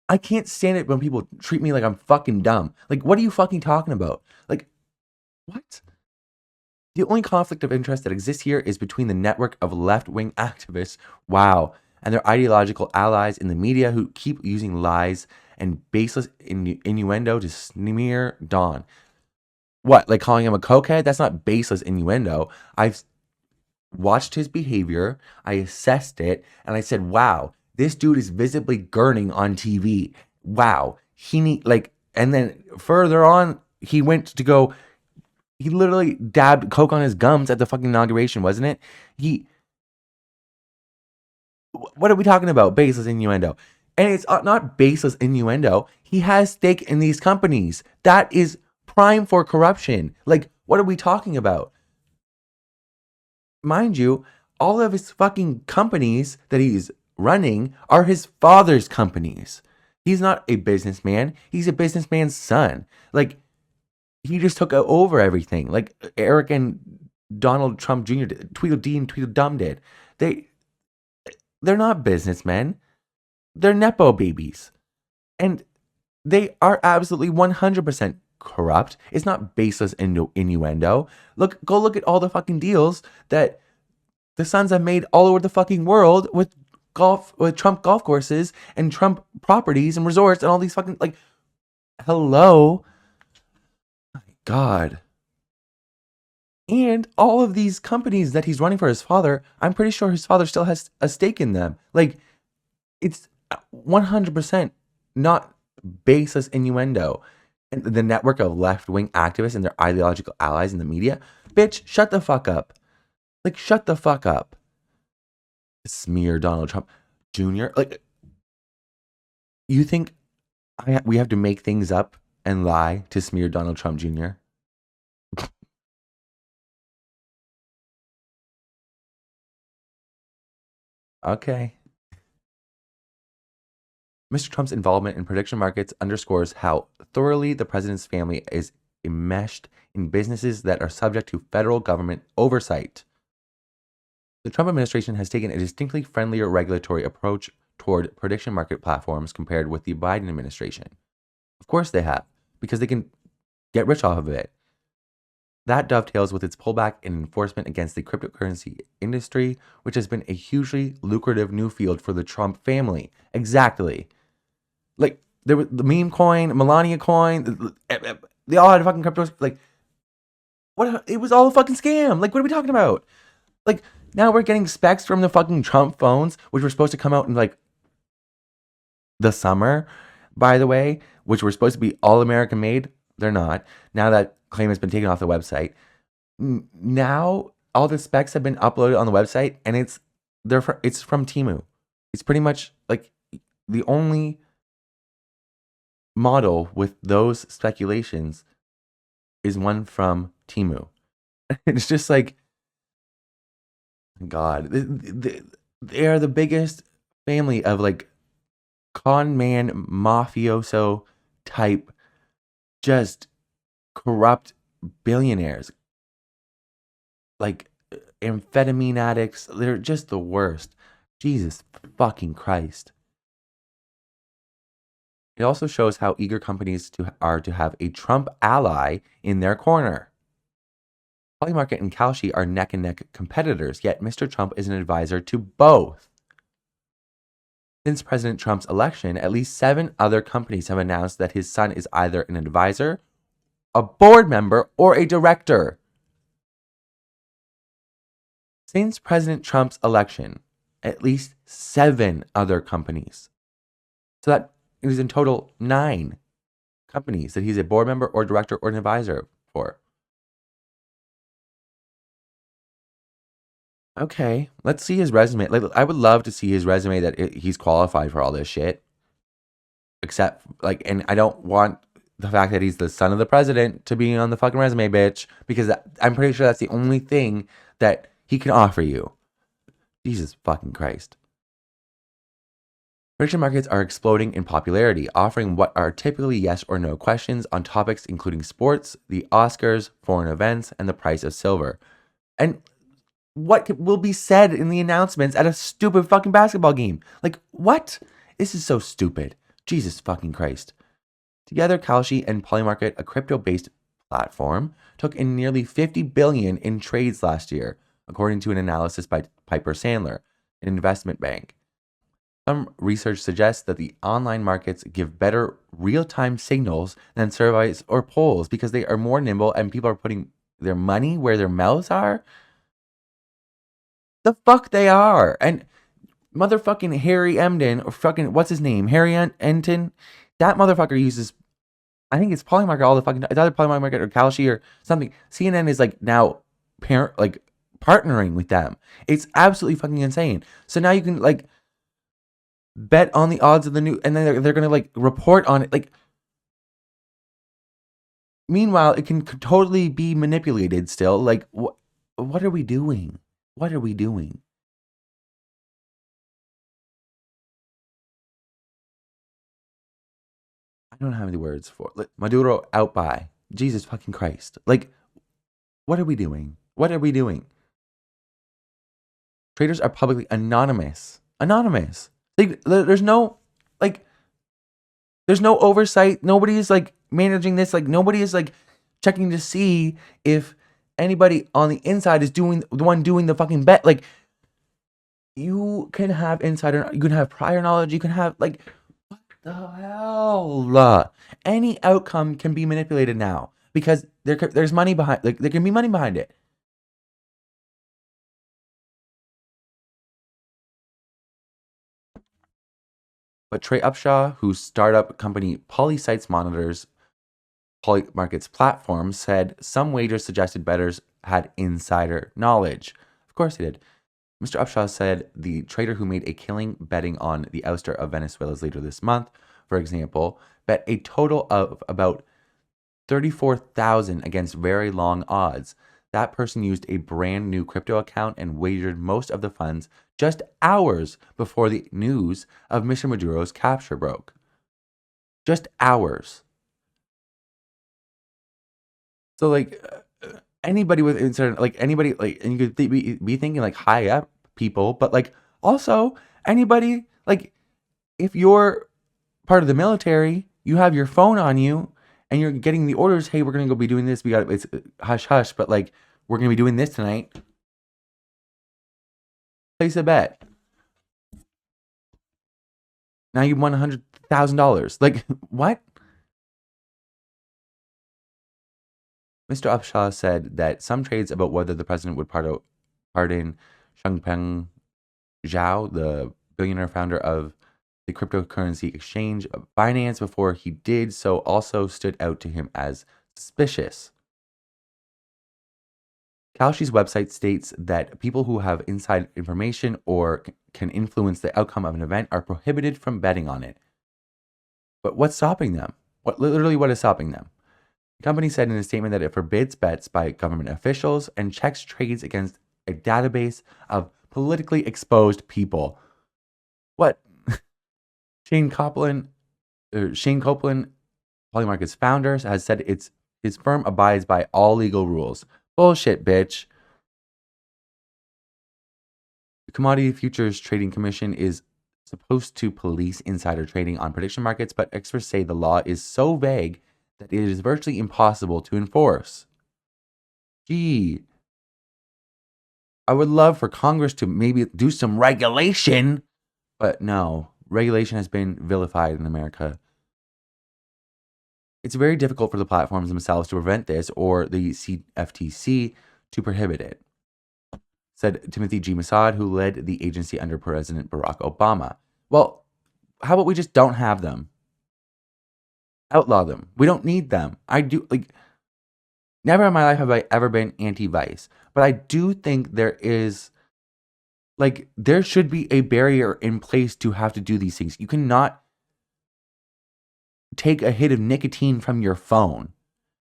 I can't stand it when people treat me like I'm fucking dumb. Like, what are you fucking talking about? Like, what? The only conflict of interest that exists here is between the network of left-wing activists, wow, and their ideological allies in the media who keep using lies and baseless innuendo to smear Don. What, like calling him a cokehead? That's not baseless innuendo. I've watched his behavior, I assessed it, and I said, wow, this dude is visibly gurning on TV. Wow. And then further on, he went to go, he literally dabbed coke on his gums at the fucking inauguration, wasn't it? What are we talking about? Baseless innuendo. And it's not baseless innuendo. He has stake in these companies. That is prime for corruption. Like, what are we talking about? Mind you, all of his fucking companies that he's running are his father's companies. He's not a businessman. He's a businessman's son. Like, he just took over everything. Like Eric and Donald Trump Jr. did. Tweedledee and Tweedledum did. They're not businessmen. They're Nepo babies. And they are absolutely 100% corrupt. It's not baseless innuendo. Go look at all the fucking deals that the sons have made all over the fucking world with Trump golf courses and Trump properties and resorts and all these fucking, like, hello. My God. And all of these companies that he's running for his father, I'm pretty sure his father still has a stake in them. Like, it's 100% not baseless innuendo. And the network of left-wing activists and their ideological allies in the media, bitch, shut the fuck up. Like, shut the fuck up. Smear Donald Trump Jr. Like, you think we have to make things up and lie to smear Donald Trump Jr.? Okay. Mr. Trump's involvement in prediction markets underscores how thoroughly the president's family is enmeshed in businesses that are subject to federal government oversight. The Trump administration has taken a distinctly friendlier regulatory approach toward prediction market platforms compared with the Biden administration. Of course they have, because they can get rich off of it. That dovetails with its pullback in enforcement against the cryptocurrency industry, which has been a hugely lucrative new field for the Trump family. Exactly. Like, there was the meme coin, Melania coin, they all had fucking cryptos. Like, what? It was all a fucking scam. Like, what are we talking about? Like, now we're getting specs from the fucking Trump phones, which were supposed to come out in, like, the summer, by the way, which were supposed to be all American made. They're not. Now that claim has been taken off the website. Now all the specs have been uploaded on the website, and it's from Temu. It's pretty much like the only model with those speculations is one from Temu. It's just like, God, they are the biggest family of, like, con man, mafioso type, just corrupt billionaires, like amphetamine addicts. They're just the worst. Jesus fucking Christ. It also shows how eager companies are to have a Trump ally in their corner. Polymarket and Kalshi are neck and neck competitors, yet Mr. Trump is an advisor to both. Since President Trump's election, at least 7 other companies have announced that his son is either an advisor, a board member, or a director. Since President Trump's election, at least 7 other companies. So that is in total 9 companies that he's a board member or director or an advisor for. Okay, let's see his resume. Like, I would love to see his resume that he's qualified for all this shit. Except, like, and I don't want the fact that he's the son of the president to be on the fucking resume, bitch, because I'm pretty sure that's the only thing that he can offer you. Jesus fucking Christ. Prediction markets are exploding in popularity, offering what are typically yes or no questions on topics including sports, the Oscars, foreign events, and the price of silver. And what will be said in the announcements at a stupid fucking basketball game? Like, what? This is so stupid. Jesus fucking Christ. Together, Kalshi and Polymarket, a crypto-based platform, took in nearly $50 billion in trades last year, according to an analysis by Piper Sandler, an investment bank. Some research suggests that the online markets give better real-time signals than surveys or polls because they are more nimble and people are putting their money where their mouths are. The fuck they are. And motherfucking Harry Emden, or fucking, what's his name? Harry Enton? That motherfucker uses, I think it's Polymarket all the fucking, it's either Polymarket or Kalshi or something. CNN is like now partnering with them. It's absolutely fucking insane. So now you can like bet on the odds of the new, and then they're gonna like report on it. Like, meanwhile, it can totally be manipulated still. Like, what are we doing? What are we doing? I don't have any words for it. Maduro out by. Jesus fucking Christ. Like, what are we doing? What are we doing? Traders are publicly anonymous. Anonymous. There's no, like, there's no oversight. Nobody is, like, managing this. Like, nobody is, like, checking to see if anybody on the inside is doing the one doing the fucking bet. Like, you can have insider, you can have prior knowledge, you can have, like, what the hell? Any outcome can be manipulated now because there's money behind, like, there can be money behind it. But Trey Upshaw, whose startup company Polysites monitors Polymarket's platform, said some wagers suggested bettors had insider knowledge. Of course he did. Mr. Upshaw said the trader who made a killing betting on the ouster of Venezuela's leader this month, for example, bet a total of about 34,000 against very long odds. That person used a brand new crypto account and wagered most of the funds just hours before the news of Mr. Maduro's capture broke. Just hours. So, like, anybody with insider, like, anybody, like, and you could be thinking, like, high up people, but, like, also anybody, like, if you're part of the military, you have your phone on you and you're getting the orders, hey, we're going to go be doing this. It's hush hush, but, like, we're going to be doing this tonight. Place a bet. Now you won $100,000. Like, what? Mr. Upshaw said that some trades about whether the president would pardon Changpeng Zhao, the billionaire founder of the cryptocurrency exchange Binance, before he did so, also stood out to him as suspicious. Kalshi's website states that people who have inside information or can influence the outcome of an event are prohibited from betting on it. But what's stopping them? What is stopping them? The company said in a statement that it forbids bets by government officials and checks trades against a database of politically exposed people. What? Shane Copeland, Shane Copeland, Polymarket's founder, has said his firm abides by all legal rules. Bullshit, bitch. The Commodity Futures Trading Commission is supposed to police insider trading on prediction markets, but experts say the law is so vague that it is virtually impossible to enforce. Gee, I would love for Congress to maybe do some regulation, but no, regulation has been vilified in America. It's very difficult for the platforms themselves to prevent this or the FTC to prohibit it, said Timothy G. Masad, who led the agency under President Barack Obama. Well, how about we just don't have them? Outlaw them. We don't need them. Never in my life have I ever been anti-vice, but I do think there should be a barrier in place to have to do these things. You cannot take a hit of nicotine from your phone.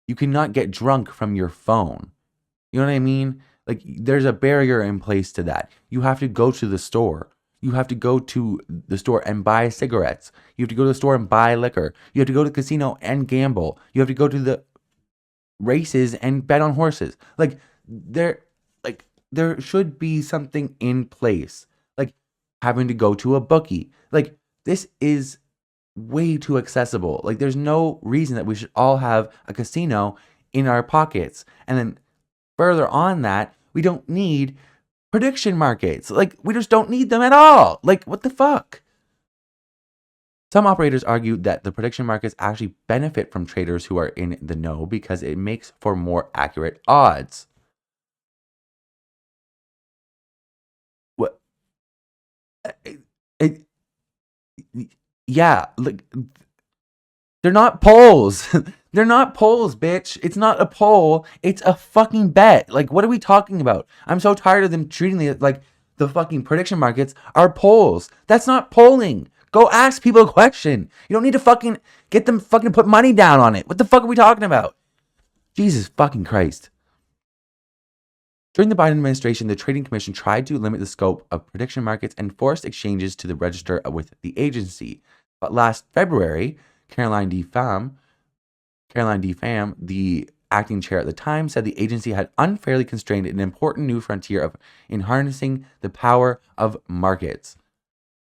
You cannot get drunk from your phone. You know what I mean? Like, there's a barrier in place to that. You have to go to the store. You have to go to the store and buy cigarettes. You have to go to the store and buy liquor. You have to go to the casino and gamble. You have to go to the races and bet on horses. There should be something in place. Like having to go to a bookie. Like, this is way too accessible. Like, there's no reason that we should all have a casino in our pockets. And then further on that, we don't need prediction markets. Like, we just don't need them at all. Like, what the fuck? Some operators argue that the prediction markets actually benefit from traders who are in the know because it makes for more accurate odds. What? Yeah, like, they're not polls. They're not polls, bitch. It's not a poll. It's a fucking bet. Like, what are we talking about? I'm so tired of them treating it like the fucking prediction markets are polls. That's not polling. Go ask people a question. You don't need to fucking get them fucking put money down on it. What the fuck are we talking about? Jesus fucking Christ. During the Biden administration, the Trading Commission tried to limit the scope of prediction markets and forced exchanges to register with the agency. But last February, Caroline D. Pham, the acting chair at the time, said the agency had unfairly constrained an important new frontier in harnessing the power of markets.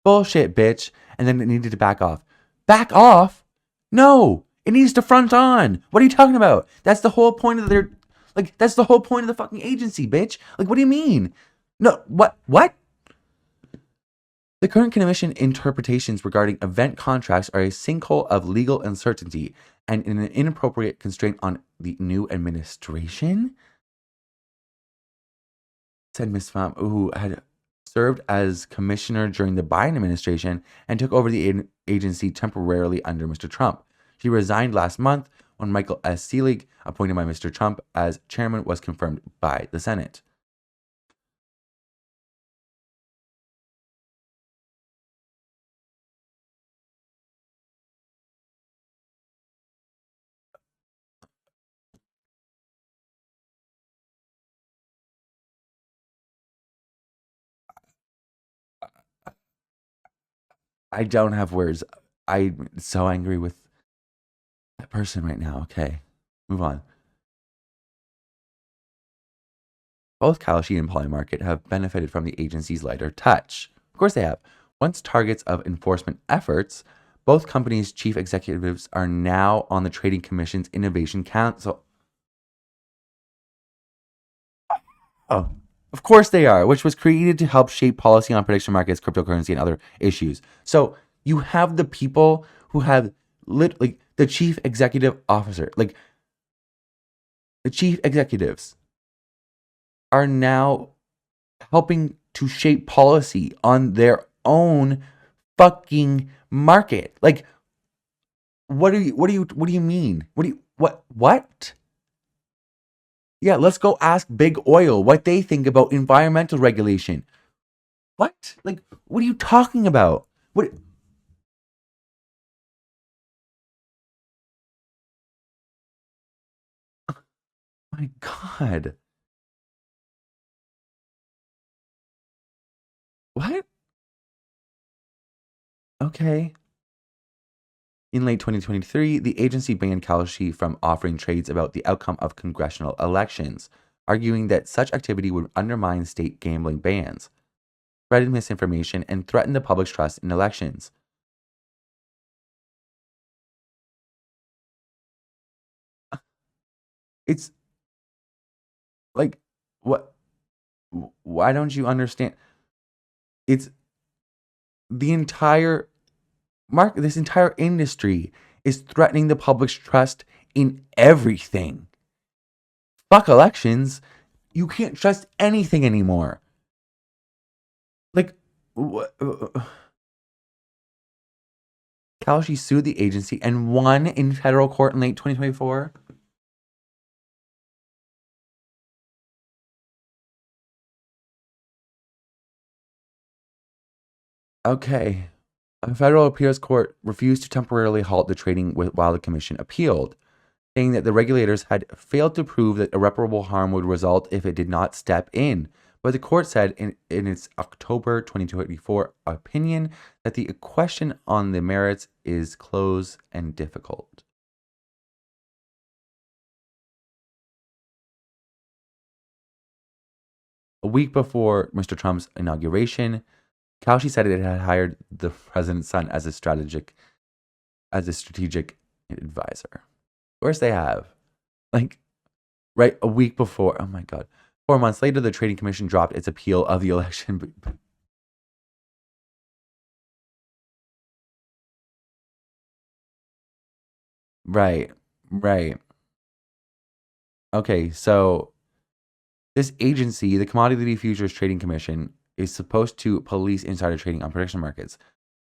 Bullshit, bitch. And then it needed to back off. Back off? No, it needs to front on. What are you talking about? That's the whole point of that's the whole point of the fucking agency, bitch. Like, what do you mean? No, what? The current commission interpretations regarding event contracts are a sinkhole of legal uncertainty and an inappropriate constraint on the new administration, said Ms. Pham, who had served as commissioner during the Biden administration and took over the agency temporarily under Mr. Trump. She resigned last month when Michael S. Selig, appointed by Mr. Trump as chairman, was confirmed by the Senate. I don't have words. I'm so angry with that person right now. Okay, move on. Both Kalshi and Polymarket have benefited from the agency's lighter touch. Of course they have. Once targets of enforcement efforts, both companies' chief executives are now on the Trading Commission's Innovation Council. Oh, of course they are, which was created to help shape policy on prediction markets, cryptocurrency, and other issues. So you have the people who have the chief executive officer, like the chief executives are now helping to shape policy on their own fucking market. Like, what do you mean? What? Yeah, let's go ask Big Oil what they think about environmental regulation. What? Like, what are you talking about? What? My God. What? Okay. In late 2023, the agency banned Kalshi from offering trades about the outcome of congressional elections, arguing that such activity would undermine state gambling bans, spread misinformation, and threaten the public's trust in elections. It's like, what? Why don't you understand? It's the entire market, this entire industry is threatening the public's trust in everything. Fuck elections. You can't trust anything anymore. Like, what? Kalshi sued the agency and won in federal court in late 2024. Okay. A federal appeals court refused to temporarily halt the trading while the commission appealed, saying that the regulators had failed to prove that irreparable harm would result if it did not step in. But the court said in its October 2024 opinion that the question on the merits is close and difficult. A week before Mr. Trump's inauguration, Kalshi said it had hired the president's son as a strategic advisor. Of course they have. Like, right, a week before. Oh my God. 4 months later, the Trading Commission dropped its appeal of the election. Right, right. Okay, so this agency, the Commodity Futures Trading Commission, is supposed to police insider trading on prediction markets.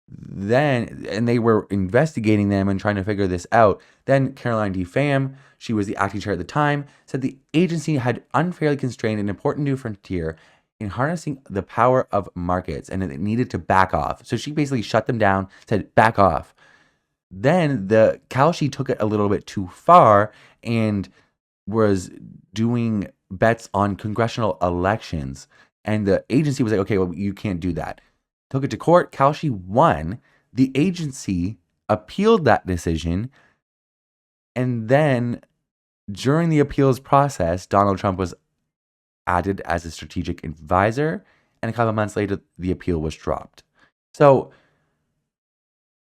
Then, and they were investigating them and trying to figure this out. Then Caroline D. Pham, she was the acting chair at the time, said the agency had unfairly constrained an important new frontier in harnessing the power of markets and it needed to back off. So she basically shut them down, said, back off. Then the Kalshi took it a little bit too far and was doing bets on congressional elections. And the agency was like, okay, well, you can't do that. Took it to court. Kalshi won. The agency appealed that decision. And then during the appeals process, Donald Trump was added as a strategic advisor. And a couple of months later, the appeal was dropped. So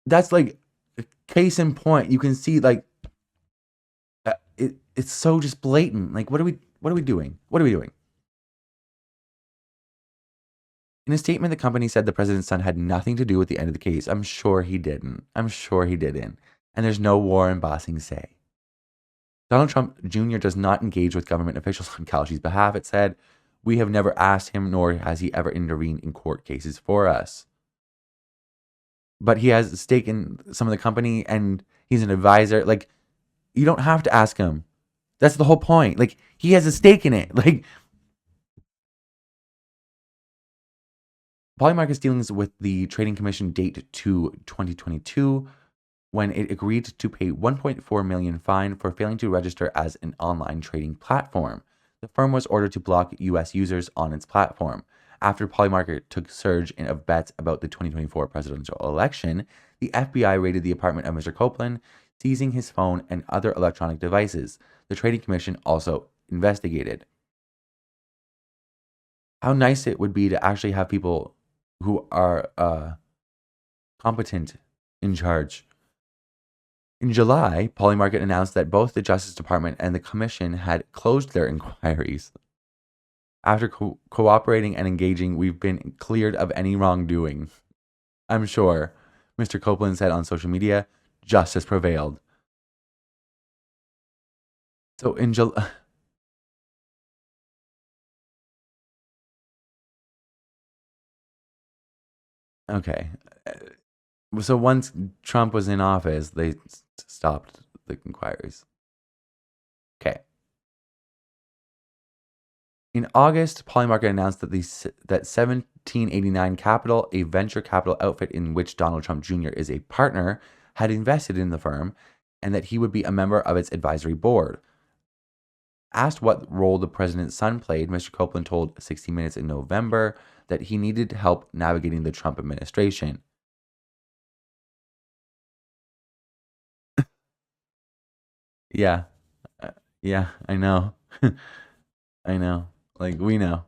that's like case in point. You can see like it's so just blatant. Like, what are we doing? What are we doing? In a statement, the company said the president's son had nothing to do with the end of the case. I'm sure he didn't. I'm sure he didn't. And there's no war in Bossing say. Donald Trump Jr. does not engage with government officials on Kalshi's behalf. It said, we have never asked him, nor has he ever intervened in court cases for us. But he has a stake in some of the company and he's an advisor. Like, you don't have to ask him. That's the whole point. Like, he has a stake in it. Like, Polymarket's dealings with the Trading Commission date to 2022 when it agreed to pay 1.4 million fine for failing to register as an online trading platform. The firm was ordered to block US users on its platform. After Polymarket took surge of bets about the 2024 presidential election, the FBI raided the apartment of Mr. Copeland, seizing his phone and other electronic devices. The Trading Commission also investigated. How nice it would be to actually have people who are competent in charge. In July, Polymarket announced that both the Justice Department and the Commission had closed their inquiries. After cooperating and engaging, we've been cleared of any wrongdoing. I'm sure, Mr. Copeland said on social media, justice prevailed. So in July... Okay. So once Trump was in office, they stopped the inquiries. Okay. In August, Polymarket announced that 1789 Capital, a venture capital outfit in which Donald Trump Jr. is a partner, had invested in the firm and that he would be a member of its advisory board. Asked what role the president's son played, Mr. Copeland told 60 Minutes in November that he needed help navigating the Trump administration. Yeah. Yeah, I know. I know. Like, we know.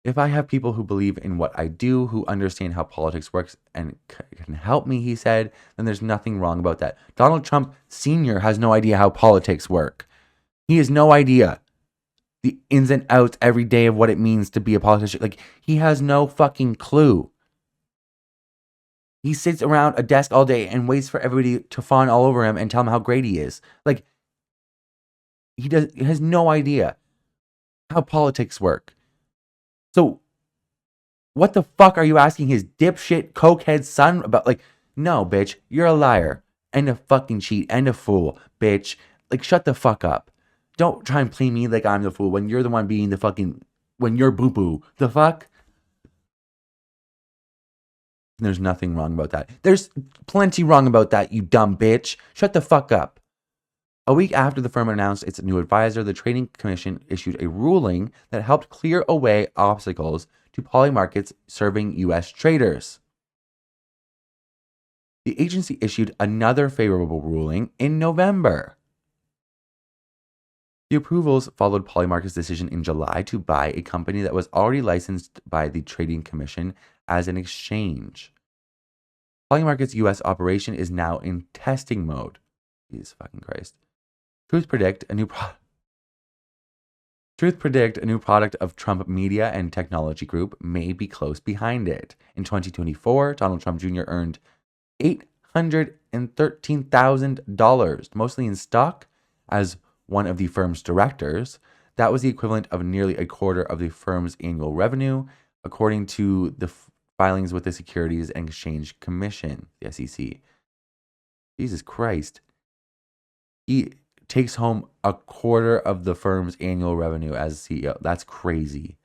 If I have people who believe in what I do, who understand how politics works and can help me, he said, then there's nothing wrong about that. Donald Trump Sr. has no idea how politics work. He has no idea the ins and outs every day of what it means to be a politician. Like, he has no fucking clue. He sits around a desk all day and waits for everybody to fawn all over him and tell him how great he is. Like, he has no idea how politics work. So what the fuck are you asking his dipshit cokehead son about? Like, no, bitch, you're a liar and a fucking cheat and a fool, bitch. Like, shut the fuck up. Don't try and play me like I'm the fool when you're the one being the fucking, when you're boo boo. The fuck? There's nothing wrong about that. There's plenty wrong about that, you dumb bitch. Shut the fuck up. A week after the firm announced its new advisor, the Trading Commission issued a ruling that helped clear away obstacles to polymarkets serving U.S. traders. The agency issued another favorable ruling in November. The approvals followed Polymarket's decision in July to buy a company that was already licensed by the Trading Commission as an exchange. Polymarket's U.S. operation is now in testing mode. Jesus fucking Christ. Truth Predict, a new product of Trump Media and Technology Group, may be close behind it. In 2024, Donald Trump Jr. earned $813,000, mostly in stock, as one of the firm's directors. That was the equivalent of nearly a quarter of the firm's annual revenue, according to the filings with the Securities and Exchange Commission, the SEC. Jesus Christ. He takes home a quarter of the firm's annual revenue as CEO. That's crazy.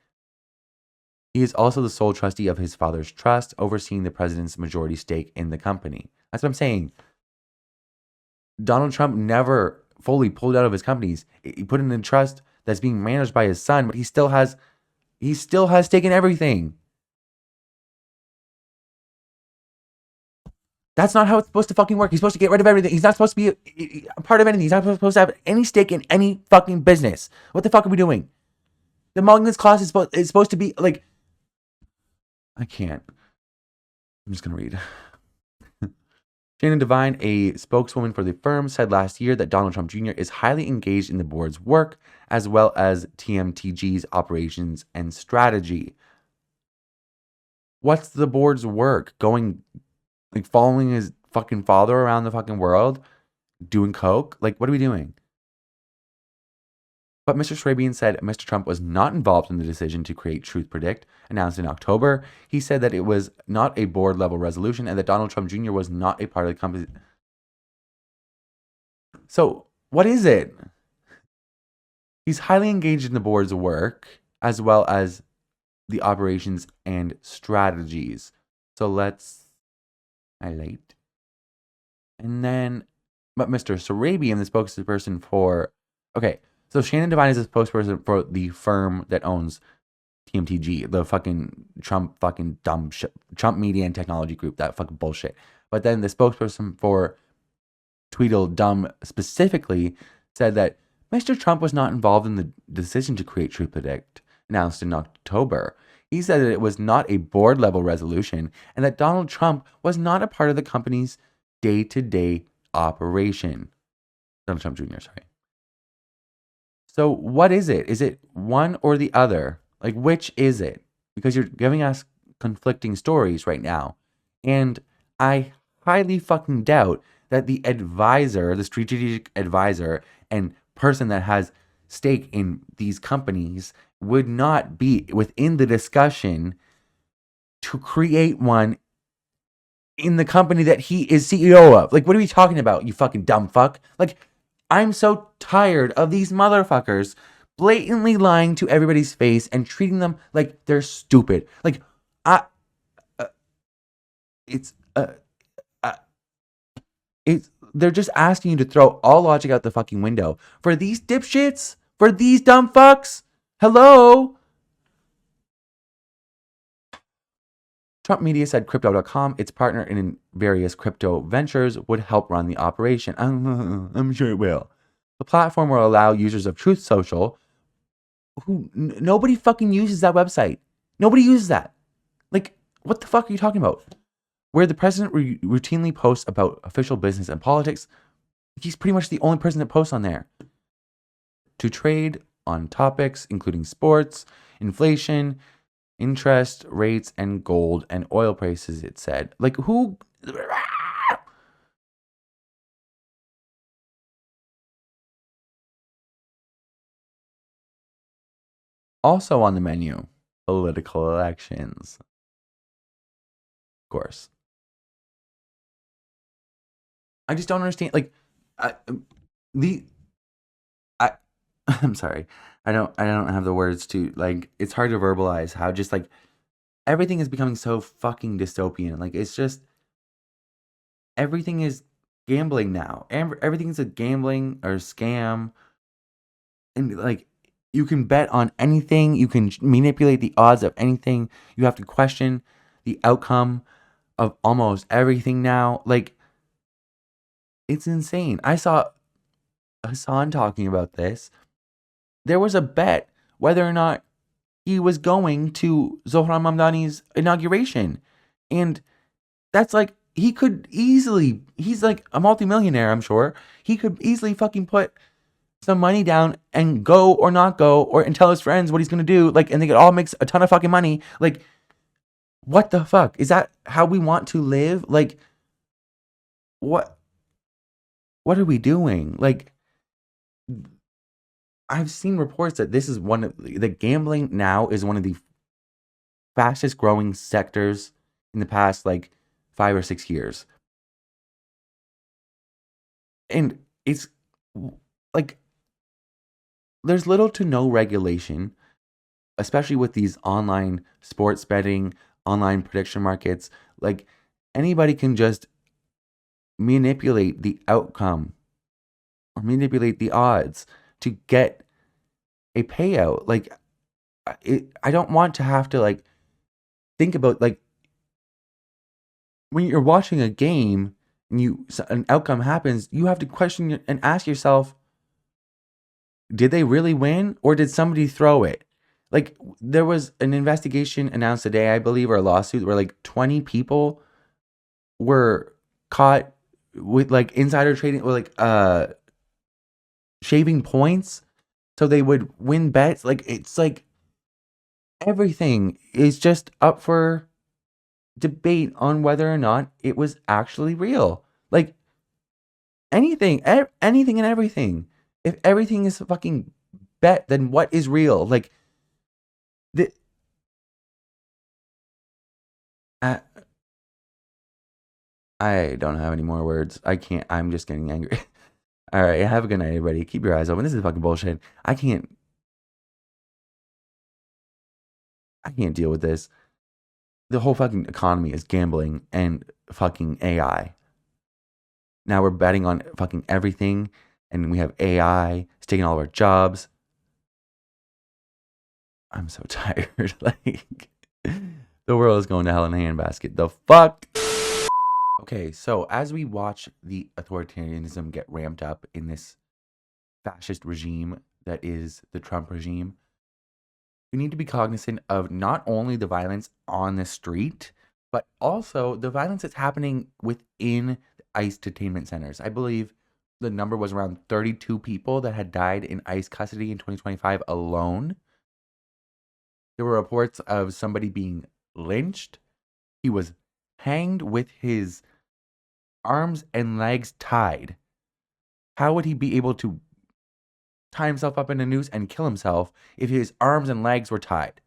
He is also the sole trustee of his father's trust, overseeing the president's majority stake in the company. That's what I'm saying. Donald Trump never fully pulled out of his companies. He put it in a trust that's being managed by his son, but he still has stake in everything. That's not how it's supposed to fucking work. He's supposed to get rid of everything. He's not supposed to be a part of anything. He's not supposed to have any stake in any fucking business. What the fuck are we doing? The Magnus clause is supposed to be like, I can't. I'm just going to read. Shannon Devine, a spokeswoman for the firm, said last year that Donald Trump Jr. is highly engaged in the board's work, as well as TMTG's operations and strategy. What's the board's work? Going, like, following his fucking father around the fucking world? Doing coke? Like, what are we doing? But Mr. Swabian said Mr. Trump was not involved in the decision to create Truth Predict, announced in October. He said that it was not a board-level resolution and that Donald Trump Jr. was not a part of the company. So, what is it? He's highly engaged in the board's work, as well as the operations and strategies. So let's highlight. And then, but Mr. Sarabian, the spokesperson for, okay, so Shannon Devine is a spokesperson for the firm that owns TMTG, the fucking Trump fucking dumb shit, Trump Media and Technology Group, that fucking bullshit. But then the spokesperson for Tweedledum specifically said that Mr. Trump was not involved in the decision to create Truth Predict, announced in October. He said that it was not a board-level resolution and that Donald Trump was not a part of the company's day-to-day operation. Donald Trump Jr., sorry. So what is it? Is it one or the other? Like, which is it? Because you're giving us conflicting stories right now. And I highly fucking doubt that the advisor, the strategic advisor and person that has stake in these companies would not be within the discussion to create one in the company that he is CEO of. Like, what are we talking about, you fucking dumb fuck? Like, I'm so tired of these motherfuckers blatantly lying to everybody's face and treating them like they're stupid. Like, they're just asking you to throw all logic out the fucking window for these dipshits, for these dumb fucks. Hello. Trump media said Crypto.com, its partner in various crypto ventures, would help run the operation. I'm sure it will. The platform will allow users of Truth Social, who nobody fucking uses that website. Nobody uses that. Like, what the fuck are you talking about? Where the president routinely posts about official business and politics. He's pretty much the only person that posts on there. To trade on topics including sports, inflation, interest rates, and gold and oil prices, it said. Like, who? Also on the menu, political elections. Of course. I just don't understand. Like, I, the I, I'm sorry. I don't have the words to, like, it's hard to verbalize how just like everything is becoming so fucking dystopian. Like, it's just everything is gambling now. Everything is a gambling or scam, and like you can bet on anything. You can manipulate the odds of anything. You have to question the outcome of almost everything now. Like, it's insane. I saw Hassan talking about this. There was a bet whether or not he was going to Zohran Mamdani's inauguration. And that's like, he could easily, he's like a multimillionaire, I'm sure. He could easily fucking put some money down and go or not go, or and tell his friends what he's gonna do. Like, and they could all make a ton of fucking money. Like, what the fuck? Is that how we want to live? Like, what are we doing? Like, I've seen reports that this is one of the gambling now is one of the fastest growing sectors in the past like 5 or 6 years. And it's like there's little to no regulation, especially with these online sports betting, online prediction markets. Like, anybody can just manipulate the outcome or manipulate the odds to get a payout. Like, I don't want to have to like think about like when you're watching a game and an outcome happens, you have to question and ask yourself, did they really win or did somebody throw it? Like, there was an investigation announced today, I believe, or a lawsuit where like 20 people were caught with like insider trading or like shaving points so they would win bets. Like, it's like everything is just up for debate on whether or not it was actually real. Like, anything and everything. If everything is a fucking bet, then what is real? Like, the uh, I don't have any more words. I can't. I'm just getting angry. All right, have a good night, everybody. Keep your eyes open. This is fucking bullshit. I can't deal with this. The whole fucking economy is gambling and fucking AI. Now we're betting on fucking everything, and we have AI. It's taking all of our jobs. I'm so tired. Like, the world is going to hell in a handbasket. The fuck? Okay, so as we watch the authoritarianism get ramped up in this fascist regime that is the Trump regime, we need to be cognizant of not only the violence on the street, but also the violence that's happening within ICE detainment centers. I believe the number was around 32 people that had died in ICE custody in 2025 alone. There were reports of somebody being lynched. He was hanged with his arms and legs tied. How would he be able to tie himself up in a noose and kill himself if his arms and legs were tied?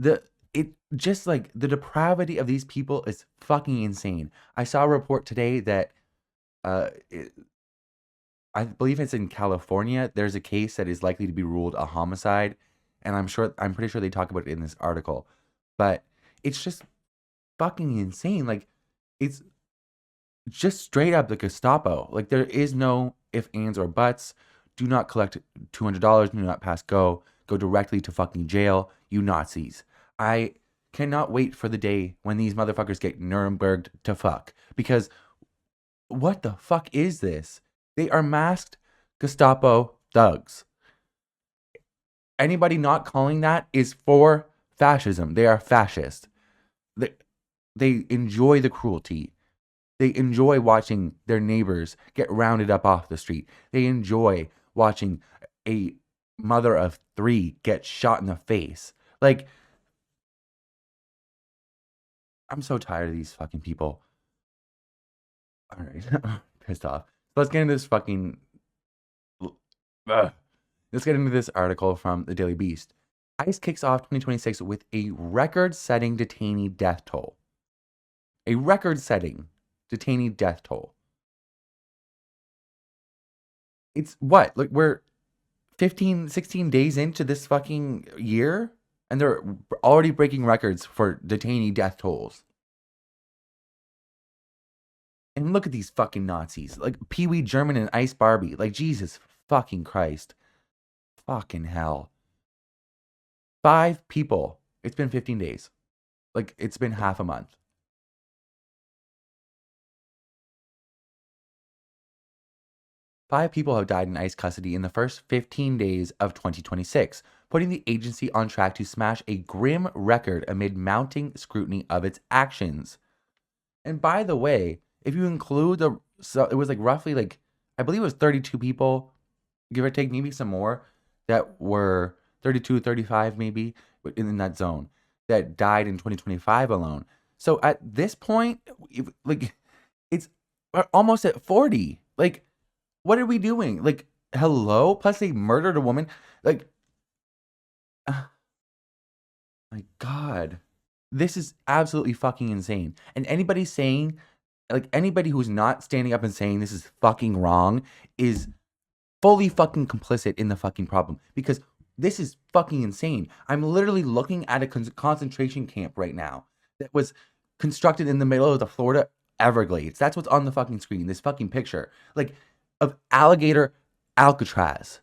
It just like the depravity of these people is fucking insane. I saw a report today that uh it, I believe it's in California. There's a case that is likely to be ruled a homicide, and I'm pretty sure they talk about it in this article. But it's just fucking insane. Like, it's just straight up the Gestapo. Like, there is no if, ands, or buts. Do not collect $200. Do not pass go. Go directly to fucking jail, you Nazis. I cannot wait for the day when these motherfuckers get Nuremberged to fuck. Because what the fuck is this? They are masked Gestapo thugs. Anybody not calling that is for fascism. They are fascist. They enjoy the cruelty. They enjoy watching their neighbors get rounded up off the street. They enjoy watching a mother of 3 get shot in the face. Like, I'm so tired of these fucking people. All right, pissed off. Let's get into this fucking. Let's get into this article from the Daily Beast. ICE kicks off 2026 with a record-setting detainee death toll. A record-setting detainee death toll. It's what? Like, we're 15, 16 days into this fucking year, and they're already breaking records for detainee death tolls. And look at these fucking Nazis. Like Pee Wee German and Ice Barbie. Like, Jesus fucking Christ. Fucking hell. 5 people. It's been 15 days. Like, it's been half a month. Five people have died in ICE custody in the first 15 days of 2026, putting the agency on track to smash a grim record amid mounting scrutiny of its actions. And by the way, if you include it was like roughly like, I believe it was 32 people, give or take, maybe some more, that were 32, 35 maybe, in that zone, that died in 2025 alone. So at this point, like, it's almost at 40. Like, what are we doing? Like, hello? Plus they murdered a woman. Like, my God. This is absolutely fucking insane. And anybody saying, like, anybody who's not standing up and saying this is fucking wrong is fully fucking complicit in the fucking problem, because this is fucking insane. I'm literally looking at a concentration camp right now that was constructed in the middle of the Florida Everglades. That's what's on the fucking screen, this fucking picture, like, of alligator Alcatraz.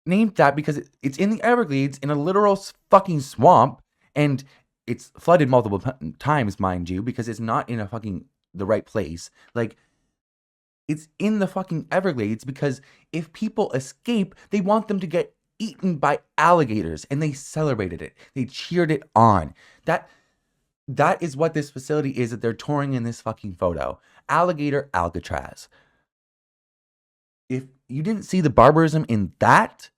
Named that because it's in the Everglades, in a literal fucking swamp, and it's flooded multiple times, mind you, because it's not in a fucking the right place. Like, it's in the fucking Everglades because if people escape, they want them to get eaten by alligators, and they celebrated it. They cheered it on. That is what this facility is that they're touring in this fucking photo. Alligator Alcatraz. If you didn't see the barbarism in that,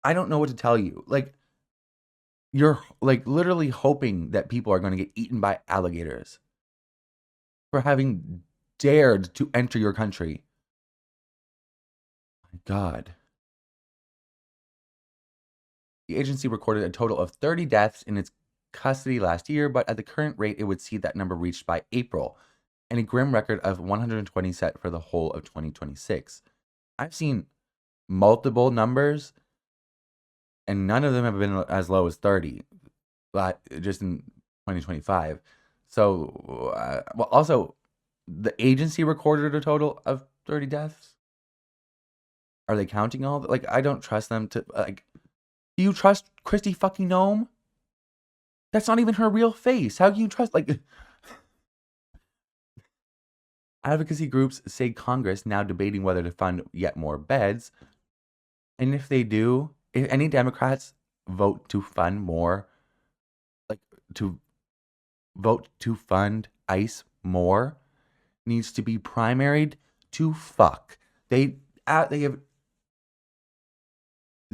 I don't know what to tell you. Like, you're like literally hoping that people are going to get eaten by alligators for having dared to enter your country. My God. The agency recorded a total of 30 deaths in its custody last year, but at the current rate, it would see that number reached by April, and a grim record of 120 set for the whole of 2026. I've seen multiple numbers, and none of them have been as low as 30, but just in 2025. So, well, also, the agency recorded a total of 30 deaths. Are they counting all? Like, I don't trust them to, like, do you trust Christy fucking Nome? That's not even her real face. How can you trust, like... Advocacy groups say Congress now debating whether to fund yet more beds. And if they do, if any Democrats vote to fund more, like, to vote to fund ICE more, needs to be primaried to fuck. They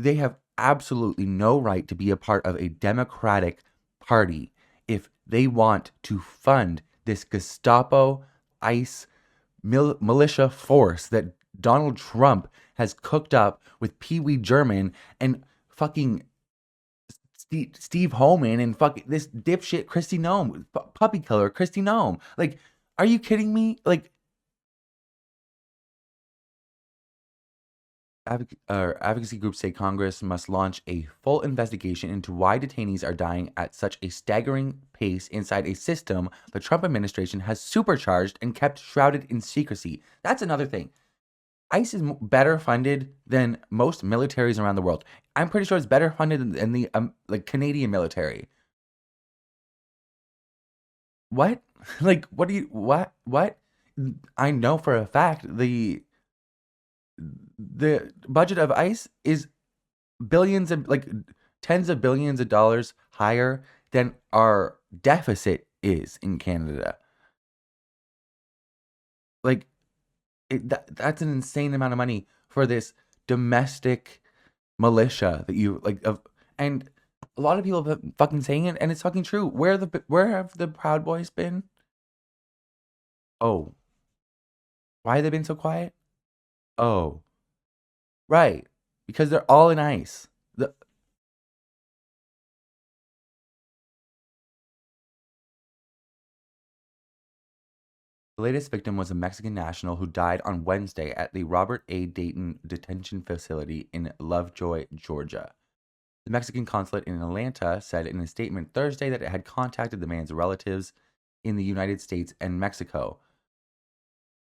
have absolutely no right to be a part of a Democratic Party if they want to fund this Gestapo, ICE, militia force that Donald Trump has cooked up with Pee Wee German and fucking Steve Holman and fucking this dipshit Kristi Noem, puppy killer Kristi Noem. Like, are you kidding me? Like, advocacy groups say Congress must launch a full investigation into why detainees are dying at such a staggering pace inside a system the Trump administration has supercharged and kept shrouded in secrecy. That's another thing. ICE is better funded than most militaries around the world. I'm pretty sure it's better funded than the like Canadian military. What? Like, what do you what? What? I know for a fact the budget of ICE is billions of like tens of billions of dollars higher than our deficit is in Canada. Like that's an insane amount of money for this domestic militia that you like of and a lot of people have been fucking saying it and it's fucking true. Where have the Proud Boys been? Oh, why have they been so quiet? Oh, right. Because they're all in ICE. The latest victim was a Mexican national who died on Wednesday at the Robert A. Dayton detention facility in Lovejoy, Georgia. The Mexican consulate in Atlanta said in a statement Thursday that it had contacted the man's relatives in the United States and Mexico,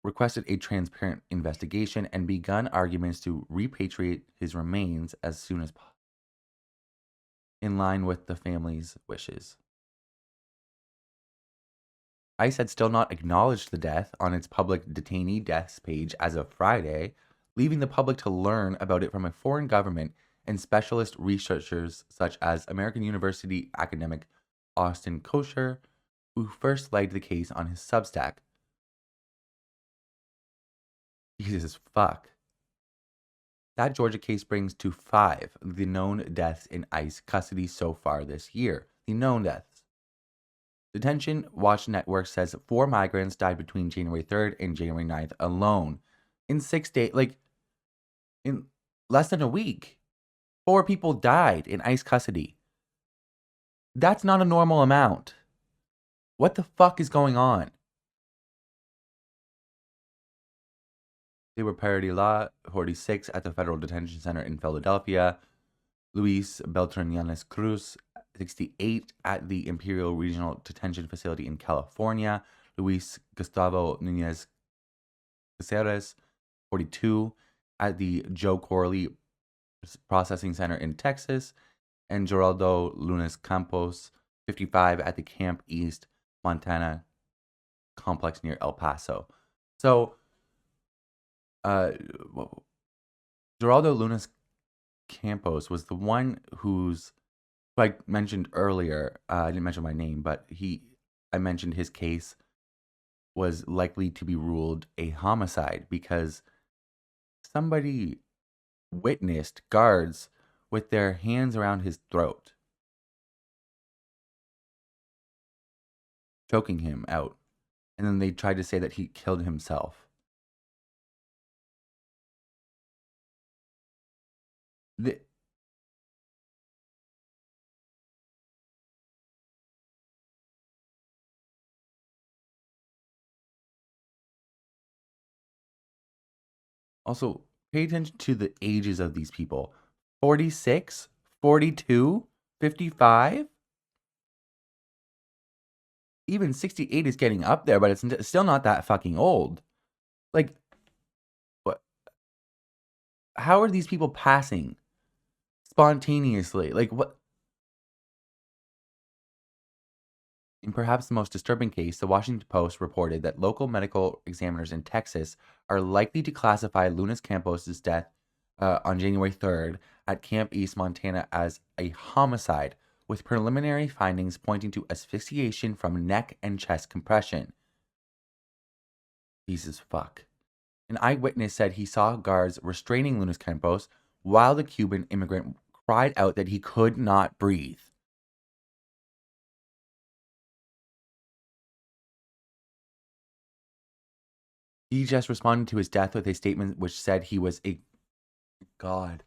requested a transparent investigation, and begun arguments to repatriate his remains as soon as possible, in line with the family's wishes. ICE had still not acknowledged the death on its public detainee deaths page as of Friday, leaving the public to learn about it from a foreign government and specialist researchers such as American University academic Austin Kosher, who first laid the case on his Substack. Jesus fuck. That Georgia case brings to 5 the known deaths in ICE custody so far this year. The known deaths. Detention Watch Network says 4 migrants died between January 3rd and January 9th alone. In 6 days, like in less than a week, 4 people died in ICE custody. That's not a normal amount. What the fuck is going on? They were Parity Law 46 at the Federal Detention Center in Philadelphia. Luis Beltrananes Cruz, 68, at the Imperial Regional Detention Facility in California. Luis Gustavo Nunez Caceres, 42, at the Joe Corley Processing Center in Texas. And Geraldo Lunes Campos, 55, at the Camp East, Montana complex near El Paso. So, Geraldo Lunes Campos was the one who I mentioned earlier. I didn't mention my name, but I mentioned his case was likely to be ruled a homicide because somebody witnessed guards with their hands around his throat, choking him out. And then they tried to say that he killed himself. The, Also, pay attention to the ages of these people. 46, 42, 55. Even 68 is getting up there, but it's still not that fucking old. Like, what? How are these people passing spontaneously? Like, what? In perhaps the most disturbing case, the Washington Post reported that local medical examiners in Texas are likely to classify Lunas Campos' death on January 3rd at Camp East, Montana, as a homicide, with preliminary findings pointing to asphyxiation from neck and chest compression. Jesus fuck. An eyewitness said he saw guards restraining Lunas Campos while the Cuban immigrant cried out that he could not breathe. He just responded to his death with a statement which said he was a god.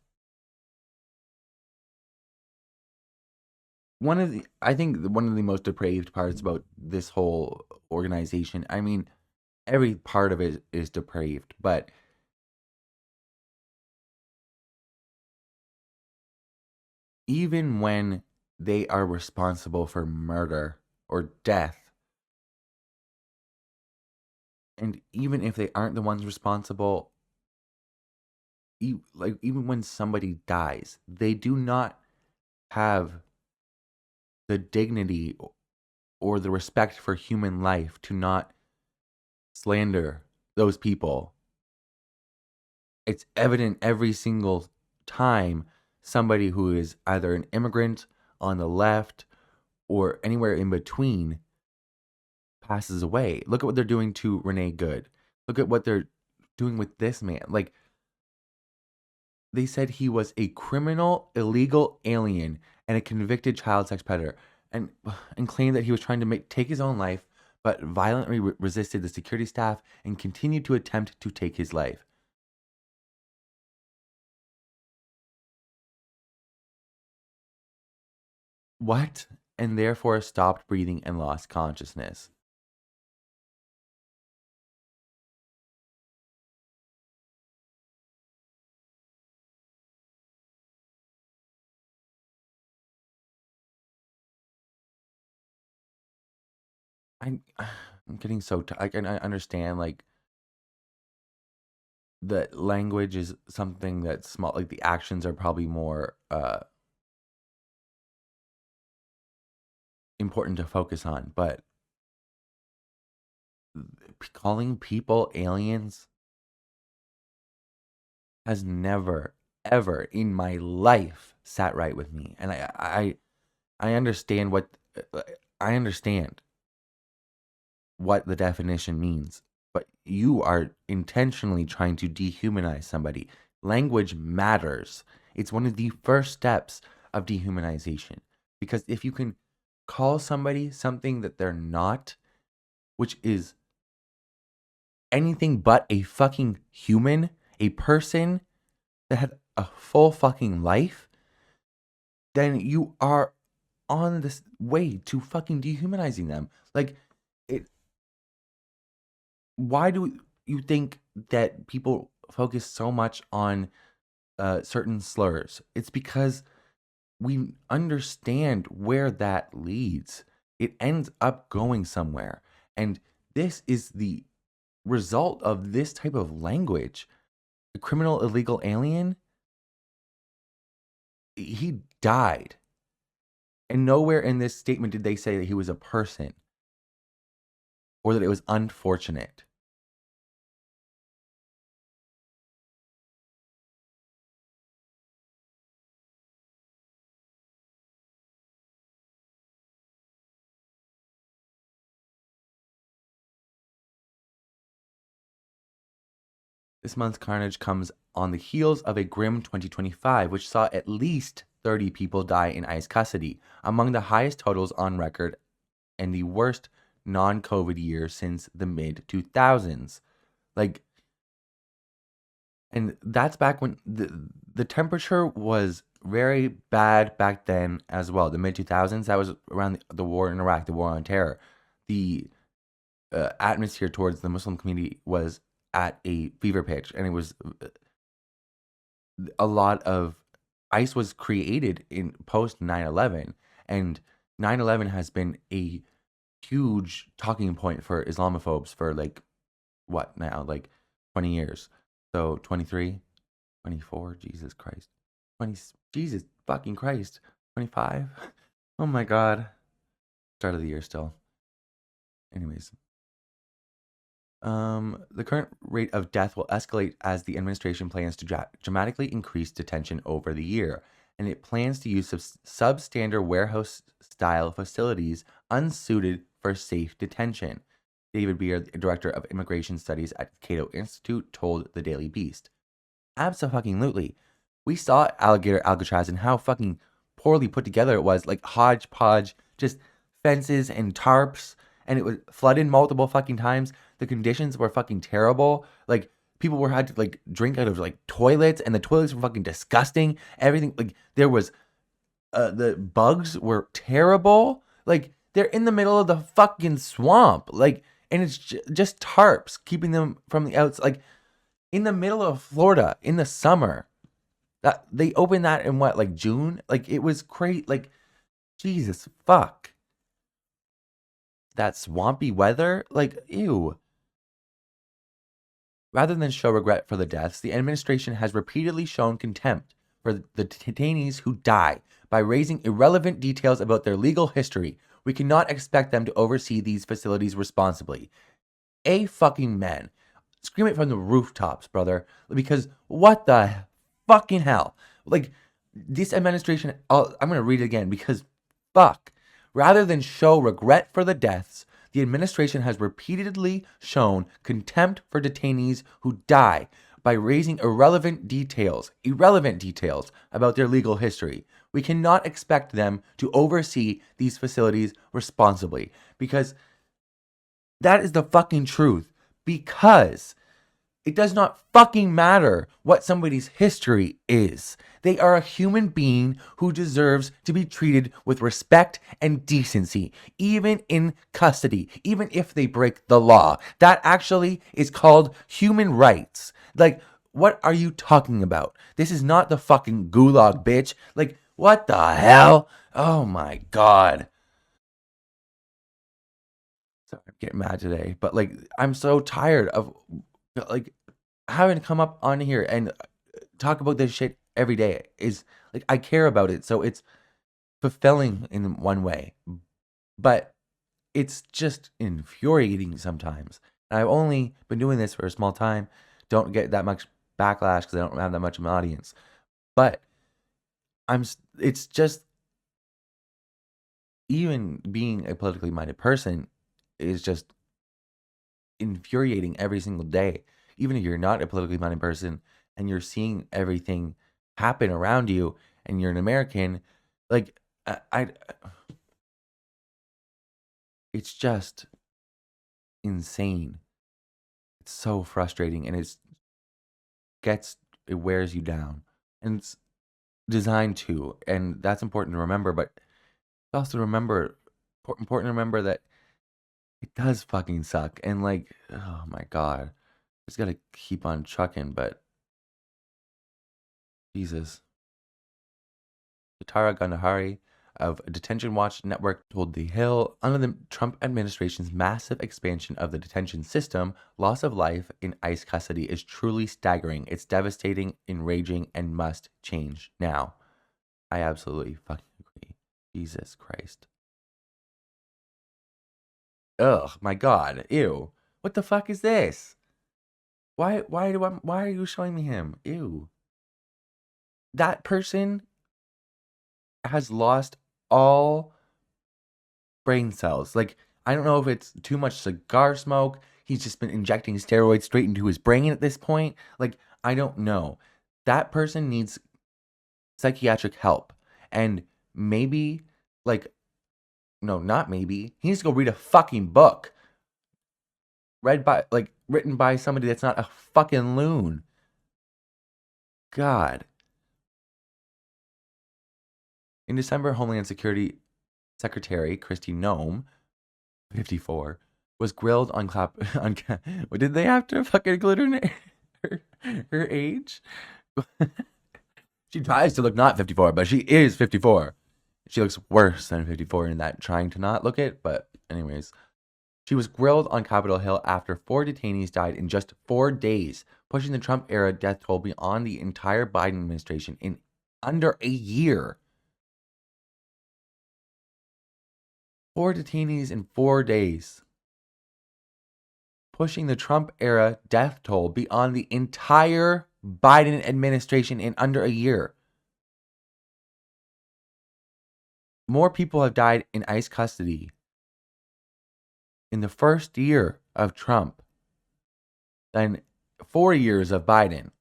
I think one of the most depraved parts about this whole organization, I mean, every part of it is depraved, but even when they are responsible for murder or death, and even if they aren't the ones responsible, even when somebody dies, they do not have the dignity or the respect for human life to not slander those people. It's evident every single time somebody who is either an immigrant on the left or anywhere in between passes away. Look at what they're doing to Renee Good. Look at what they're doing with this man. Like, they said he was a criminal, illegal alien and a convicted child sex predator, and claimed that he was trying to take his own life, but violently resisted the security staff and continued to attempt to take his life. What? And therefore stopped breathing and lost consciousness. I'm, I'm getting so I understand, like, the language is something that's small, like the actions are probably more important to focus on, but calling people aliens has never ever in my life sat right with me. And I understand I understand what the definition means, but you are intentionally trying to dehumanize somebody. Language matters. It's one of the first steps of dehumanization, because if you can call somebody something that they're not, which is anything but a fucking human, a person that had a full fucking life, then you are on this way to fucking dehumanizing them. Like, it. Why do you think that people focus so much on certain slurs? It's because we understand where that leads. It ends up going somewhere, and this is the result of this type of language. The criminal illegal alien, he died. And nowhere in this statement did they say that he was a person or that it was unfortunate. This month's carnage comes on the heels of a grim 2025, which saw at least 30 people die in ICE custody, among the highest totals on record and the worst non-COVID year since the mid 2000s. Like, and that's back when the temperature was very bad back then as well. The mid 2000s, that was around the war in Iraq, the war on terror. The atmosphere towards the Muslim community was at a fever pitch, and it was a lot of ICE was created in post 9/11, and 9/11 has been a huge talking point for Islamophobes for like what now, like 20 years. So 23, 24, Jesus Christ. 20, Jesus fucking Christ. 25. Oh my God. Start of the year still. Anyways, the current rate of death will escalate as the administration plans to dramatically increase detention over the year, and it plans to use substandard warehouse-style facilities unsuited for safe detention. David Beer, director of immigration studies at Cato Institute, told the Daily Beast. Absolutely. We saw Alligator Alcatraz and how fucking poorly put together it was, like hodgepodge, just fences and tarps, and it was flooded multiple fucking times. The conditions were fucking terrible. Like, people were had to like drink out of like toilets, and the toilets were fucking disgusting. Everything, like, there was the bugs were terrible. Like, they're in the middle of the fucking swamp. Like, and it's just tarps keeping them from the outside. Like, in the middle of Florida in the summer. That they opened that in what, like June? Like, it was great. Like, Jesus fuck. That swampy weather? Like, ew. Rather than show regret for the deaths, the administration has repeatedly shown contempt for the detainees who die by raising irrelevant details about their legal history. We cannot expect them to oversee these facilities responsibly. A fucking man. Scream it from the rooftops, brother. Because what the fucking hell? Like, this administration, I'm going to read it again because fuck. Rather than show regret for the deaths, the administration has repeatedly shown contempt for detainees who die by raising irrelevant details about their legal history. We cannot expect them to oversee these facilities responsibly because that is the fucking truth. Because it does not fucking matter what somebody's history is. They are a human being who deserves to be treated with respect and decency, even in custody, even if they break the law. That actually is called human rights. Like, what are you talking about? This is not the fucking gulag, bitch. Like, what the hell? Oh my God. Sorry, I'm getting mad today, but like, I'm so tired of like having to come up on here and talk about this shit every day. Is like, I care about it, so it's fulfilling in one way, but it's just infuriating sometimes. And I've only been doing this for a small time. Don't get that much backlash because I don't have that much of an audience. But it's just, even being a politically minded person is just infuriating every single day. Even if you're not a politically minded person and you're seeing everything happen around you and you're an American, like I it's just insane. It's so frustrating and it wears you down. And it's designed to, and that's important to remember, but also important to remember that it does fucking suck. And like, oh my God. Just gotta keep on trucking, but Jesus. Tara Gandhari of Detention Watch Network told The Hill, under the Trump administration's massive expansion of the detention system, loss of life in ICE custody is truly staggering. It's devastating, enraging, and must change now. I absolutely fucking agree. Jesus Christ. Ugh, my God. Ew. What the fuck is this? Why are you showing me him? Ew. That person has lost all brain cells. Like, I don't know if it's too much cigar smoke. He's just been injecting steroids straight into his brain at this point. Like, I don't know. That person needs psychiatric help. And maybe, like, no, not maybe. He needs to go read a fucking book. Written by somebody that's not a fucking loon. God. In December, Homeland Security Secretary Kristi Noem, 54, was grilled on what did they have to fucking include her age? She tries to look not 54, but she is 54. She looks worse than 54 in that trying to not look it, but anyways. She was grilled on Capitol Hill after 4 detainees died in just 4 days, pushing the Trump-era death toll beyond the entire Biden administration in under a year. 4 detainees in 4 days, pushing the Trump-era death toll beyond the entire Biden administration in under a year. More people have died in ICE custody in the first year of Trump than 4 years of Biden.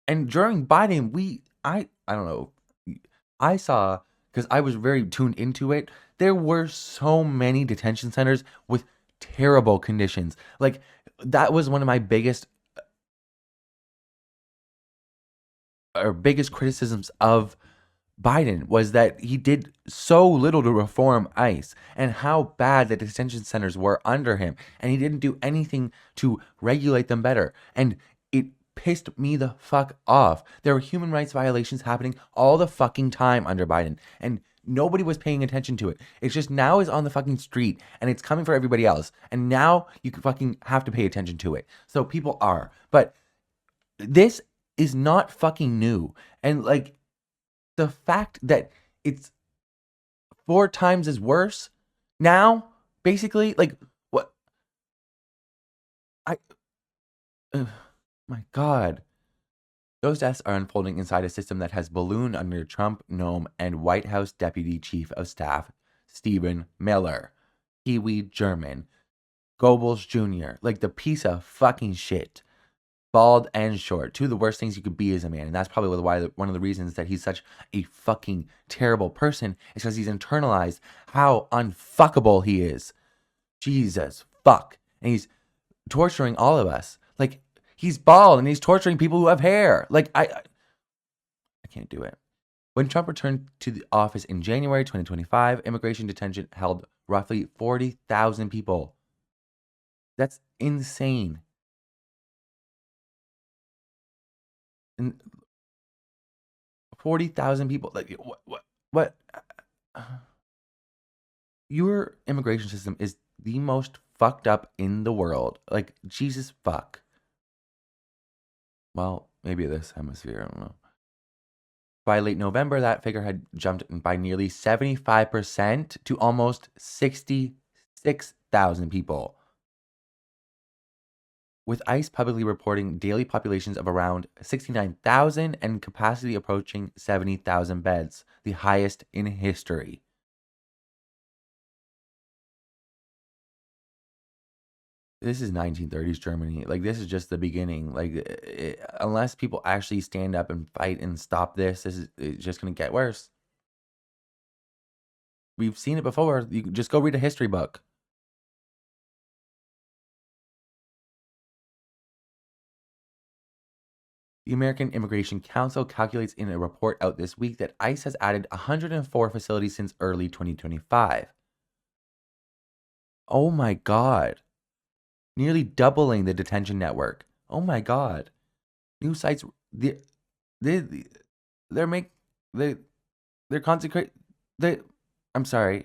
And during Biden, I don't know, I saw, because I was very tuned into it, there were so many detention centers with terrible conditions. Like, that was one of my biggest criticisms of Biden, was that he did so little to reform ICE and how bad the detention centers were under him. And he didn't do anything to regulate them better. And it pissed me the fuck off. There were human rights violations happening all the fucking time under Biden. And Nobody was paying attention to it. It's just now is on the fucking street and it's coming for everybody else. And now you fucking have to pay attention to it. So people are. But this is not fucking new. And like the fact that it's 4 times as worse now, basically, like what I my God. Those deaths are unfolding inside a system that has ballooned under Trump, Nome, and White House Deputy Chief of Staff Stephen Miller, Kiwi German, Goebbels Jr., like the piece of fucking shit. Bald and short, two of the worst things you could be as a man. And that's probably why one of the reasons that he's such a fucking terrible person is because he's internalized how unfuckable he is. Jesus fuck. And he's torturing all of us. Like, he's bald and he's torturing people who have hair. Like, I can't do it. When Trump returned to the office in January 2025, immigration detention held roughly 40,000 people. That's insane. And 40,000 people. Like, what? Your immigration system is the most fucked up in the world. Like, Jesus fuck. Well, maybe this hemisphere, I don't know. By late November, that figure had jumped by nearly 75% to almost 66,000 people. With ICE publicly reporting daily populations of around 69,000 and capacity approaching 70,000 beds, the highest in history. This is 1930s Germany. Like, this is just the beginning. Like, unless people actually stand up and fight and stop this, it's just going to get worse. We've seen it before. You can just go read a history book. The American Immigration Council calculates in a report out this week that ICE has added 104 facilities since early 2025. Oh my God. Nearly doubling the detention network. Oh my God. New sites, they're consecrate, I'm sorry.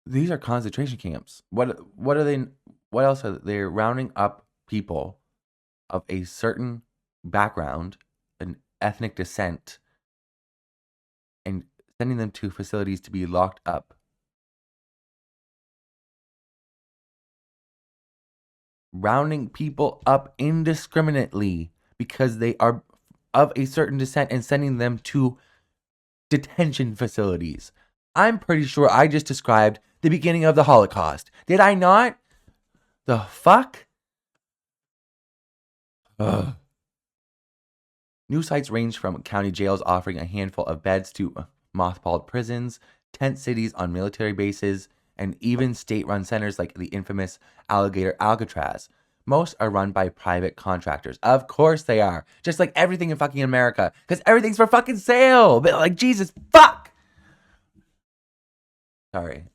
These are concentration camps. What are they? What else are they? They're rounding up people of a certain background, an ethnic descent, and sending them to facilities to be locked up. Rounding people up indiscriminately because they are of a certain descent and sending them to detention facilities. I'm pretty sure I just described the beginning of the Holocaust. Did I not? The fuck? Ugh. New sites range from county jails offering a handful of beds to mothballed prisons, tent cities on military bases, and even state-run centers like the infamous Alligator Alcatraz. Most are run by private contractors. Of course they are. Just like everything in fucking America. Because everything's for fucking sale. But like, Jesus, fuck! Sorry.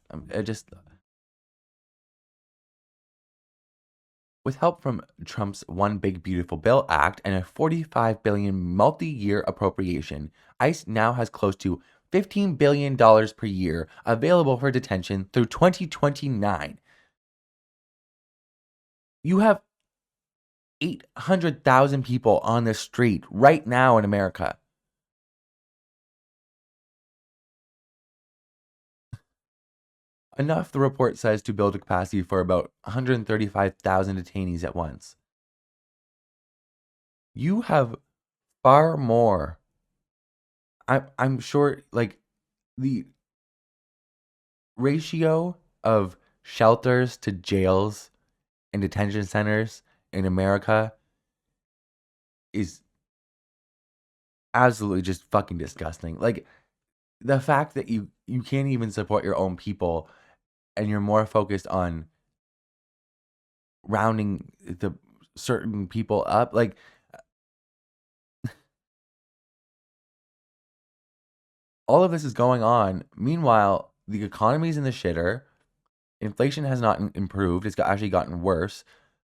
With help from Trump's One Big Beautiful Bill Act and a $45 billion multi-year appropriation, ICE now has close to $15 billion per year available for detention through 2029. You have 800,000 people on the street right now in America. Enough, the report says, to build a capacity for about 135,000 detainees at once. You have far more. I'm sure, like, the ratio of shelters to jails and detention centers in America is absolutely just fucking disgusting. Like, the fact that you can't even support your own people and you're more focused on rounding the certain people up, like, all of this is going on. Meanwhile, the economy's in the shitter. Inflation has not improved. It's actually gotten worse.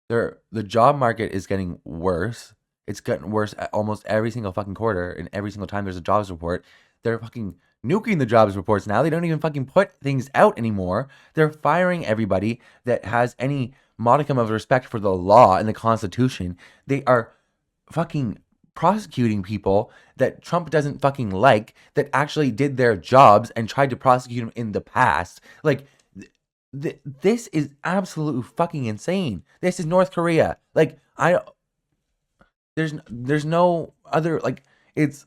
The job market is getting worse It's gotten worse at almost every single fucking quarter, and every single time there's a jobs report, they're fucking nuking the jobs reports now. They don't even fucking put things out anymore. They're firing everybody that has any modicum of respect for the law and the Constitution. They are fucking prosecuting people that Trump doesn't fucking like, that actually did their jobs and tried to prosecute him in the past. Like, this is absolutely fucking insane. This is North Korea. Like, there's no other, like, it's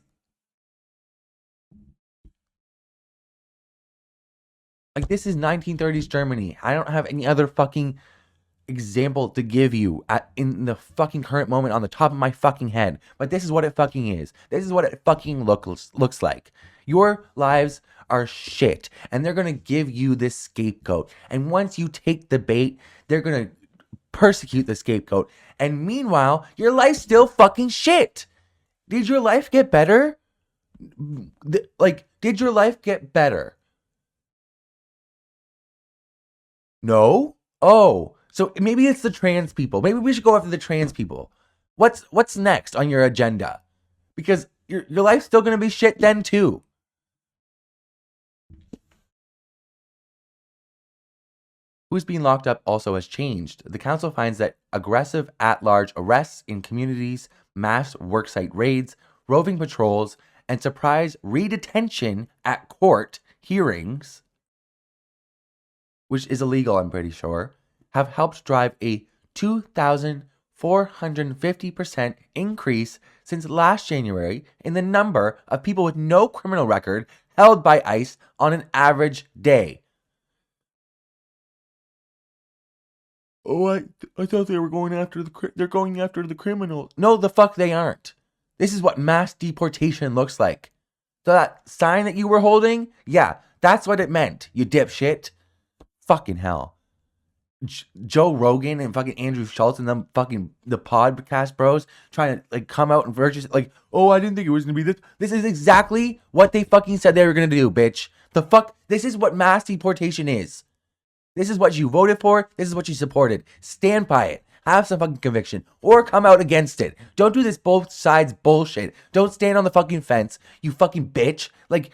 like, this is 1930s Germany. I don't have any other fucking example to give you in the fucking current moment on the top of my fucking head. But this is what it fucking is. This is what it fucking looks like. Your lives are shit, and they're gonna give you this scapegoat. And once you take the bait, they're gonna persecute the scapegoat. And meanwhile, your life's still fucking shit. Did your life get better? Did your life get better? No? Oh, so maybe it's the trans people. Maybe we should go after the trans people. What's next on your agenda? Because your life's still gonna be shit then too. Who's being locked up also has changed. The council finds that aggressive at-large arrests in communities, mass worksite raids, roving patrols, and surprise redetention at court hearings, which is illegal, I'm pretty sure, have helped drive a 2,450% increase since last January in the number of people with no criminal record held by ICE on an average day. Oh, I thought they were going after they're going after the criminals. No, the fuck they aren't. This is what mass deportation looks like. So that sign that you were holding, yeah, that's what it meant, you dipshit. Fucking hell. Joe Rogan and fucking Andrew Schultz and them fucking the podcast bros trying to like come out and virtue like, oh, I didn't think it was gonna be this. This is exactly what they fucking said they were gonna do, bitch. The fuck, this is what mass deportation is. This is what you voted for. This is what you supported. Stand by it. Have some fucking conviction or come out against it. Don't do this both sides bullshit. Don't stand on the fucking fence, you fucking bitch. Like,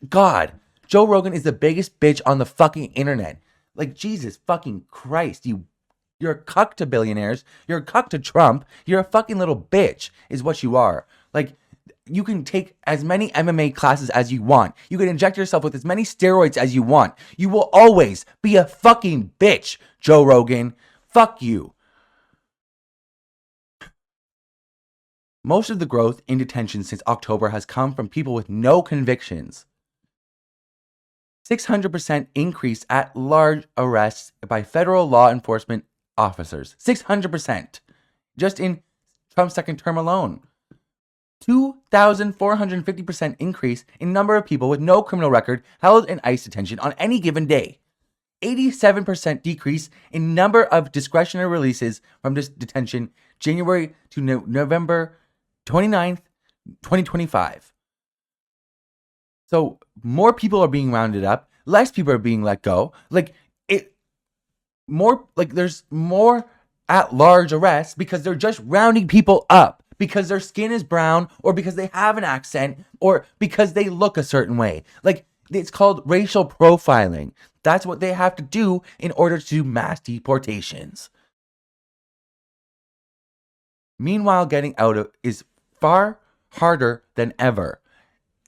God, Joe Rogan is the biggest bitch on the fucking internet. Like, Jesus fucking Christ, you're a cuck to billionaires. You're a cuck to Trump. You're a fucking little bitch is what you are. Like, you can take as many MMA classes as you want. You can inject yourself with as many steroids as you want. You will always be a fucking bitch, Joe Rogan. Fuck you. Most of the growth in detention since October has come from people with no convictions. 600% increase at large arrests by federal law enforcement officers. 600%. Just in Trump's second term alone. 2,450% increase in number of people with no criminal record held in ICE detention on any given day. 87% decrease in number of discretionary releases from detention January to November 29th, 2025. So more people are being rounded up, less people are being let go. There's more at-large arrests because they're just rounding people up. Because their skin is brown, or because they have an accent, or because they look a certain way. Like, it's called racial profiling. That's what they have to do in order to do mass deportations. Meanwhile, getting out of is far harder than ever.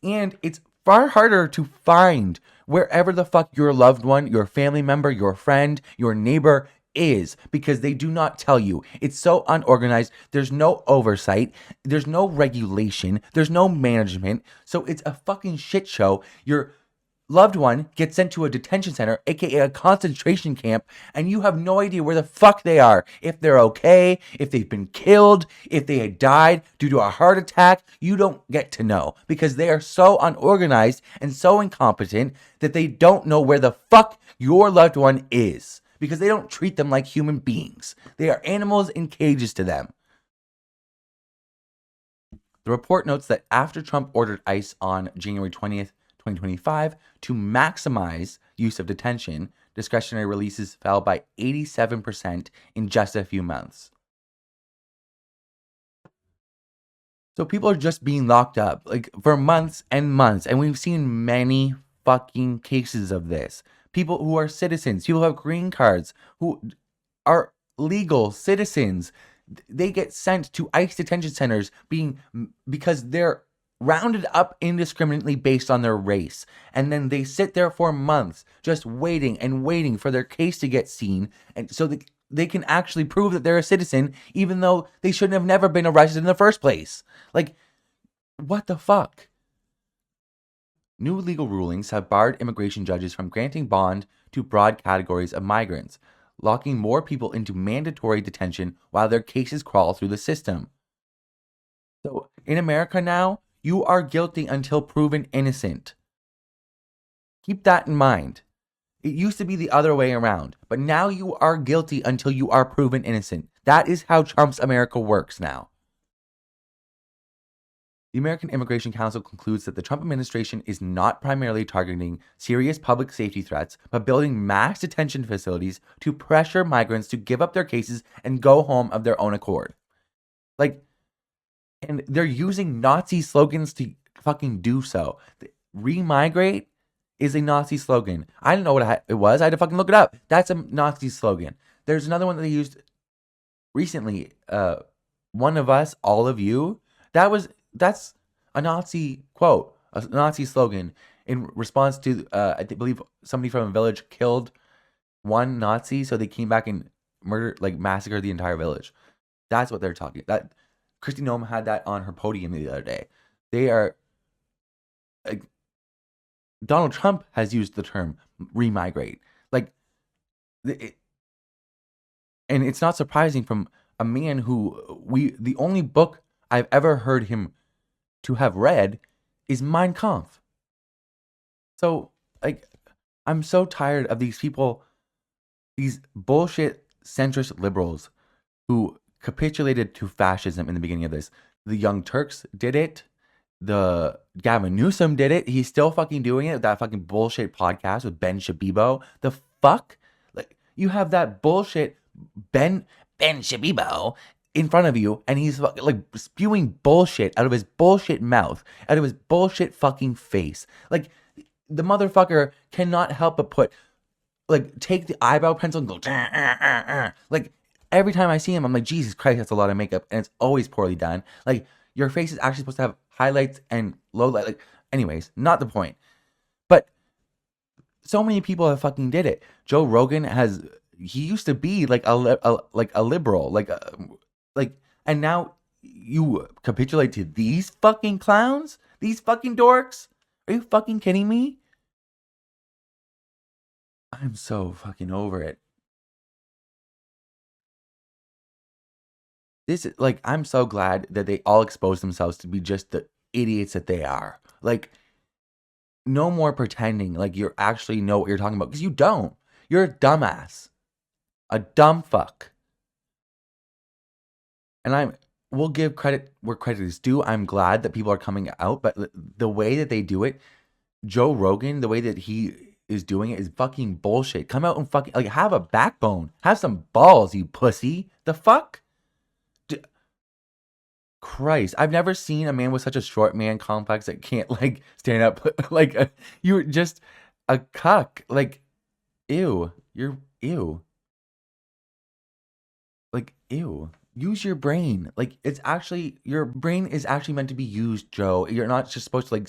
And it's far harder to find wherever the fuck your loved one, your family member, your friend, your neighbor is, because they do not tell you. It's so unorganized. There's no oversight. There's no regulation. There's no management. So it's a fucking shit show. Your loved one gets sent to a detention center, aka a concentration camp, and you have no idea where the fuck they are. If they're okay, if they've been killed, if they had died due to a heart attack, you don't get to know, because they are so unorganized and so incompetent that they don't know where the fuck your loved one is. Because they don't treat them like human beings. They are animals in cages to them. The report notes that after Trump ordered ICE on January 20th, 2025, to maximize use of detention, discretionary releases fell by 87% in just a few months. So people are just being locked up like for months and months. And we've seen many fucking cases of this. People who are citizens, people who have green cards, who are legal citizens, they get sent to ICE detention centers because they're rounded up indiscriminately based on their race. And then they sit there for months just waiting and waiting for their case to get seen. And so they can actually prove that they're a citizen, even though they shouldn't have never been arrested in the first place. Like, what the fuck? New legal rulings have barred immigration judges from granting bond to broad categories of migrants, locking more people into mandatory detention while their cases crawl through the system. So in America now, you are guilty until proven innocent. Keep that in mind. It used to be the other way around, but now you are guilty until you are proven innocent. That is how Trump's America works now. The American Immigration Council concludes that the Trump administration is not primarily targeting serious public safety threats, but building mass detention facilities to pressure migrants to give up their cases and go home of their own accord. Like, and they're using Nazi slogans to fucking do so. Remigrate is a Nazi slogan. I didn't know what it was. I had to fucking look it up. That's a Nazi slogan. There's another one that they used recently. One of us, all of you. That's a Nazi quote, a Nazi slogan in response to, I believe somebody from a village killed one Nazi, so they came back and massacred the entire village. That's what they're talking. That Kristi Noem had that on her podium the other day. They are like, Donald Trump has used the term remigrate. And it's not surprising from a man who the only book I've ever heard him to have read is Mein Kampf. So, I'm so tired of these people, these bullshit centrist liberals who capitulated to fascism in the beginning of this. The Young Turks did it. The Gavin Newsom did it. He's still fucking doing it with that fucking bullshit podcast with Ben Shabibo. The fuck? Like, you have that bullshit Ben Shabibo in front of you, and he's like spewing bullshit out of his bullshit mouth, out of his bullshit fucking face. Like, the motherfucker cannot help but take the eyebrow pencil and go, like, every time I see him, I'm like, Jesus Christ, that's a lot of makeup, and it's always poorly done. Like, your face is actually supposed to have highlights and low light. Like, anyways, not the point. But so many people have fucking did it. Joe Rogan he used to be like a liberal, and now you capitulate to these fucking clowns, these fucking dorks. Are you fucking kidding me? I'm so fucking over it. This is I'm so glad that they all expose themselves to be just the idiots that they are. Like, no more pretending like you actually know what you're talking about, because you don't. You're a dumbass. A dumb fuck. And we'll give credit where credit is due. I'm glad that people are coming out, but the way that they do it, Joe Rogan, the way that he is doing it is fucking bullshit. Come out and fucking have a backbone. Have some balls, you pussy. The fuck? Christ, I've never seen a man with such a short man complex that can't stand up. You're just a cuck. Ew. You're ew. Ew. Use your brain. It's actually, your brain is actually meant to be used, Joe. You're not just supposed to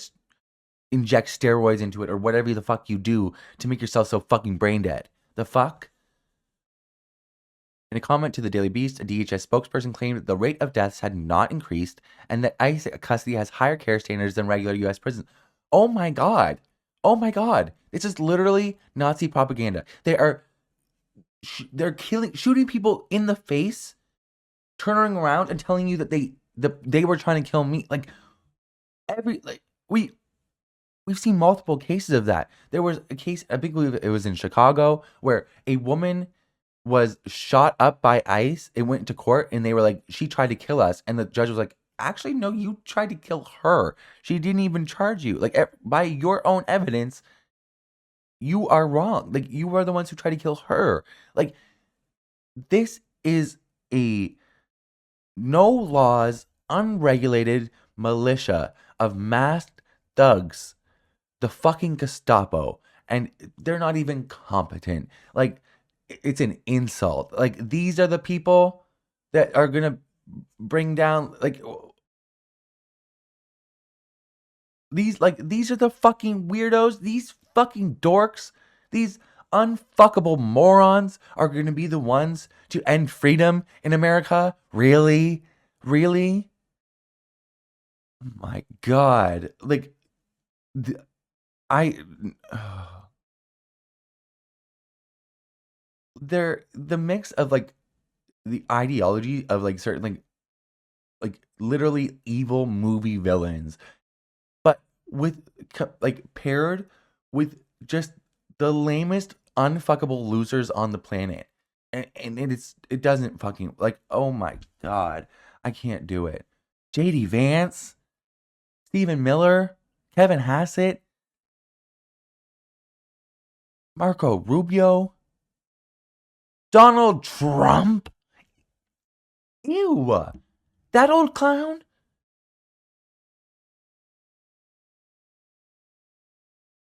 inject steroids into it or whatever the fuck you do to make yourself so fucking brain dead. The fuck? In a comment to the Daily Beast, a DHS spokesperson claimed that the rate of deaths had not increased and that ICE custody has higher care standards than regular U.S. prisons. Oh my God. Oh my God. This is literally Nazi propaganda. They're shooting people in the face, turning around and telling you that they were trying to kill me. We've seen multiple cases of that. There was a case, I believe it was in Chicago, where a woman was shot up by ICE. It went to court and they were like, she tried to kill us. And the judge was like, actually, no, you tried to kill her. She didn't even charge you. By your own evidence, you are wrong. You are the ones who tried to kill her. This is a no laws, unregulated, militia of masked thugs, the fucking Gestapo, and they're not even competent. Like, it's an insult. Like, these are the people that are gonna bring down, like, these are the fucking weirdos. These fucking dorks. These unfuckable morons are gonna be the ones to end freedom in America. Really? Really? Oh my God. Like, the, I they're the mix of like the ideology of like certain like literally evil movie villains, but with like paired with just the lamest unfuckable losers on the planet. And it doesn't fucking like, oh my God, I can't do it. JD Vance, Stephen Miller, Kevin Hassett, Marco Rubio, Donald Trump. Ew. That old clown?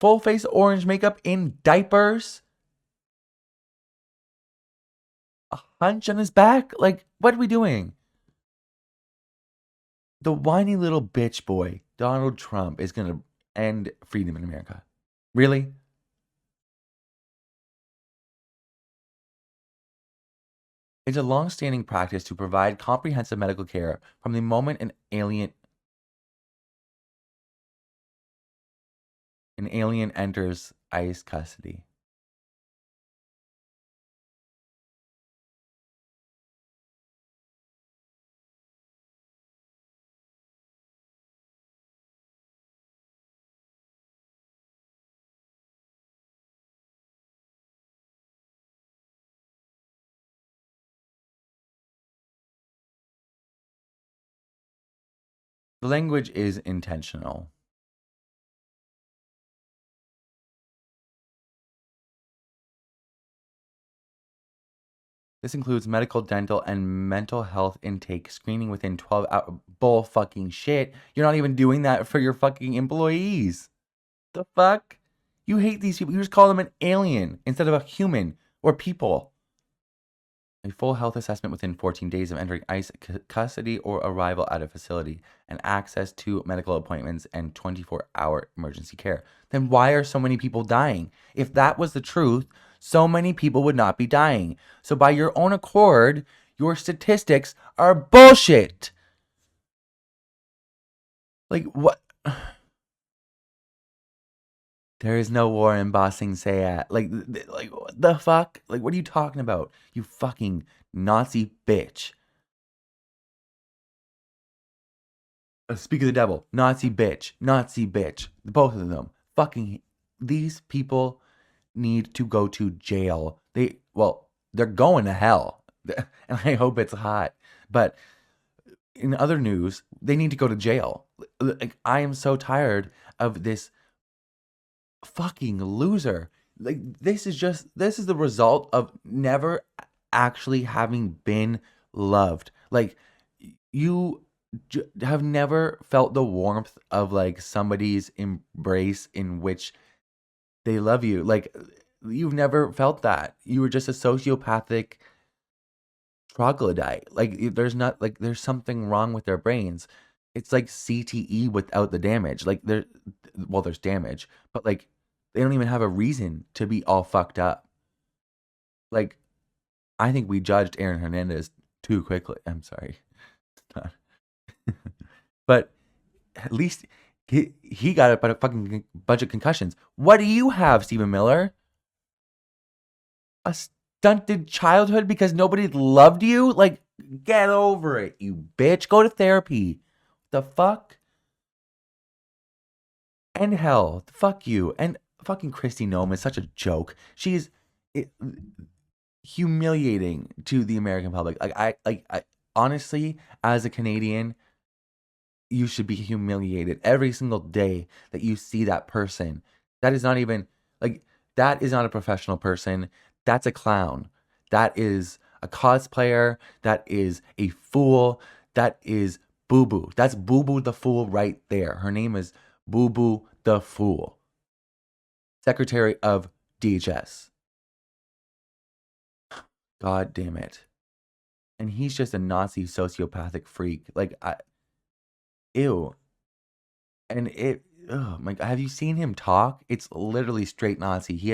Full face orange makeup in diapers? A hunch on his back? Like, what are we doing? The whiny little bitch boy, Donald Trump, is going to end freedom in America. Really? It's a long-standing practice to provide comprehensive medical care from the moment an alien enters ICE custody. The language is intentional. This includes medical, dental, and mental health intake screening within 12 hours. Bull fucking shit. You're not even doing that for your fucking employees. The fuck? You hate these people. You just call them an alien instead of a human or people. A full health assessment within 14 days of entering ICE custody or arrival at a facility, and access to medical appointments and 24-hour emergency care. Then why are so many people dying? If that was the truth, so many people would not be dying. So by your own accord, your statistics are bullshit. Like, what? There is no war in Bossing Sayat. Like, what the fuck? Like, what are you talking about? You fucking Nazi bitch. Speak of the devil. Nazi bitch. Nazi bitch. Both of them. Fucking, these people need to go to jail. They're going to hell. And I hope it's hot. But in other news, they need to go to jail. Like, I am so tired of this fucking loser. Like, this is the result of never actually having been loved. Like, you have never felt the warmth of like somebody's embrace in which they love you. Like, you've never felt that. You were just a sociopathic troglodyte. Like, there's something wrong with their brains. It's like CTE without the damage. Like, there's damage, but like they don't even have a reason to be all fucked up. Like, I think we judged Aaron Hernandez too quickly. I'm sorry. But at least he got a fucking bunch of concussions. What do you have, Stephen Miller? A stunted childhood because nobody loved you? Like, get over it, you bitch. Go to therapy. The fuck? And hell, fuck you. And fucking Kristi Noem is such a joke. She's humiliating to the American public. I honestly, as a Canadian, you should be humiliated every single day that you see that person. That is not even like, that is not a professional person. That's a clown. That is a cosplayer. That is a fool. That is Boo Boo. That's Boo Boo the Fool right there. Her name is Boo Boo the Fool, Secretary of DHS. God damn it. And he's just a Nazi sociopathic freak. Like, ew. And oh my God, have you seen him talk? It's literally straight Nazi. He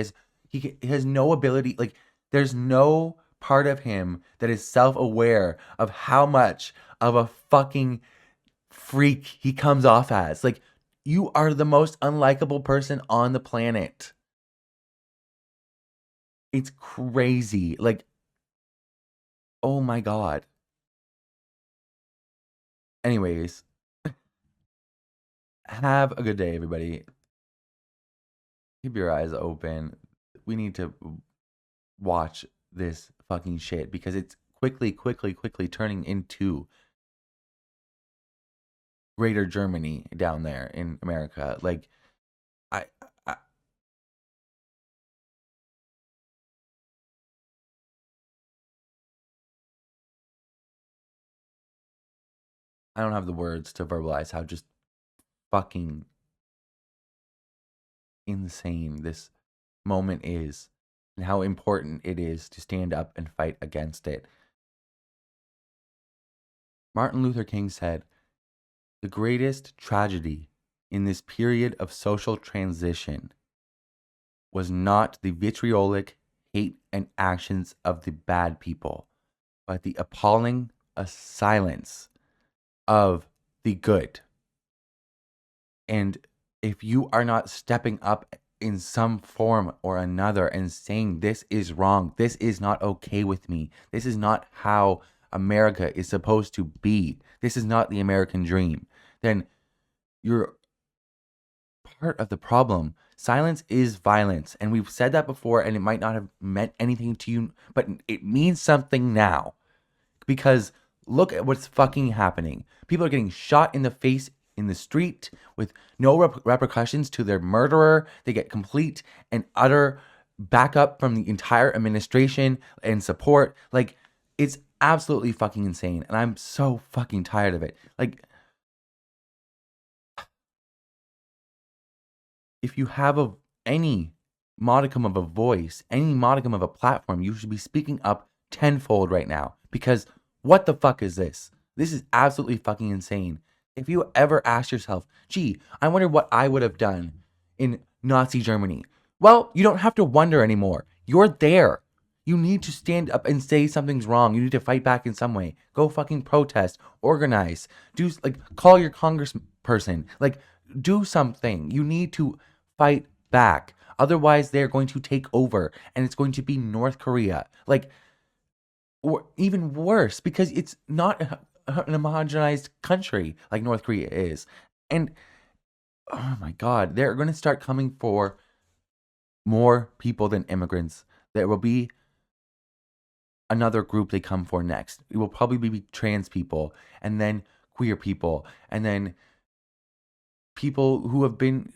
has no ability. Like, there's no part of him that is self-aware of how much of a fucking freak he comes off as. Like, you are the most unlikable person on the planet. It's crazy. Like, oh my God. Anyways, have a good day, everybody. Keep your eyes open. We need to watch this fucking shit because it's quickly turning into Greater Germany down there in America. Like, I don't have the words to verbalize how just fucking insane this moment is and how important it is to stand up and fight against it. Martin Luther King said, "The greatest tragedy in this period of social transition was not the vitriolic hate and actions of the bad people, but the appalling silence of the good." And if you are not stepping up in some form or another and saying, this is wrong, this is not okay with me, this is not how America is supposed to be, this is not the American dream, then you're part of the problem. Silence is violence. And we've said that before, and it might not have meant anything to you, but it means something now. Because look at what's fucking happening. People are getting shot in the face in the street with no repercussions to their murderer. They get complete and utter backup from the entire administration and support. Like, it's absolutely fucking insane. And I'm so fucking tired of it. Like, if you have any modicum of a voice, any modicum of a platform, you should be speaking up tenfold right now. Because what the fuck is this? This is absolutely fucking insane. If you ever ask yourself, gee, I wonder what I would have done in Nazi Germany. Well, you don't have to wonder anymore. You're there. You need to stand up and say something's wrong. You need to fight back in some way. Go fucking protest, organize, call your congressperson, do something. You need to fight back. Otherwise, they're going to take over and it's going to be North Korea. Or even worse, because it's not an homogenized country like North Korea is. And oh my God, they're going to start coming for more people than immigrants. There will be another group they come for next. It will probably be trans people, and then queer people, and then people who have been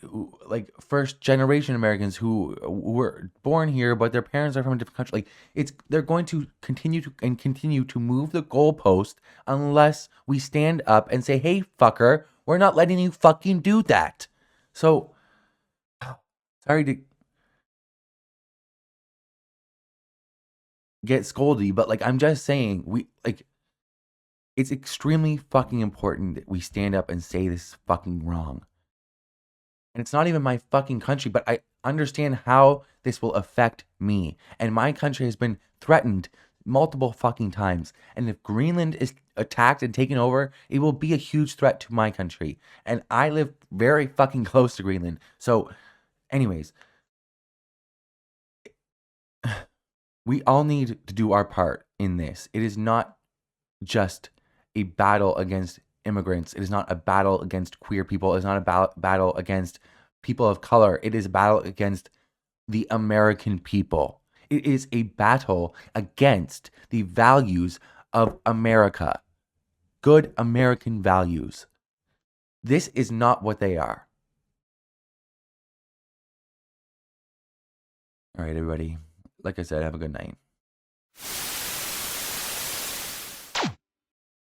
first generation Americans who were born here but their parents are from a different country. They're going to continue to move the goalpost unless we stand up and say, hey fucker, we're not letting you fucking do that. So sorry to get scoldy, but I'm just saying, it's extremely fucking important that we stand up and say this is fucking wrong. And it's not even my fucking country, but I understand how this will affect me. And my country has been threatened multiple fucking times. And if Greenland is attacked and taken over, it will be a huge threat to my country. And I live very fucking close to Greenland. So, anyways, we all need to do our part in this. It is not just a battle against immigrants. It is not a battle against queer people. It is not a battle against people of color. It is a battle against the American people. It is a battle against the values of America. Good American values. This is not what they are. All right, everybody. Like I said, have a good night.